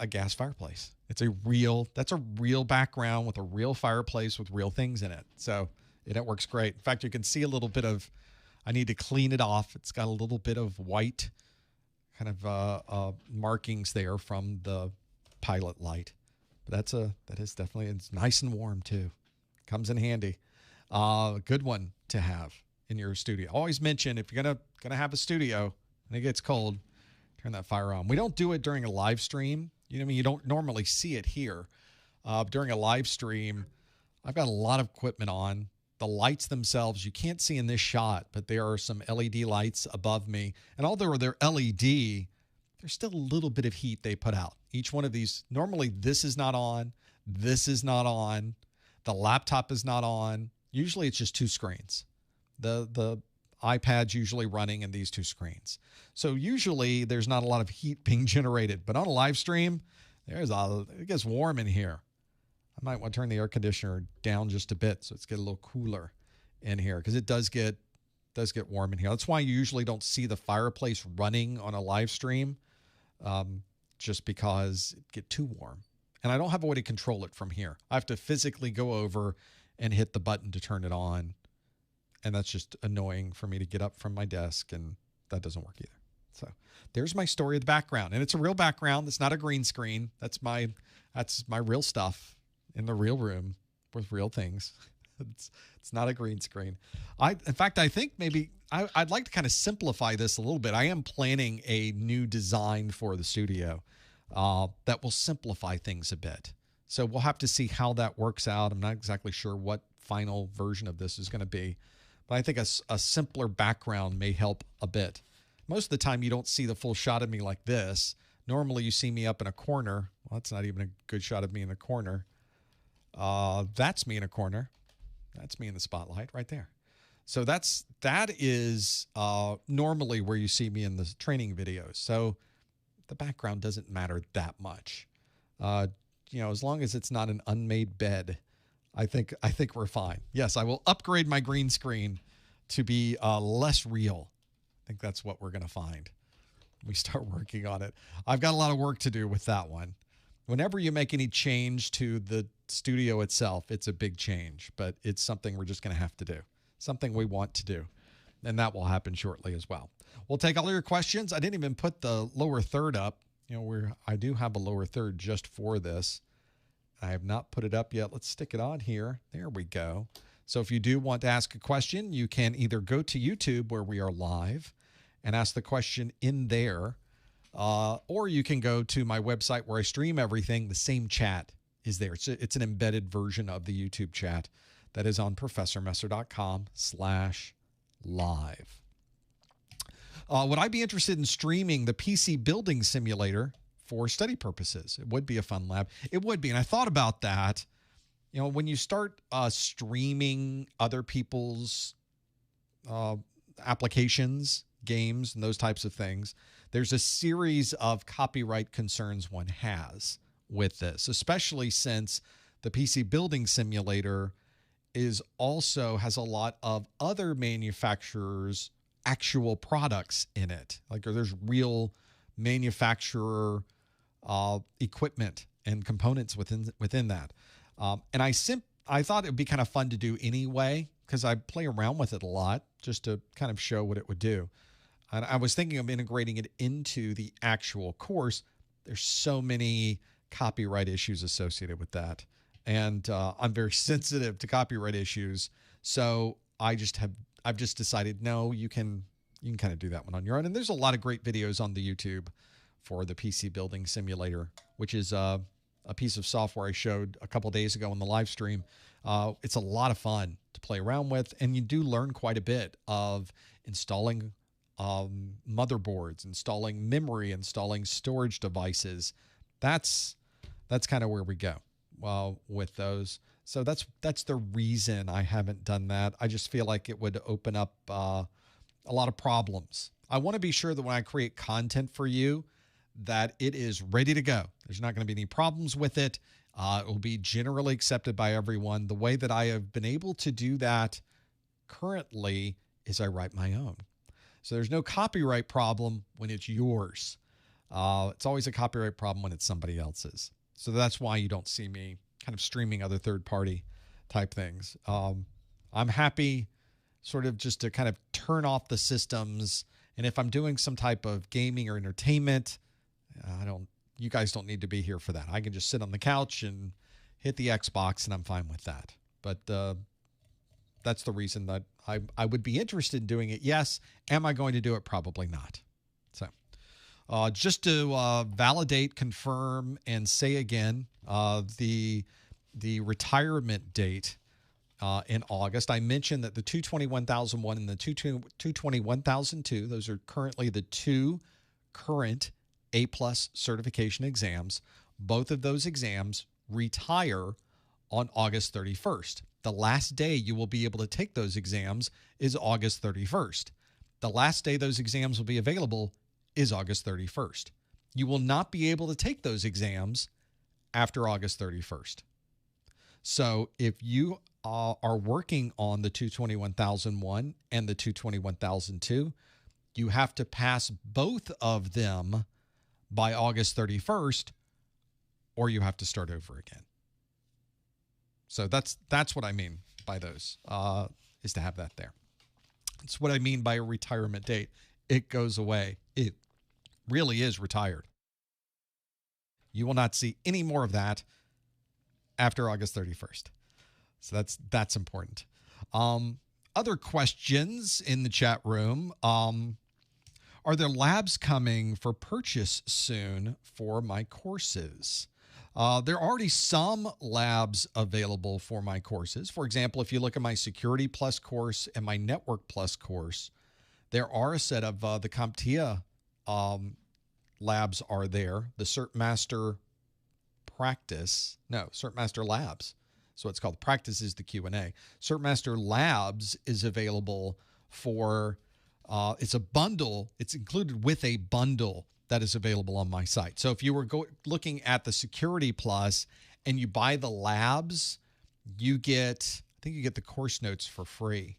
gas fireplace. That's a real background with a real fireplace with real things in it. So it works great. In fact, you can see a little bit of, I need to clean it off. It's got a little bit of white kind of markings there from the pilot light. But that is definitely, it's nice and warm too. Comes in handy. Good one to have in your studio. Always mention if you're gonna have a studio and it gets cold, turn that fire on. We don't do it during a live stream. You know what I mean? You don't normally see it here. During a live stream, I've got a lot of equipment on. The lights themselves, you can't see in this shot, but there are some LED lights above me. And although they're LED, there's still a little bit of heat they put out. Each one of these, normally this is not on, this is not on, the laptop is not on. Usually it's just 2 screens. The iPad's usually running in these 2 screens. So usually there's not a lot of heat being generated, but on a live stream, it gets warm in here. I might want to turn the air conditioner down just a bit so it's get a little cooler in here because it does get warm in here. That's why you usually don't see the fireplace running on a live stream, just because it get too warm. And I don't have a way to control it from here. I have to physically go over and hit the button to turn it on. And that's just annoying for me to get up from my desk, and that doesn't work either. So there's my story of the background. And it's a real background. It's not a green screen. That's my real stuff in the real room with real things. It's not a green screen. In fact, I think maybe I'd like to kind of simplify this a little bit. I am planning a new design for the studio that will simplify things a bit. So we'll have to see how that works out. I'm not exactly sure what final version of this is going to be, but I think a simpler background may help a bit. Most of the time you don't see the full shot of me like this. Normally you see me up in a corner. Well, that's not even a good shot of me in a corner. That's me in a corner. That's me in the spotlight right there. So that is normally where you see me in the training videos. So the background doesn't matter that much. As long as it's not an unmade bed, I think we're fine. Yes, I will upgrade my green screen to be less real. I think that's what we're going to find. We start working on it. I've got a lot of work to do with that one. Whenever you make any change to the studio itself, it's a big change, but it's something we're just going to have to do, something we want to do, and that will happen shortly as well. We'll take all your questions. I didn't even put the lower third up. I do have a lower third just for this. I have not put it up yet. Let's stick it on here. There we go. So if you do want to ask a question, you can either go to YouTube where we are live and ask the question in there, or you can go to my website where I stream everything. The same chat is there. It's an embedded version of the YouTube chat that is on professormesser.com/live. Would I be interested in streaming the PC building simulator for study purposes? It would be a fun lab. It would be. And I thought about that. When you start streaming other people's applications, games, and those types of things, there's a series of copyright concerns one has with this, especially since the PC building simulator has a lot of other manufacturers' actual products in it. Like there's real manufacturer equipment and components within that. And I thought it would be kind of fun to do anyway, because I play around with it a lot just to kind of show what it would do. And I was thinking of integrating it into the actual course. There's so many copyright issues associated with that. And I'm very sensitive to copyright issues. So I've just decided, no, you can kind of do that one on your own. And there's a lot of great videos on the YouTube for the PC building simulator, which is a piece of software I showed a couple days ago on the live stream. It's a lot of fun to play around with, and you do learn quite a bit of installing motherboards, installing memory, installing storage devices. That's kind of where we go with those. So that's the reason I haven't done that. I just feel like it would open up a lot of problems. I want to be sure that when I create content for you, that it is ready to go. There's not going to be any problems with it. It will be generally accepted by everyone. The way that I have been able to do that currently is I write my own. So there's no copyright problem when it's yours. It's always a copyright problem when it's somebody else's. So that's why you don't see me kind of streaming other third-party type things. I'm happy sort of just to kind of turn off the systems. And if I'm doing some type of gaming or entertainment, you guys don't need to be here for that. I can just sit on the couch and hit the Xbox, and I'm fine with that. But that's the reason that I would be interested in doing it. Yes. Am I going to do it? Probably not. So just to validate, confirm, and say again, the retirement date in August, I mentioned that the 221,001 and the 221,002, those are currently the two current A+ certification exams. Both of those exams retire on August 31st. The last day you will be able to take those exams is August 31st. The last day those exams will be available is August 31st. You will not be able to take those exams after August 31st. So if you are working on the 221,001 and the 221,002, you have to pass both of them by August 31st, or you have to start over again. So that's what I mean by those, is to have that there. It's what I mean by a retirement date. It goes away. It really is retired. You will not see any more of that after August 31st. So that's important. Other questions in the chat room. Are there labs coming for purchase soon for my courses? There are already some labs available for my courses. For example, if you look at my Security Plus course and my Network Plus course, there are a set of the CompTIA labs are there. The CertMaster Labs. So it's called Practice is the Q&A. CertMaster Labs is available for, it's a bundle. It's included with a bundle that is available on my site. So if you were looking at the Security Plus and you buy the labs, you get, I think you get the course notes for free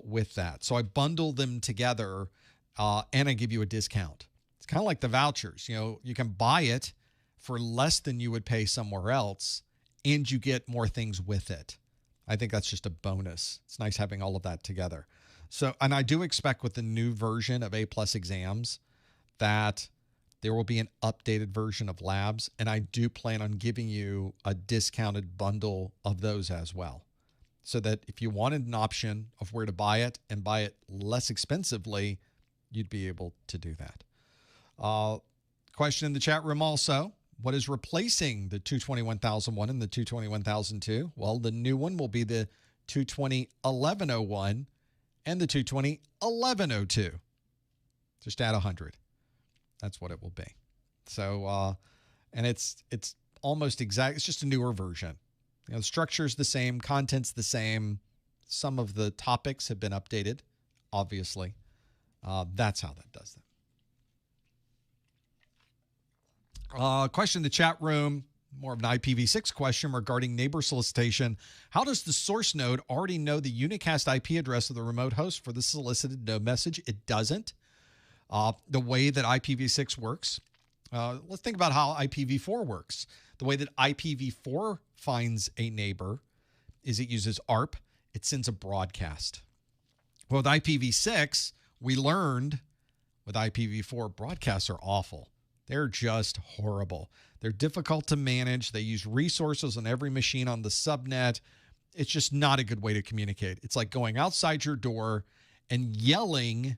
with that. So I bundle them together and I give you a discount. It's kind of like the vouchers. You know, you can buy it for less than you would pay somewhere else and you get more things with it. I think that's just a bonus. It's nice having all of that together. So, and I do expect with the new version of A+ exams that there will be an updated version of labs, and I do plan on giving you a discounted bundle of those as well, so that if you wanted an option of where to buy it and buy it less expensively, you'd be able to do that. Question in the chat room also, what is replacing the 220.1001 and the 220.1002? Well, the new one will be the 220.1101 and the 220.1102. Just add 100. That's what it will be. So, and it's almost exact. It's just a newer version. You know, the structure is the same, content's the same. Some of the topics have been updated, obviously. That's how that does that. Question in the chat room, more of an IPv6 question regarding neighbor solicitation. How does the source node already know the unicast IP address of the remote host for the solicited node message? It doesn't. The way that IPv6 works, let's think about how IPv4 works. The way that IPv4 finds a neighbor is it uses ARP. It sends a broadcast. Well, with IPv6, we learned with IPv4, broadcasts are awful. They're just horrible. They're difficult to manage. They use resources on every machine on the subnet. It's just not a good way to communicate. It's like going outside your door and yelling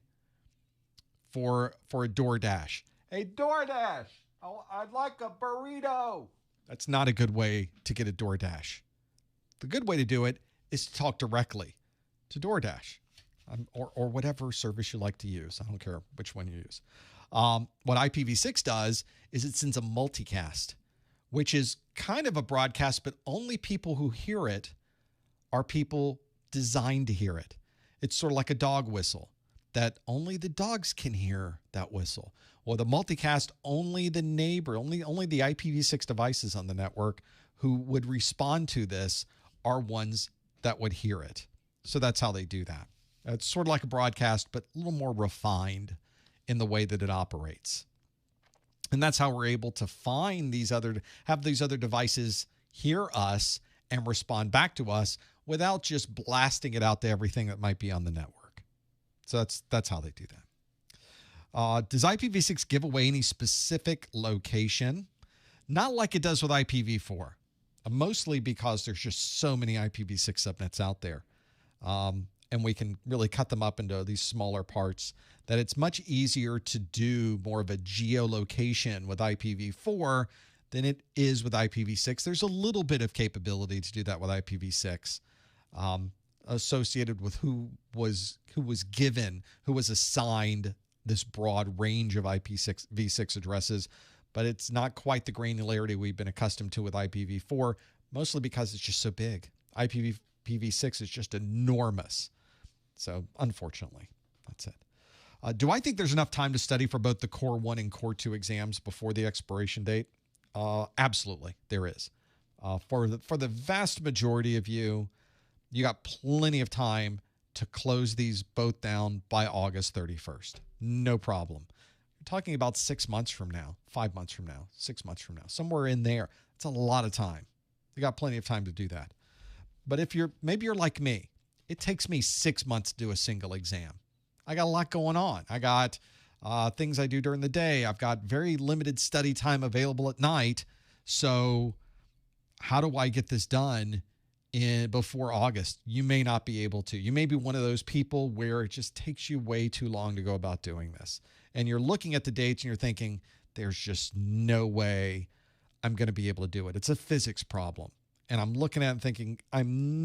for a DoorDash. Hey, DoorDash, I'd like a burrito. That's not a good way to get a DoorDash. The good way to do it is to talk directly to DoorDash or whatever service you like to use. I don't care which one you use. What IPv6 does is it sends a multicast, which is kind of a broadcast, but only people who hear it are people designed to hear it. It's sort of like a dog whistle, that only the dogs can hear that whistle. Well, the multicast, only the neighbor, only the IPv6 devices on the network who would respond to this are ones that would hear it. So that's how they do that. It's sort of like a broadcast, but a little more refined in the way that it operates. And that's how we're able to find have these other devices hear us and respond back to us without just blasting it out to everything that might be on the network. So that's how they do that. Does IPv6 give away any specific location? Not like it does with IPv4, mostly because there's just so many IPv6 subnets out there. And we can really cut them up into these smaller parts that it's much easier to do more of a geolocation with IPv4 than it is with IPv6. There's a little bit of capability to do that with IPv6. Associated with who was assigned this broad range of IPv6 addresses, but it's not quite the granularity we've been accustomed to with IPv4, mostly because it's just so big. IPv6 is just enormous. So unfortunately, that's it. Do I think there's enough time to study for both the Core 1 and Core 2 exams before the expiration date? Absolutely, there is. For the vast majority of you, you got plenty of time to close these both down by August 31st. No problem. You're talking about 6 months from now, 5 months from now, 6 months from now, somewhere in there. It's a lot of time. You got plenty of time to do that. But if maybe you're like me, it takes me 6 months to do a single exam. I got a lot going on. I got things I do during the day. I've got very limited study time available at night. So how do I get this done before August? You may not be able to. You may be one of those people where it just takes you way too long to go about doing this. And you're looking at the dates and you're thinking, there's just no way I'm going to be able to do it. It's a physics problem. And I'm looking at it and thinking,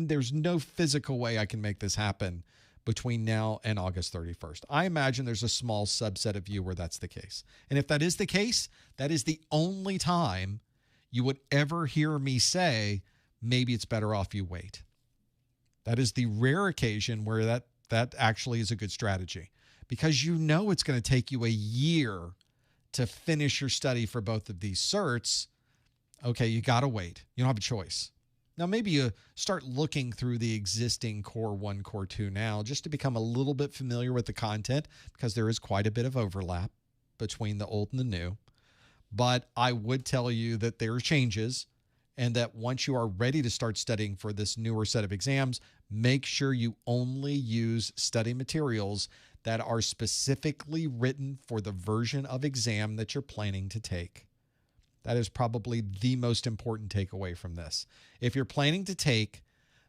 there's no physical way I can make this happen between now and August 31st. I imagine there's a small subset of you where that's the case. And if that is the case, that is the only time you would ever hear me say, maybe it's better off you wait. That is the rare occasion where that actually is a good strategy, because you know it's going to take you a year to finish your study for both of these certs. Okay, you got to wait. You don't have a choice. Now, maybe you start looking through the existing Core 1, Core 2 now just to become a little bit familiar with the content, because there is quite a bit of overlap between the old and the new. But I would tell you that there are changes, and that once you are ready to start studying for this newer set of exams, make sure you only use study materials that are specifically written for the version of exam that you're planning to take. That is probably the most important takeaway from this. If you're planning to take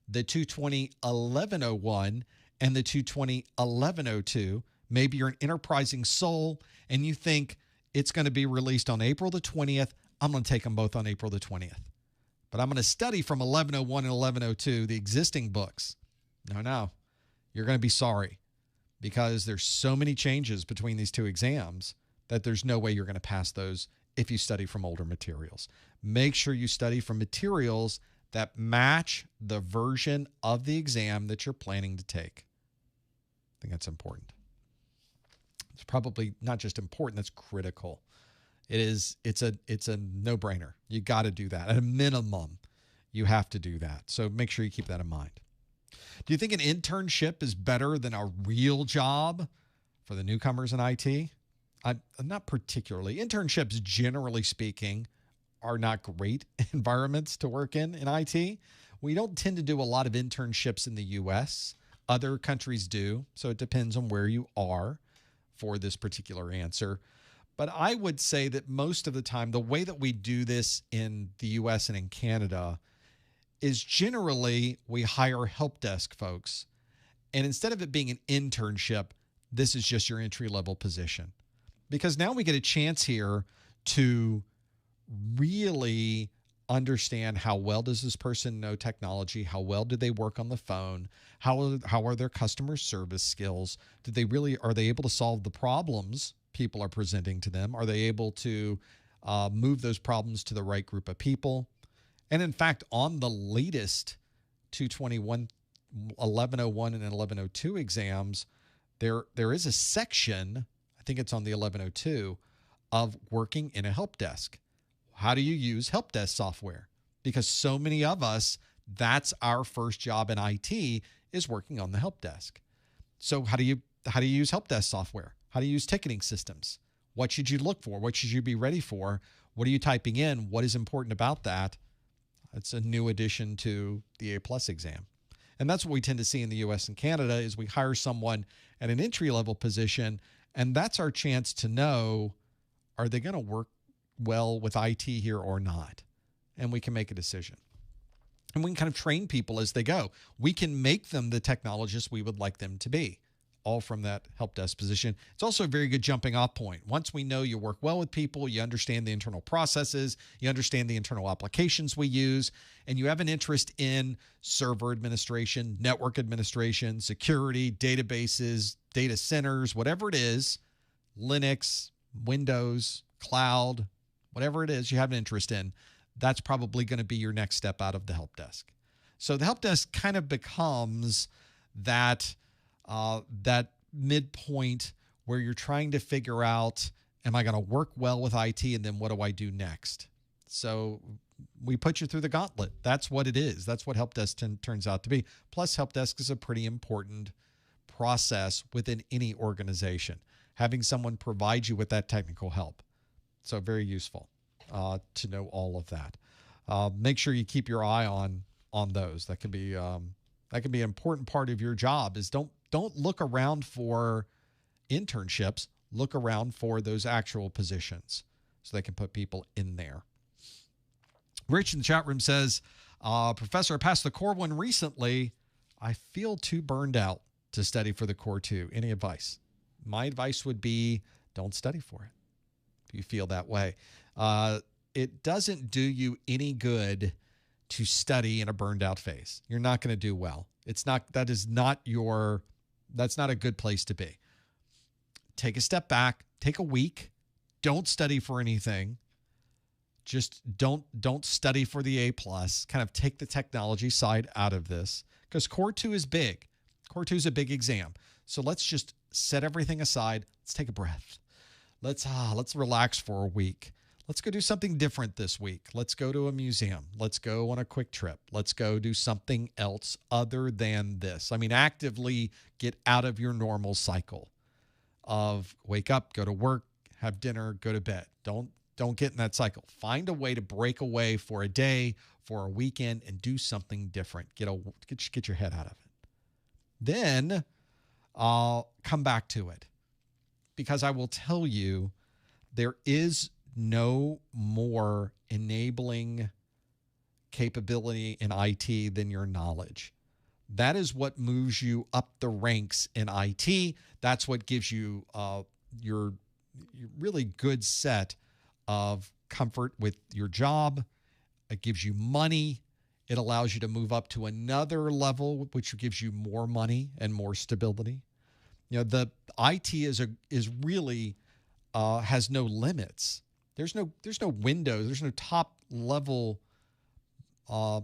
the 220-1101 and the 220-1102, maybe you're an enterprising soul and you think it's going to be released on April the 20th, I'm going to take them both on April the 20th. But I'm going to study from 1101 and 1102, the existing books. No, you're going to be sorry, because there's so many changes between these two exams that there's no way you're going to pass those if you study from older materials. Make sure you study from materials that match the version of the exam that you're planning to take. I think that's important. It's probably not just important, that's critical. It's a no-brainer. You got to do that. At a minimum, you have to do that. So make sure you keep that in mind. Do you think an internship is better than a real job for the newcomers in IT? Not particularly. Internships, generally speaking, are not great environments to work in IT. We don't tend to do a lot of internships in the U.S. Other countries do, so it depends on where you are for this particular answer. But I would say that most of the time, the way that we do this in the U.S. and in Canada is generally we hire help desk folks. And instead of it being an internship, this is just your entry-level position. Because now we get a chance here to really understand how well does this person know technology, how well do they work on the phone, how are their customer service skills, are they able to solve the problems people are presenting to them, are they able to move those problems to the right group of people. And in fact, on the latest 221, 1101 and 1102 exams, there is a section, I think it's on the 1102, of working in a help desk. How do you use help desk software? Because so many of us, that's our first job in IT, is working on the help desk. So how do you use help desk software? How do you use ticketing systems? What should you look for? What should you be ready for? What are you typing in? What is important about that? It's a new addition to the A+ exam. And that's what we tend to see in the US and Canada is we hire someone at an entry-level position, and that's our chance to know, are they going to work well with IT here or not? And we can make a decision. And we can kind of train people as they go. We can make them the technologists we would like them to be, all from that help desk position. It's also a very good jumping off point. Once we know you work well with people, you understand the internal processes, you understand the internal applications we use, and you have an interest in server administration, network administration, security, databases, data centers, whatever it is, Linux, Windows, cloud, whatever it is you have an interest in, that's probably going to be your next step out of the help desk. So the help desk kind of becomes that midpoint where you're trying to figure out, am I going to work well with IT, and then what do I do next? So we put you through the gauntlet. That's what it is. That's what help desk turns out to be. Plus, help desk is a pretty important process within any organization, having someone provide you with that technical help. So very useful to know all of that. Make sure you keep your eye on those. That can be an important part of your job. Is don't look around for internships. Look around for those actual positions so they can put people in there. Rich in the chat room says, Professor, I passed the Core 1 recently. I feel too burned out to study for the Core 2. Any advice? My advice would be don't study for it if you feel that way. It doesn't do you any good to study in a burned out phase. You're not going to do well. That's not a good place to be. Take a step back, take a week, don't study for anything. Just don't study for the A+. Kind of take the technology side out of this, because Core 2 is big. Core 2 is a big exam. So let's just set everything aside. Let's take a breath. Let's relax for a week. Let's go do something different this week. Let's go to a museum. Let's go on a quick trip. Let's go do something else other than this. I mean, actively get out of your normal cycle of wake up, go to work, have dinner, go to bed. Don't get in that cycle. Find a way to break away for a day, for a weekend, and do something different. Get your head out of it. Then come back to it, because I will tell you there is no more enabling capability in IT than your knowledge. That is what moves you up the ranks in IT. That's what gives you your really good set of comfort with your job. It gives you money. It allows you to move up to another level, which gives you more money and more stability. You know, the IT is really has no limits. There's no windows. There's no top level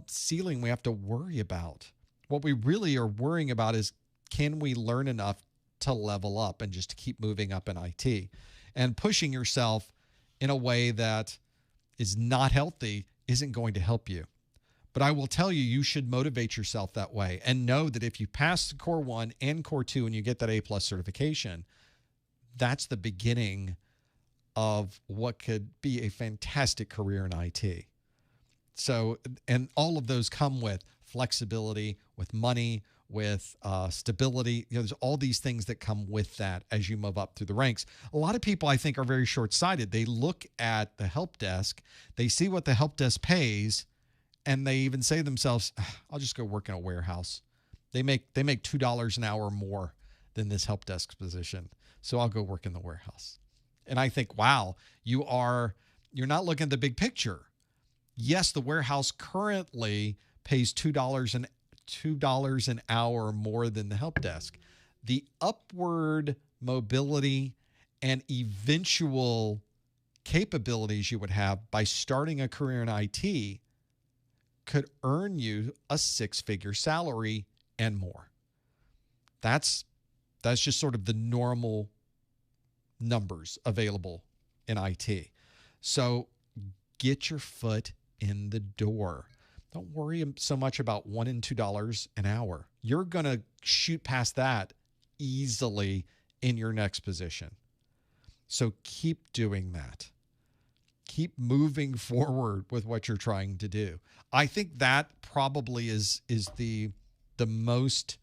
ceiling we have to worry about. What we really are worrying about is, can we learn enough to level up and just to keep moving up in IT? And pushing yourself in a way that is not healthy isn't going to help you. But I will tell you, you should motivate yourself that way, and know that if you pass the Core 1 and Core 2 and you get that A+ certification, that's the beginning of what could be a fantastic career in IT. So, and all of those come with flexibility, with money, with stability. You know, there's all these things that come with that as you move up through the ranks. A lot of people, I think, are very short-sighted. They look at the help desk, they see what the help desk pays, and they even say to themselves, I'll just go work in a warehouse. They make $2 an hour more than this help desk position, so I'll go work in the warehouse. And I think, wow, you're not looking at the big picture. Yes, the warehouse currently pays $2 an hour more than the help desk. The upward mobility and eventual capabilities you would have by starting a career in IT could earn you a 6-figure salary and more. That's just sort of the normal numbers available in IT. So get your foot in the door. Don't worry so much about $1 and $2 an hour. You're going to shoot past that easily in your next position. So keep doing that. Keep moving forward with what you're trying to do. I think that probably is the most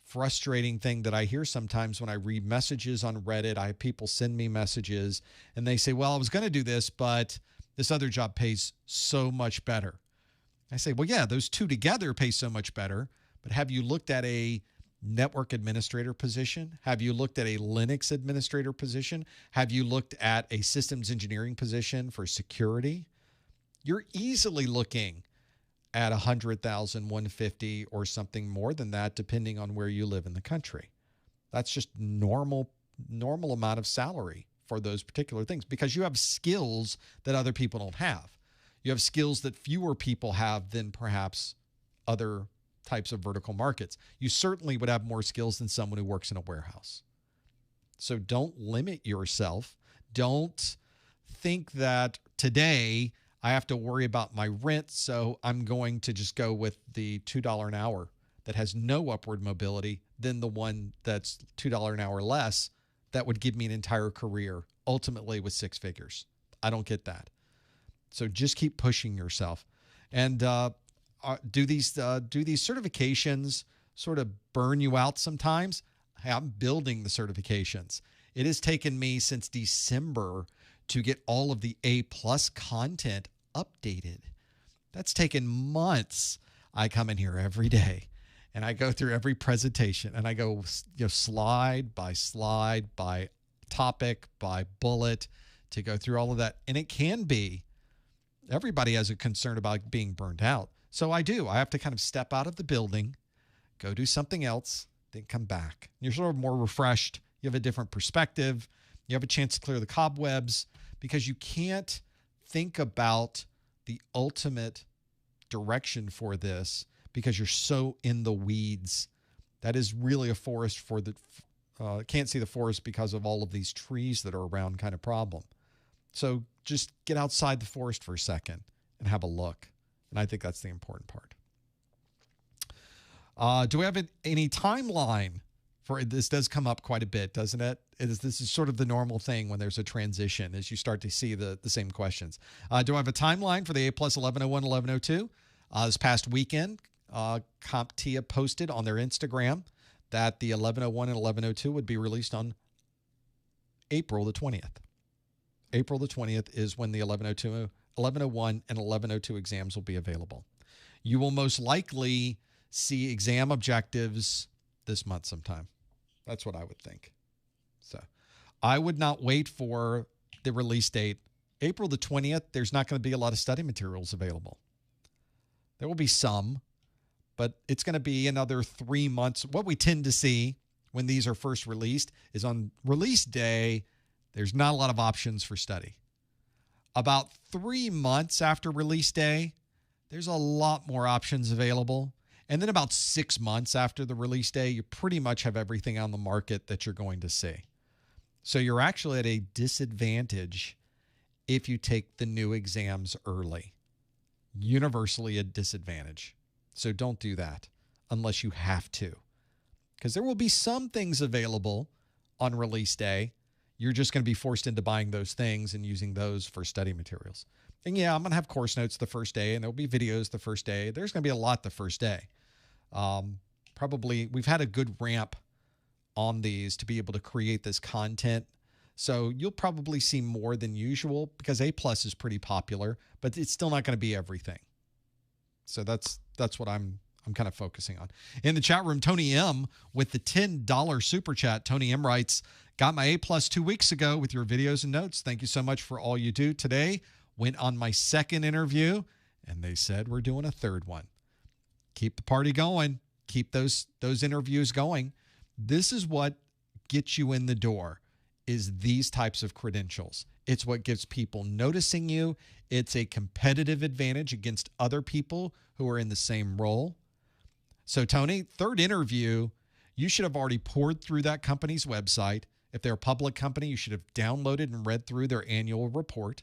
frustrating thing that I hear sometimes when I read messages on Reddit. I have people send me messages and they say, well, I was going to do this, but this other job pays so much better. I say, well, yeah, those two together pay so much better, but have you looked at a network administrator position? Have you looked at a Linux administrator position? Have you looked at a systems engineering position for security? You're easily looking at 100,000, 150, or something more than that, depending on where you live in the country. That's just normal amount of salary for those particular things, because you have skills that other people don't have. You have skills that fewer people have than perhaps other types of vertical markets. You certainly would have more skills than someone who works in a warehouse. So don't limit yourself. Don't think that today I have to worry about my rent, so I'm going to just go with the $2 an hour that has no upward mobility than the one that's $2 an hour less that would give me an entire career, ultimately with 6 figures. I don't get that. So just keep pushing yourself. And do these certifications sort of burn you out sometimes? Hey, I'm building the certifications. It has taken me since December to get all of the A+ content updated. That's taken months. I come in here every day and I go through every presentation and I go, slide by slide, by topic, by bullet, to go through all of that. And it can be, everybody has a concern about being burned out. So I do. I have to kind of step out of the building, go do something else, then come back. You're sort of more refreshed. You have a different perspective. You have a chance to clear the cobwebs, because you can't think about the ultimate direction for this because you're so in the weeds. That is really a forest for the can't see the forest because of all of these trees that are around kind of problem. So just get outside the forest for a second and have a look. And I think that's the important part. Do we have any timeline for this? Does come up quite a bit, doesn't it? This is sort of the normal thing when there's a transition as you start to see the same questions. Do I have a timeline for the A+ 1101, 1102? This past weekend, CompTIA posted on their Instagram that the 1101 and 1102 would be released on April the 20th. April the 20th is when the 1101 and 1102 exams will be available. You will most likely see exam objectives this month sometime. That's what I would think. So I would not wait for the release date. April the 20th, there's not going to be a lot of study materials available. There will be some, but it's going to be another 3 months. What we tend to see when these are first released is on release day, there's not a lot of options for study. About 3 months after release day, there's a lot more options available. And then about 6 months after the release day, you pretty much have everything on the market that you're going to see. So you're actually at a disadvantage if you take the new exams early. Universally a disadvantage. So don't do that unless you have to. Because there will be some things available on release day. You're just going to be forced into buying those things and using those for study materials. And yeah, I'm going to have course notes the first day, and there'll be videos the first day. There's going to be a lot the first day. Probably, we've had a good ramp on these to be able to create this content. So you'll probably see more than usual because A+ is pretty popular, but it's still not going to be everything. So that's what I'm kind of focusing on. In the chat room, Tony M with the $10 super chat. Tony M writes, got my A+ 2 weeks ago with your videos and notes. Thank you so much for all you do. Today, went on my second interview, and they said we're doing a third one. Keep the party going. Keep those interviews going. This is what gets you in the door, is these types of credentials. It's what gets people noticing you. It's a competitive advantage against other people who are in the same role. So, Tony, third interview, you should have already poured through that company's website. If they're a public company, you should have downloaded and read through their annual report.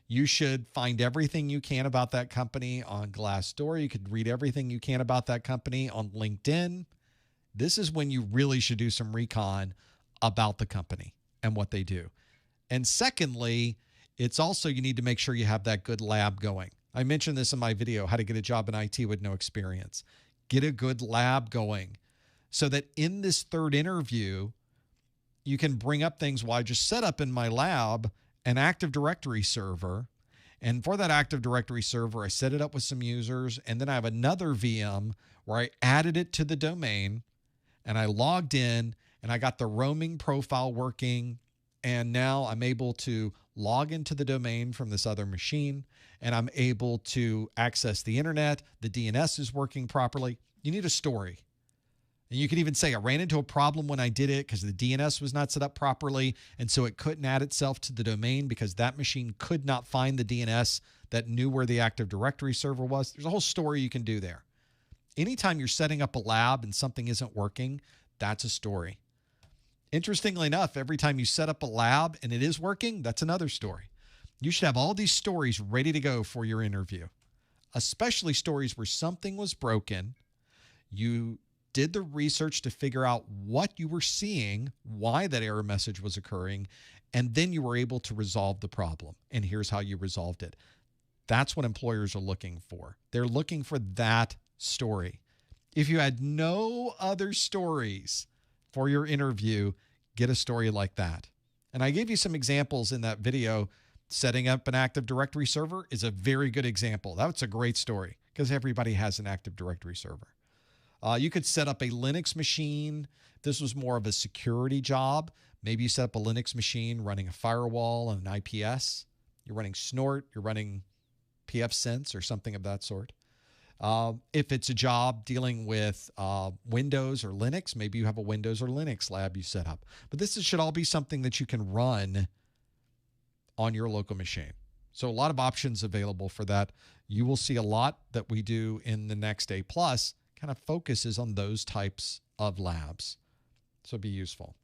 You should find everything you can about that company on Glassdoor. You could read everything you can about that company on LinkedIn. This is when you really should do some recon about the company and what they do. And secondly, it's also you need to make sure you have that good lab going. I mentioned this in my video, how to get a job in IT with no experience. Get a good lab going so that in this third interview, you can bring up things. Well, I just set up in my lab an Active Directory server. And for that Active Directory server, I set it up with some users. And then I have another VM where I added it to the domain and I logged in and I got the roaming profile working. And now I'm able to log into the domain from this other machine and I'm able to access the internet. The DNS is working properly. You need a story. And you can even say, I ran into a problem when I did it because the DNS was not set up properly. And so it couldn't add itself to the domain because that machine could not find the DNS that knew where the Active Directory server was. There's a whole story you can do there. Anytime you're setting up a lab and something isn't working, that's a story. Interestingly enough, every time you set up a lab and it is working, that's another story. You should have all these stories ready to go for your interview, especially stories where something was broken. You did the research to figure out what you were seeing, why that error message was occurring, and then you were able to resolve the problem. And here's how you resolved it. That's what employers are looking for. They're looking for that story. If you had no other stories for your interview, get a story like that. And I gave you some examples in that video. Setting up an Active Directory server is a very good example. That's a great story because everybody has an Active Directory server. You could set up a Linux machine. This was more of a security job. Maybe you set up a Linux machine running a firewall and an IPS. You're running Snort. You're running pfSense or something of that sort. If it's a job dealing with Windows or Linux, maybe you have a Windows or Linux lab you set up. But this should all be something that you can run on your local machine. So a lot of options available for that. You will see a lot that we do in the next A+ kind of focuses on those types of labs. So be useful.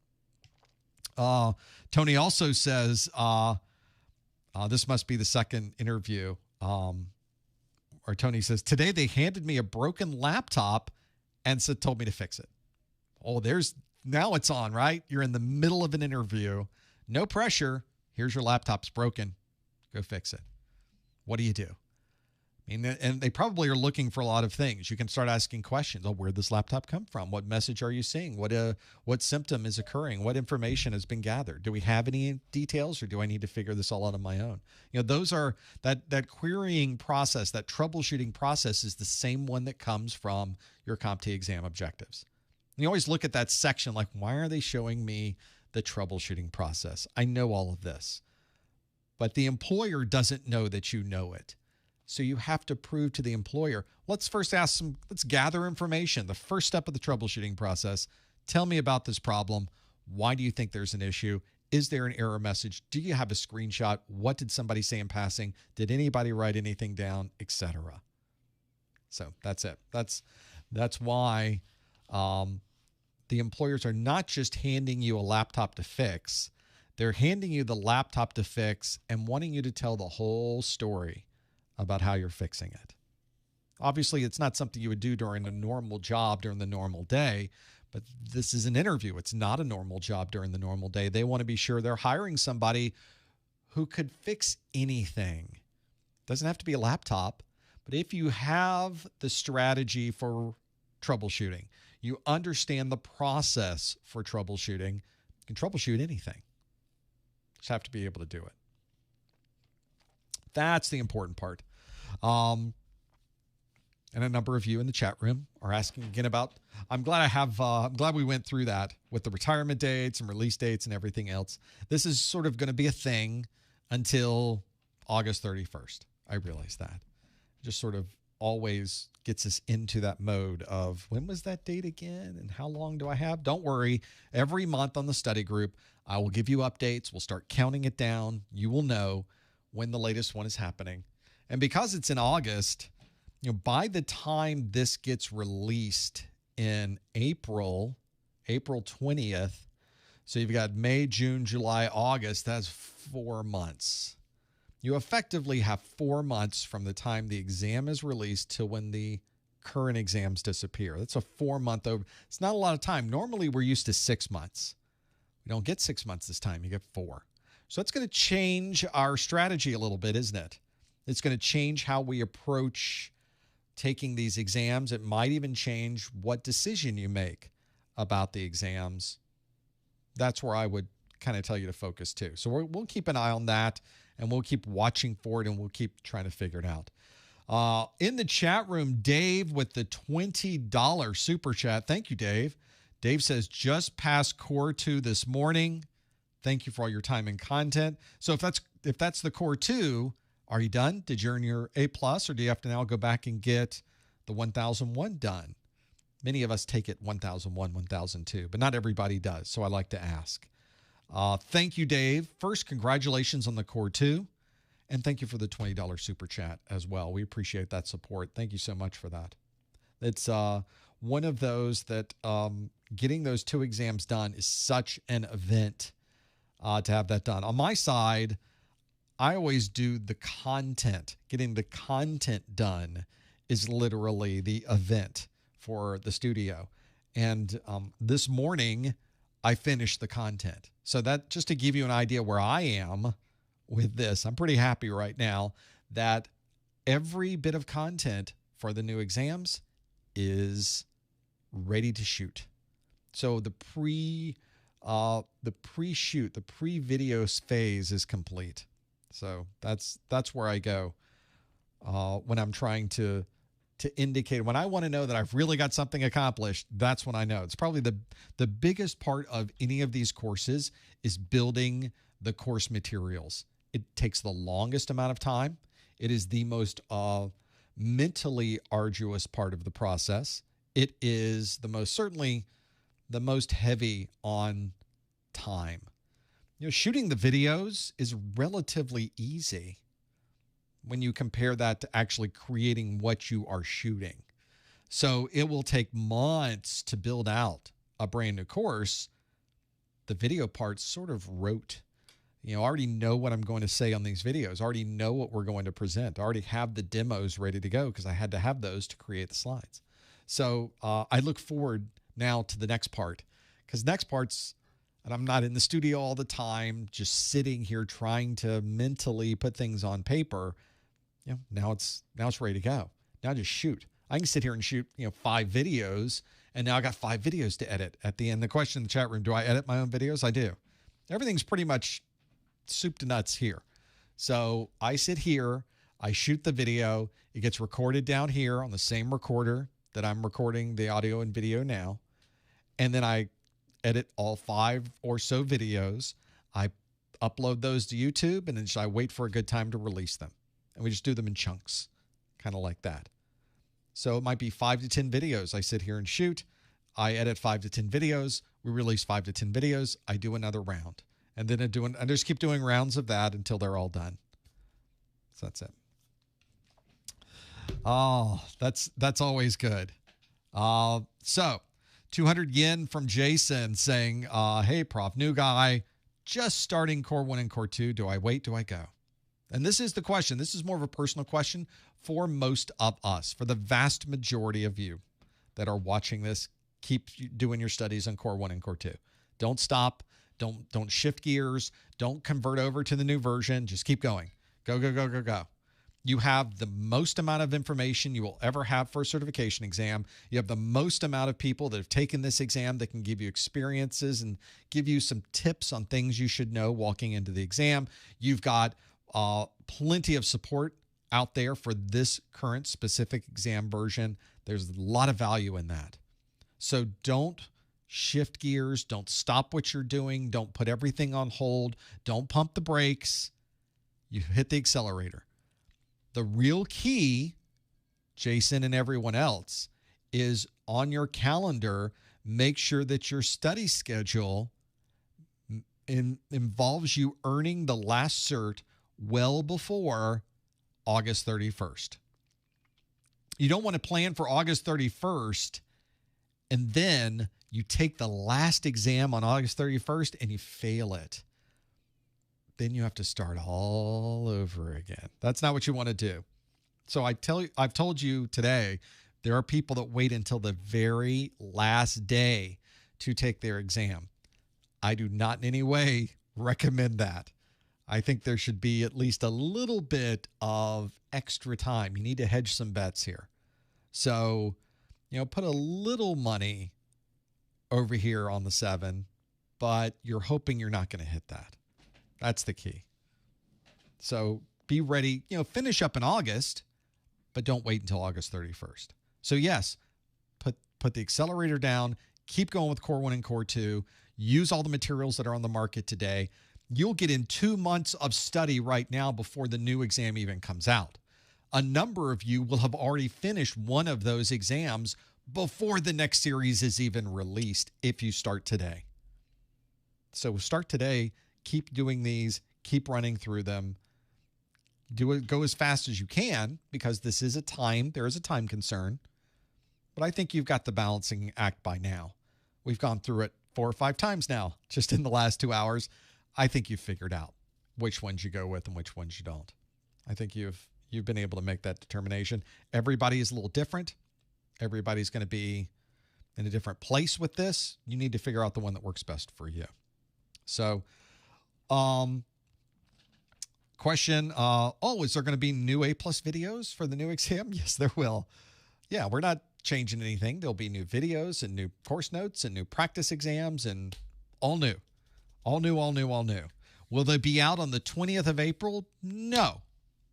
Tony also says, this must be the second interview. Or Tony says, today they handed me a broken laptop and told me to fix it. Oh, now it's on, right? You're in the middle of an interview. No pressure. Here's your laptop's broken. Go fix it. What do you do? I mean, and they probably are looking for a lot of things. You can start asking questions. Oh, where'd this laptop come from? What message are you seeing? What symptom is occurring? What information has been gathered? Do we have any details, or do I need to figure this all out on my own? Those are that querying process, that troubleshooting process is the same one that comes from your CompTIA exam objectives. And you always look at that section like, why are they showing me the troubleshooting process? I know all of this, but the employer doesn't know that you know it. So you have to prove to the employer, let's gather information. The first step of the troubleshooting process. Tell me about this problem. Why do you think there's an issue? Is there an error message? Do you have a screenshot? What did somebody say in passing? Did anybody write anything down, etc.? So that's it. That's why the employers are not just handing you a laptop to fix. They're handing you the laptop to fix and wanting you to tell the whole story about how you're fixing it. Obviously, it's not something you would do during a normal job during the normal day, but this is an interview. It's not a normal job during the normal day. They want to be sure they're hiring somebody who could fix anything. Doesn't have to be a laptop, but if you have the strategy for troubleshooting, you understand the process for troubleshooting, you can troubleshoot anything. Just have to be able to do it. That's the important part. And a number of you in the chat room are asking again about, I'm glad we went through that with the retirement dates and release dates and everything else. This is sort of going to be a thing until August 31st. I realize that. It just sort of always gets us into that mode of, when was that date again? And how long do I have? Don't worry. Every month on the study group, I will give you updates. We'll start counting it down. You will know when the latest one is happening. And because it's in August, by the time this gets released in April 20th, so you've got May, June, July, August, that's 4 months. You effectively have 4 months from the time the exam is released to when the current exams disappear. That's a 4-month over. It's not a lot of time. Normally, we're used to 6 months. We don't get 6 months this time. You get 4. So that's going to change our strategy a little bit, isn't it? It's going to change how we approach taking these exams. It might even change what decision you make about the exams. That's where I would kind of tell you to focus too. So we'll keep an eye on that, and we'll keep watching for it, and we'll keep trying to figure it out. In the chat room, Dave with the $20 super chat. Thank you, Dave. Dave says, just passed Core 2 this morning. Thank you for all your time and content. So if that's the Core 2, are you done? Did you earn your A+, or do you have to now go back and get the 1001 done? Many of us take it 1001, 1002, but not everybody does, so I like to ask. Thank you, Dave. First, congratulations on the Core 2, and thank you for the $20 super chat as well. We appreciate that support. Thank you so much for that. It's one of those that getting those 2 exams done is such an event to have that done. On my side, I always do the content. Getting the content done is literally the event for the studio. And this morning, I finished the content. So that, just to give you an idea where I am with this, I'm pretty happy right now that every bit of content for the new exams is ready to shoot. So the pre-shoot, the pre-video phase is complete. So that's where I go when I'm trying to indicate, when I want to know that I've really got something accomplished. That's when I know. It's probably the biggest part of any of these courses is building the course materials. It takes the longest amount of time. It is the most mentally arduous part of the process. It is certainly the most heavy on time. Shooting the videos is relatively easy. when you compare that to actually creating what you are shooting. So it will take months to build out a brand new course. The video part's sort of rote. I already know what I'm going to say on these videos. I already know what we're going to present. I already have the demos ready to go because I had to have those to create the slides. So I look forward now to the next part, because next part's, and I'm not in the studio all the time, just sitting here trying to mentally put things on paper. Now it's ready to go. Now just shoot. I can sit here and shoot 5 videos, and now I got 5 videos to edit at the end. The question in the chat room: do I edit my own videos? I do. Everything's pretty much soup to nuts here. So I sit here, I shoot the video, it gets recorded down here on the same recorder that I'm recording the audio and video now, and then I edit all 5 or so videos. I upload those to YouTube, and then I wait for a good time to release them. And we just do them in chunks, kind of like that. So it might be 5 to 10 videos I sit here and shoot. I edit 5 to 10 videos. We release 5 to 10 videos. I do another round. And then I just keep doing rounds of that until they're all done. So that's it. Oh, that's always good. So 200 yen from Jason saying, hey, Prof, new guy, just starting Core 1 and Core 2. Do I wait? Do I go? And this is the question. This is more of a personal question for most of us. For the vast majority of you that are watching this, keep doing your studies on Core 1 and Core 2. Don't stop. Don't shift gears. Don't convert over to the new version. Just keep going. Go, go, go, go, go. You have the most amount of information you will ever have for a certification exam. You have the most amount of people that have taken this exam that can give you experiences and give you some tips on things you should know walking into the exam. You've got plenty of support out there for this current specific exam version. There's a lot of value in that. So don't shift gears. Don't stop what you're doing. Don't put everything on hold. Don't pump the brakes. You hit the accelerator. The real key, Jason and everyone else, is on your calendar, make sure that your study schedule involves you earning the last cert well before August 31st. You don't want to plan for August 31st and then you take the last exam on August 31st and you fail it. Then you have to start all over again. That's not what you want to do. So I've told you today, there are people that wait until the very last day to take their exam. I do not in any way recommend that. I think there should be at least a little bit of extra time. You need to hedge some bets here. So, put a little money over here on the 7, but you're hoping you're not going to hit that. That's the key. So be ready, finish up in August, but don't wait until August 31st. So yes, put the accelerator down, keep going with Core 1 and Core 2, use all the materials that are on the market today. You'll get in 2 months of study right now before the new exam even comes out. A number of you will have already finished one of those exams before the next series is even released if you start today. So start today. Keep doing these, keep running through them. Go as fast as you can because there is a time concern. But I think you've got the balancing act by now. We've gone through it 4 or 5 times now, just in the last 2 hours. I think you've figured out which ones you go with and which ones you don't. I think you've been able to make that determination. Everybody is a little different. Everybody's going to be in a different place with this. You need to figure out the one that works best for you. So, question, is there going to be new A+ videos for the new exam? Yes, there will. Yeah, we're not changing anything. There'll be new videos and new course notes and new practice exams and all new. All new, all new, all new. Will they be out on the 20th of April? No,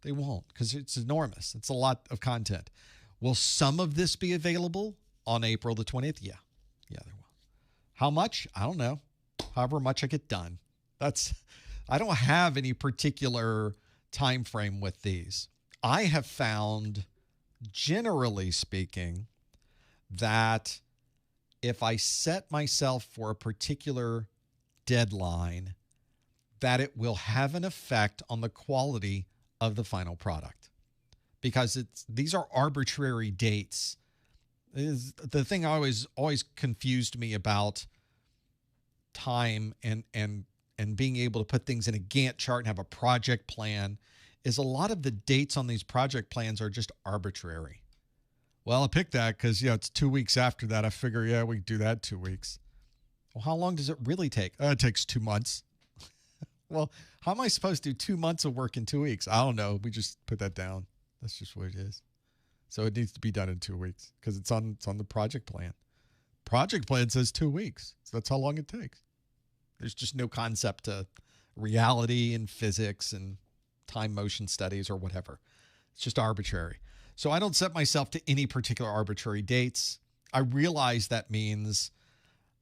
they won't because it's enormous. It's a lot of content. Will some of this be available on April the 20th? Yeah. Yeah, there will. How much? I don't know. However much I get done. I don't have any particular time frame with these. I have found, generally speaking, that if I set myself for a particular deadline, that it will have an effect on the quality of the final product. because these are arbitrary dates. Is the thing always confused me about time and being able to put things in a Gantt chart and have a project plan is a lot of the dates on these project plans are just arbitrary. Well, I picked that because, it's 2 weeks after that. I figure, we can do that 2 weeks. Well, how long does it really take? It takes 2 months. Well, how am I supposed to do 2 months of work in 2 weeks? I don't know. We just put that down. That's just what it is. So it needs to be done in 2 weeks because it's on the project plan. Project plan says 2 weeks. So that's how long it takes. There's just no concept to reality and physics and time motion studies or whatever. It's just arbitrary. So I don't set myself to any particular arbitrary dates. I realize that means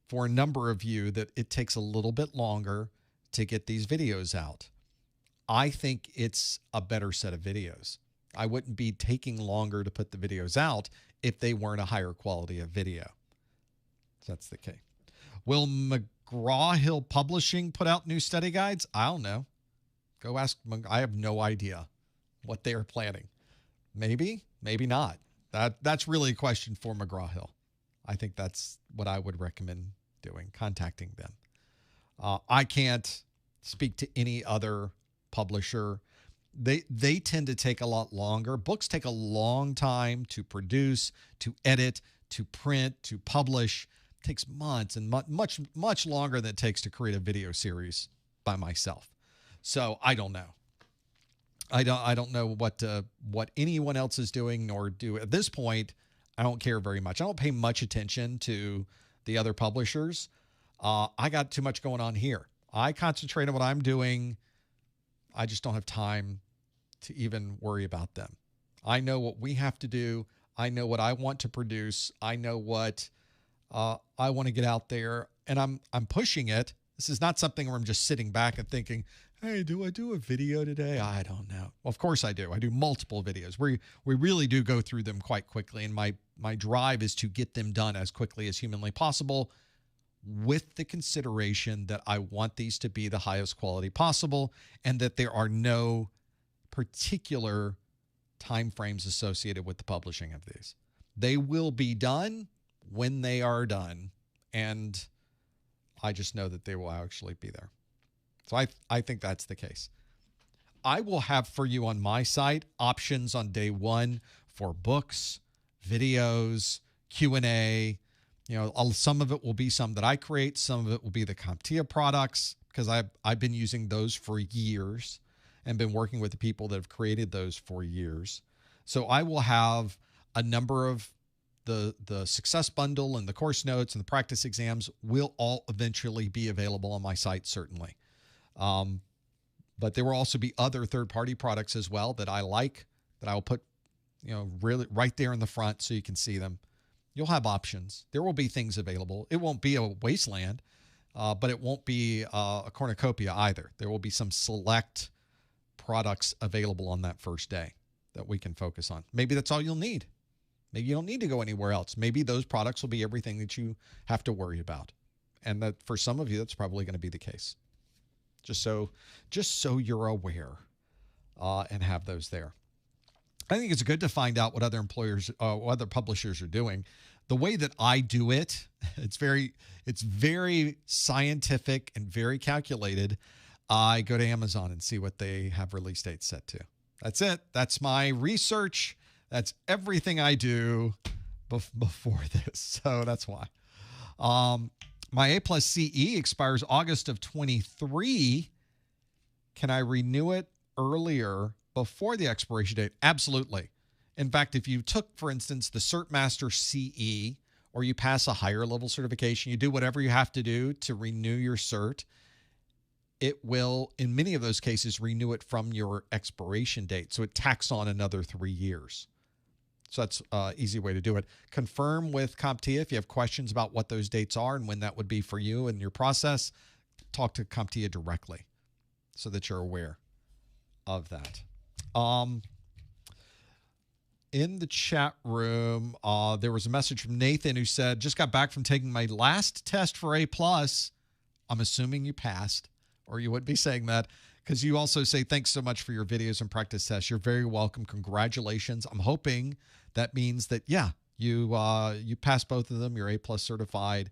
for a number of you that it takes a little bit longer to get these videos out. I think it's a better set of videos. I wouldn't be taking longer to put the videos out if they weren't a higher quality of video. So that's the case. Will McGraw Hill Publishing put out new study guides? I don't know. Go ask. I have no idea what they are planning. Maybe, maybe not. That's really a question for McGraw Hill. I think that's what I would recommend doing, contacting them. I can't speak to any other publisher. They tend to take a lot longer. Books take a long time to produce, to edit, to print, to publish. It takes months and much longer than it takes to create a video series by myself. So I don't know. I don't know what anyone else is doing, nor do at this point. I don't care very much. I don't pay much attention to the other publishers. I got too much going on here. I concentrate on what I'm doing. I just don't have time to even worry about them. I know what we have to do. I know what I want to produce. I know what I want to get out there, and I'm pushing it. This is not something where I'm just sitting back and thinking, hey, do I do a video today? I don't know. Well, of course I do. I do multiple videos. We really do go through them quite quickly, and my drive is to get them done as quickly as humanly possible, with the consideration that I want these to be the highest quality possible and that there are no particular time frames associated with the publishing of these. They will be done when they are done, and I just know that they will actually be there. So I think that's the case. I will have for you on my site options on day one for books, videos, Q&A. Some of it will be some that I create. Some of it will be the CompTIA products, because I've been using those for years and been working with the people that have created those for years. So I will have a number of the success bundle and the course notes and the practice exams will all eventually be available on my site, certainly. But there will also be other third-party products as well that I like, that I will put, really right there in the front so you can see them. You'll have options. There will be things available. It won't be a wasteland, but it won't be a cornucopia either. There will be some select products available on that first day that we can focus on. Maybe that's all you'll need. Maybe you don't need to go anywhere else. Maybe those products will be everything that you have to worry about. And that for some of you, that's probably going to be the case. Just so you're aware and have those there. I think it's good to find out what other employers, what other publishers are doing. The way that I do it, it's very scientific and very calculated. I go to Amazon and see what they have release dates set to. That's it. That's my research. That's everything I do before this. So that's why. My A+ CE expires August of 23. Can I renew it earlier before the expiration date? Absolutely. In fact, if you took, for instance, the CertMaster CE, or you pass a higher level certification, you do whatever you have to do to renew your cert, it will, in many of those cases, renew it from your expiration date. So it tacks on another 3 years. So that's an easy way to do it. Confirm with CompTIA if you have questions about what those dates are and when that would be for you and your process. Talk to CompTIA directly so that you're aware of that. In the chat room, there was a message from Nathan who said, just got back from taking my last test for A+. I'm assuming you passed, or you wouldn't be saying that. because you also say, thanks so much for your videos and practice tests. You're very welcome. Congratulations. I'm hoping that means that, yeah, you passed both of them. You're A+ certified.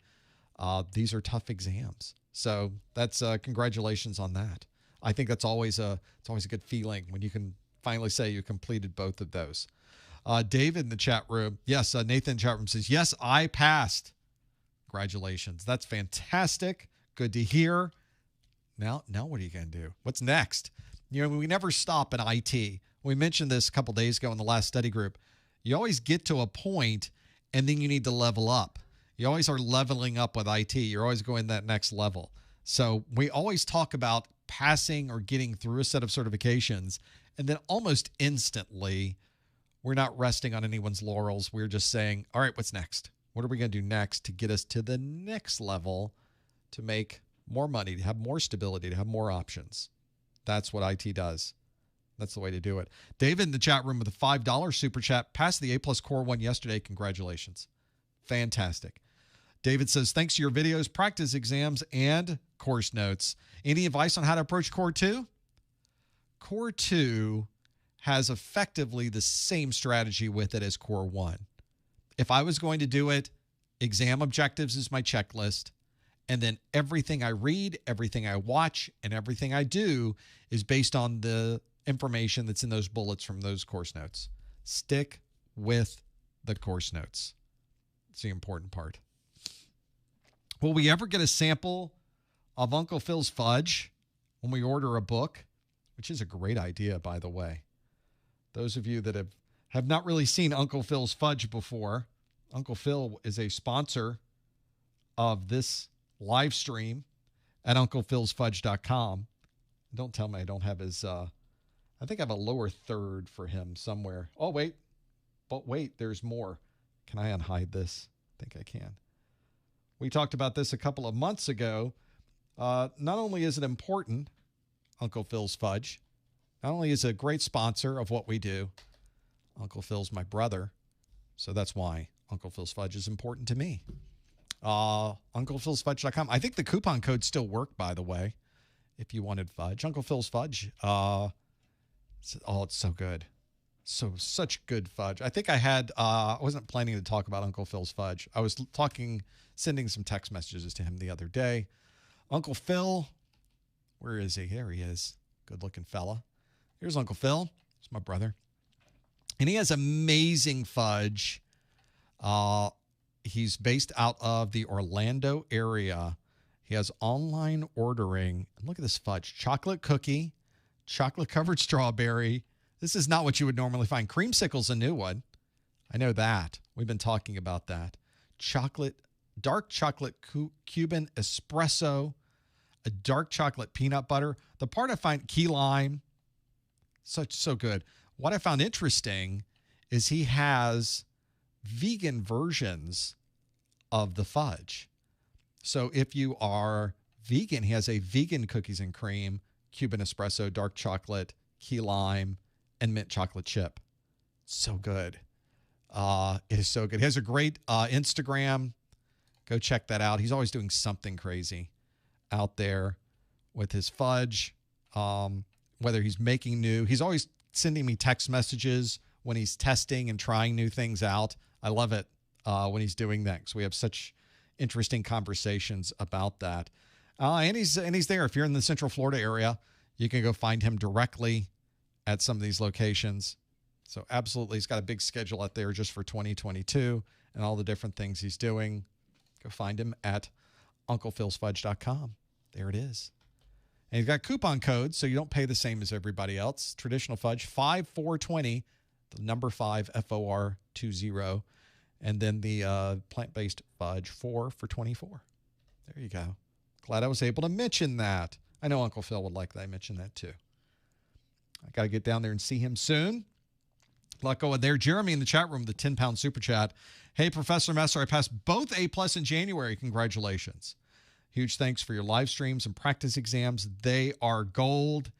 These are tough exams. So that's congratulations on that. I think that's always it's always a good feeling when you can finally say you completed both of those. David in the chat room. Yes, Nathan in the chat room says, yes, I passed. Congratulations. That's fantastic. Good to hear. Now what are you going to do? What's next? You know, we never stop in IT. We mentioned this a couple days ago in the last study group. You always get to a point and then you need to level up. You always are leveling up with IT. You're always going that next level. So we always talk about passing or getting through a set of certifications, and then almost instantly, we're not resting on anyone's laurels. We're just saying, all right, what's next? What are we going to do next to get us to the next level to make more money, to have more stability, to have more options? That's what IT does. That's the way to do it. David in the chat room with a $5 super chat. Passed the A+ Core 1 yesterday. Congratulations. Fantastic. David says, thanks to your videos, practice exams, and course notes. Any advice on how to approach Core 2? Core 2 has effectively the same strategy with it as Core 1. If I was going to do it, exam objectives is my checklist. And then everything I read, everything I watch, and everything I do is based on the information that's in those bullets from those course notes. Stick with the course notes. It's the important part. Will we ever get a sample of Uncle Phil's Fudge when we order a book? Which is a great idea, by the way. Those of you that have not really seen Uncle Phil's Fudge before, Uncle Phil is a sponsor of this live stream at unclephilsfudge.com. Don't tell me I don't have his, I think I have a lower third for him somewhere. Oh, wait. But wait, there's more. Can I unhide this? I think I can. We talked about this a couple of months ago. Not only is it important, Uncle Phil's Fudge, not only is it a great sponsor of what we do, Uncle Phil's my brother, so that's why Uncle Phil's Fudge is important to me. UnclePhil'sFudge.com. I think the coupon codes still work, by the way, if you wanted fudge. Uncle Phil's Fudge. It's so good. Such good fudge. I think I wasn't planning to talk about Uncle Phil's Fudge. I was sending some text messages to him the other day. Uncle Phil, where is he? There he is. Good looking fella. Here's Uncle Phil. He's my brother. And he has amazing fudge. He's based out of the Orlando area. He has online ordering. Look at this fudge. Chocolate cookie, chocolate covered strawberry. This is not what you would normally find. Creamsicle's a new one. I know that. We've been talking about that. Dark chocolate Cuban espresso, a dark chocolate peanut butter. The part I find, key lime, so good. What I found interesting is he has vegan versions of the fudge. So if you are vegan, he has a vegan cookies and cream, Cuban espresso, dark chocolate, key lime, and mint chocolate chip. So good. It is so good. He has a great Instagram. Go check that out. He's always doing something crazy out there with his fudge. Whether he's making new, he's always sending me text messages when he's testing and trying new things out. I love it when he's doing that, because we have such interesting conversations about that. And he's there. If you're in the Central Florida area, you can go find him directly at some of these locations. So absolutely, he's got a big schedule out there just for 2022 and all the different things he's doing. Go find him at unclephilsfudge.com. There it is. And he's got coupon codes, so you don't pay the same as everybody else. Traditional fudge, 5420, the number 5, FOR20, and then the plant-based fudge, 4 for 24. There you go. Glad I was able to mention that. I know Uncle Phil would like that I mentioned that too. I got to get down there and see him soon. Luck going there. Jeremy in the chat room, the 10-pound super chat. Hey, Professor Messer, I passed both A+ in January. Congratulations. Huge thanks for your live streams and practice exams. They are gold.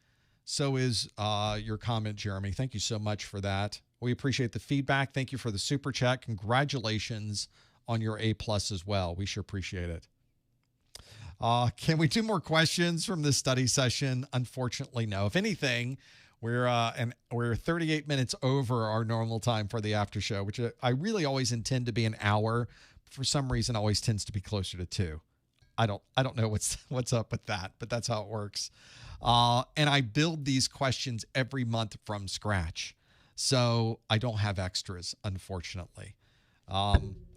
So is your comment, Jeremy. Thank you so much for that. We appreciate the feedback. Thank you for the super chat. Congratulations on your A+ as well. We sure appreciate it. Can we do more questions from this study session? Unfortunately, no. If anything, we're 38 minutes over our normal time for the after show, which I really always intend to be an hour. For some reason, always tends to be closer to 2. I don't know what's up with that, but that's how it works. And I build these questions every month from scratch, so I don't have extras, unfortunately.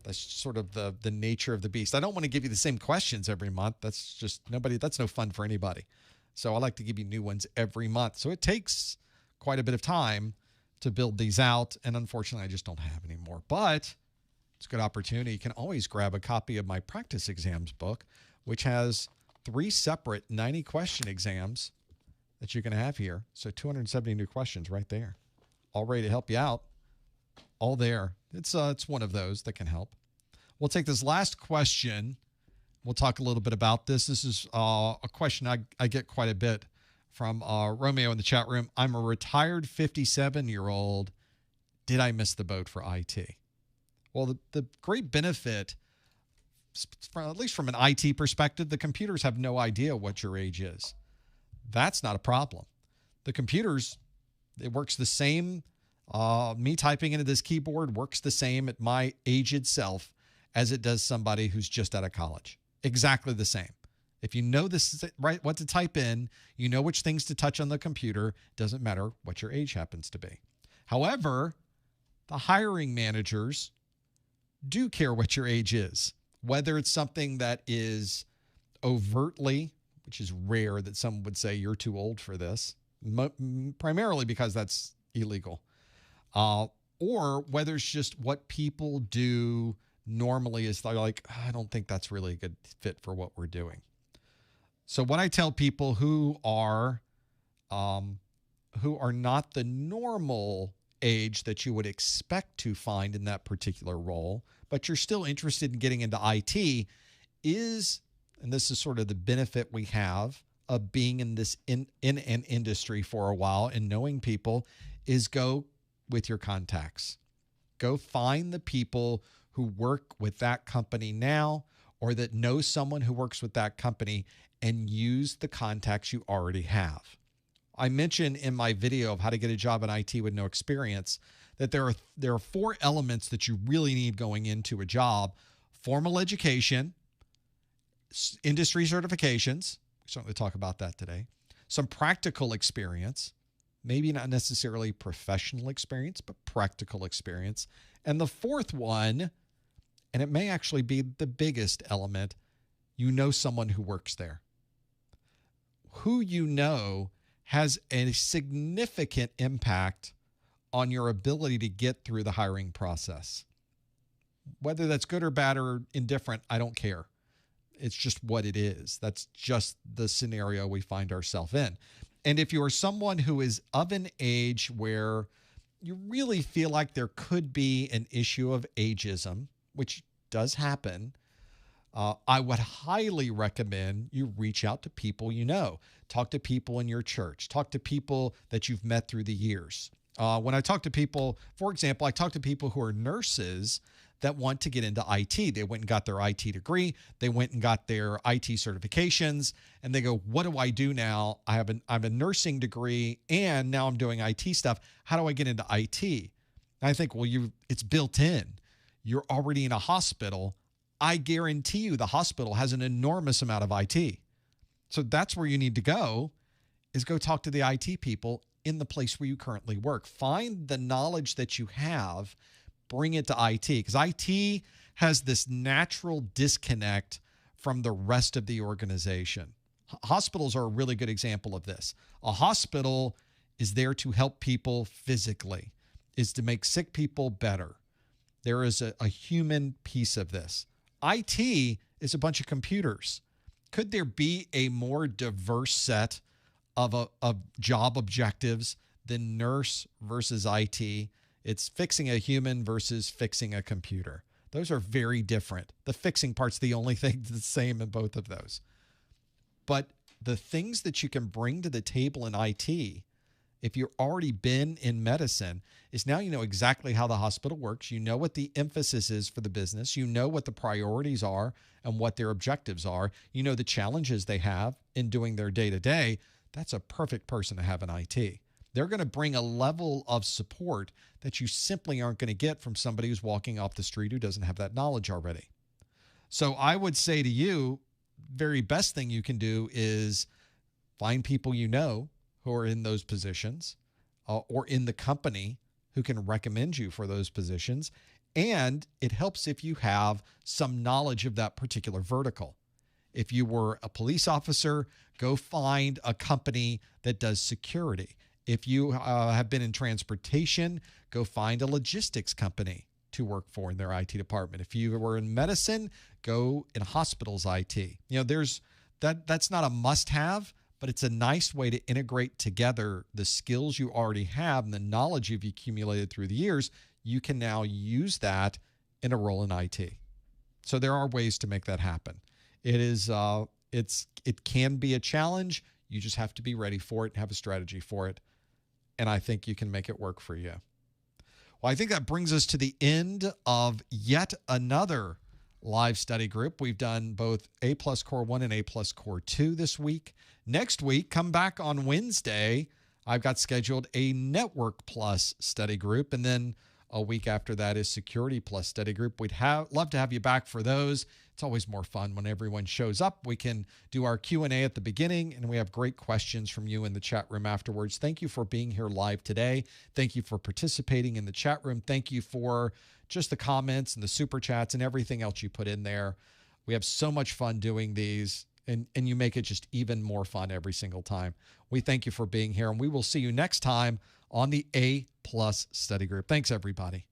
That's sort of the nature of the beast. I don't want to give you the same questions every month. That's just that's no fun for anybody. So I like to give you new ones every month. So it takes quite a bit of time to build these out. And unfortunately, I just don't have any more. But it's a good opportunity. You can always grab a copy of my practice exams book, which has 3 separate 90-question exams that you can have here. So 270 new questions right there, all ready to help you out. All there. It's one of those that can help. We'll take this last question. We'll talk a little bit about this. This is a question I get quite a bit from Romeo in the chat room. I'm a retired 57-year-old. Did I miss the boat for IT? Well, the great benefit, at least from an IT perspective, the computers have no idea what your age is. That's not a problem. The computers, it works the same. Me typing into this keyboard works the same at my aged self as it does somebody who's just out of college. Exactly the same. If you know this is right, what to type in, you know which things to touch on the computer, doesn't matter what your age happens to be. However, the hiring managers do care what your age is, whether it's something that is overtly, which is rare that someone would say you're too old for this, primarily because that's illegal. Or whether it's just what people do normally is like, I don't think that's really a good fit for what we're doing. So what I tell people who are not the normal age that you would expect to find in that particular role, but you're still interested in getting into IT is, and this is sort of the benefit we have of being in this in an industry for a while and knowing people, is go with your contacts. Go find the people who work with that company now or that know someone who works with that company and use the contacts you already have. I mentioned in my video of how to get a job in IT with no experience that there are 4 elements that you really need going into a job: formal education, industry certifications. We certainly talk about that today. Some practical experience, maybe not necessarily professional experience, but practical experience. And the 4th one, and it may actually be the biggest element, you know someone who works there. Who you know has a significant impact on your ability to get through the hiring process. Whether that's good or bad or indifferent, I don't care. It's just what it is. That's just the scenario we find ourselves in. And if you are someone who is of an age where you really feel like there could be an issue of ageism, which does happen, I would highly recommend you reach out to people you know. Talk to people in your church. Talk to people that you've met through the years. When I talk to people, for example, I talk to people who are nurses that want to get into IT. They went and got their IT degree. They went and got their IT certifications, and they go, what do I do now? I have a nursing degree, and now I'm doing IT stuff. How do I get into IT? And I think, well, it's built in. You're already in a hospital. I guarantee you the hospital has an enormous amount of IT. So that's where you need to go, is go talk to the IT people in the place where you currently work. Find the knowledge that you have, bring it to IT, because IT has this natural disconnect from the rest of the organization. Hospitals are a really good example of this. A hospital is there to help people physically, is to make sick people better. There is a human piece of this. IT is a bunch of computers. Could there be a more diverse set of job objectives than nurse versus IT? It's fixing a human versus fixing a computer. Those are very different. The fixing part's the only thing that's the same in both of those. But the things that you can bring to the table in IT, if you've already been in medicine, is now you know exactly how the hospital works. You know what the emphasis is for the business. You know what the priorities are and what their objectives are. You know the challenges they have in doing their day-to-day. That's a perfect person to have in IT. They're going to bring a level of support that you simply aren't going to get from somebody who's walking off the street who doesn't have that knowledge already. So I would say to you, very best thing you can do is find people you know who are in those positions or in the company who can recommend you for those positions. And it helps if you have some knowledge of that particular vertical. If you were a police officer, go find a company that does security. If you have been in transportation, go find a logistics company to work for in their IT department. If you were in medicine, go in hospitals IT. You know, there's that's not a must-have, but it's a nice way to integrate together the skills you already have and the knowledge you've accumulated through the years. You can now use that in a role in IT. So there are ways to make that happen. It can be a challenge. You just have to be ready for it and have a strategy for it. And I think you can make it work for you. Well, I think that brings us to the end of yet another live study group. We've done both A+ Core 1 and A+ Core 2 this week. Next week, come back on Wednesday. I've got scheduled a Network Plus study group, and then a week after that is Security Plus study group. We'd love to have you back for those. It's always more fun when everyone shows up. We can do our Q&A at the beginning, and we have great questions from you in the chat room afterwards. Thank you for being here live today. Thank you for participating in the chat room. Thank you for just the comments and the super chats and everything else you put in there. We have so much fun doing these, and you make it just even more fun every single time. We thank you for being here, and we will see you next time on the A+ study group. Thanks, everybody.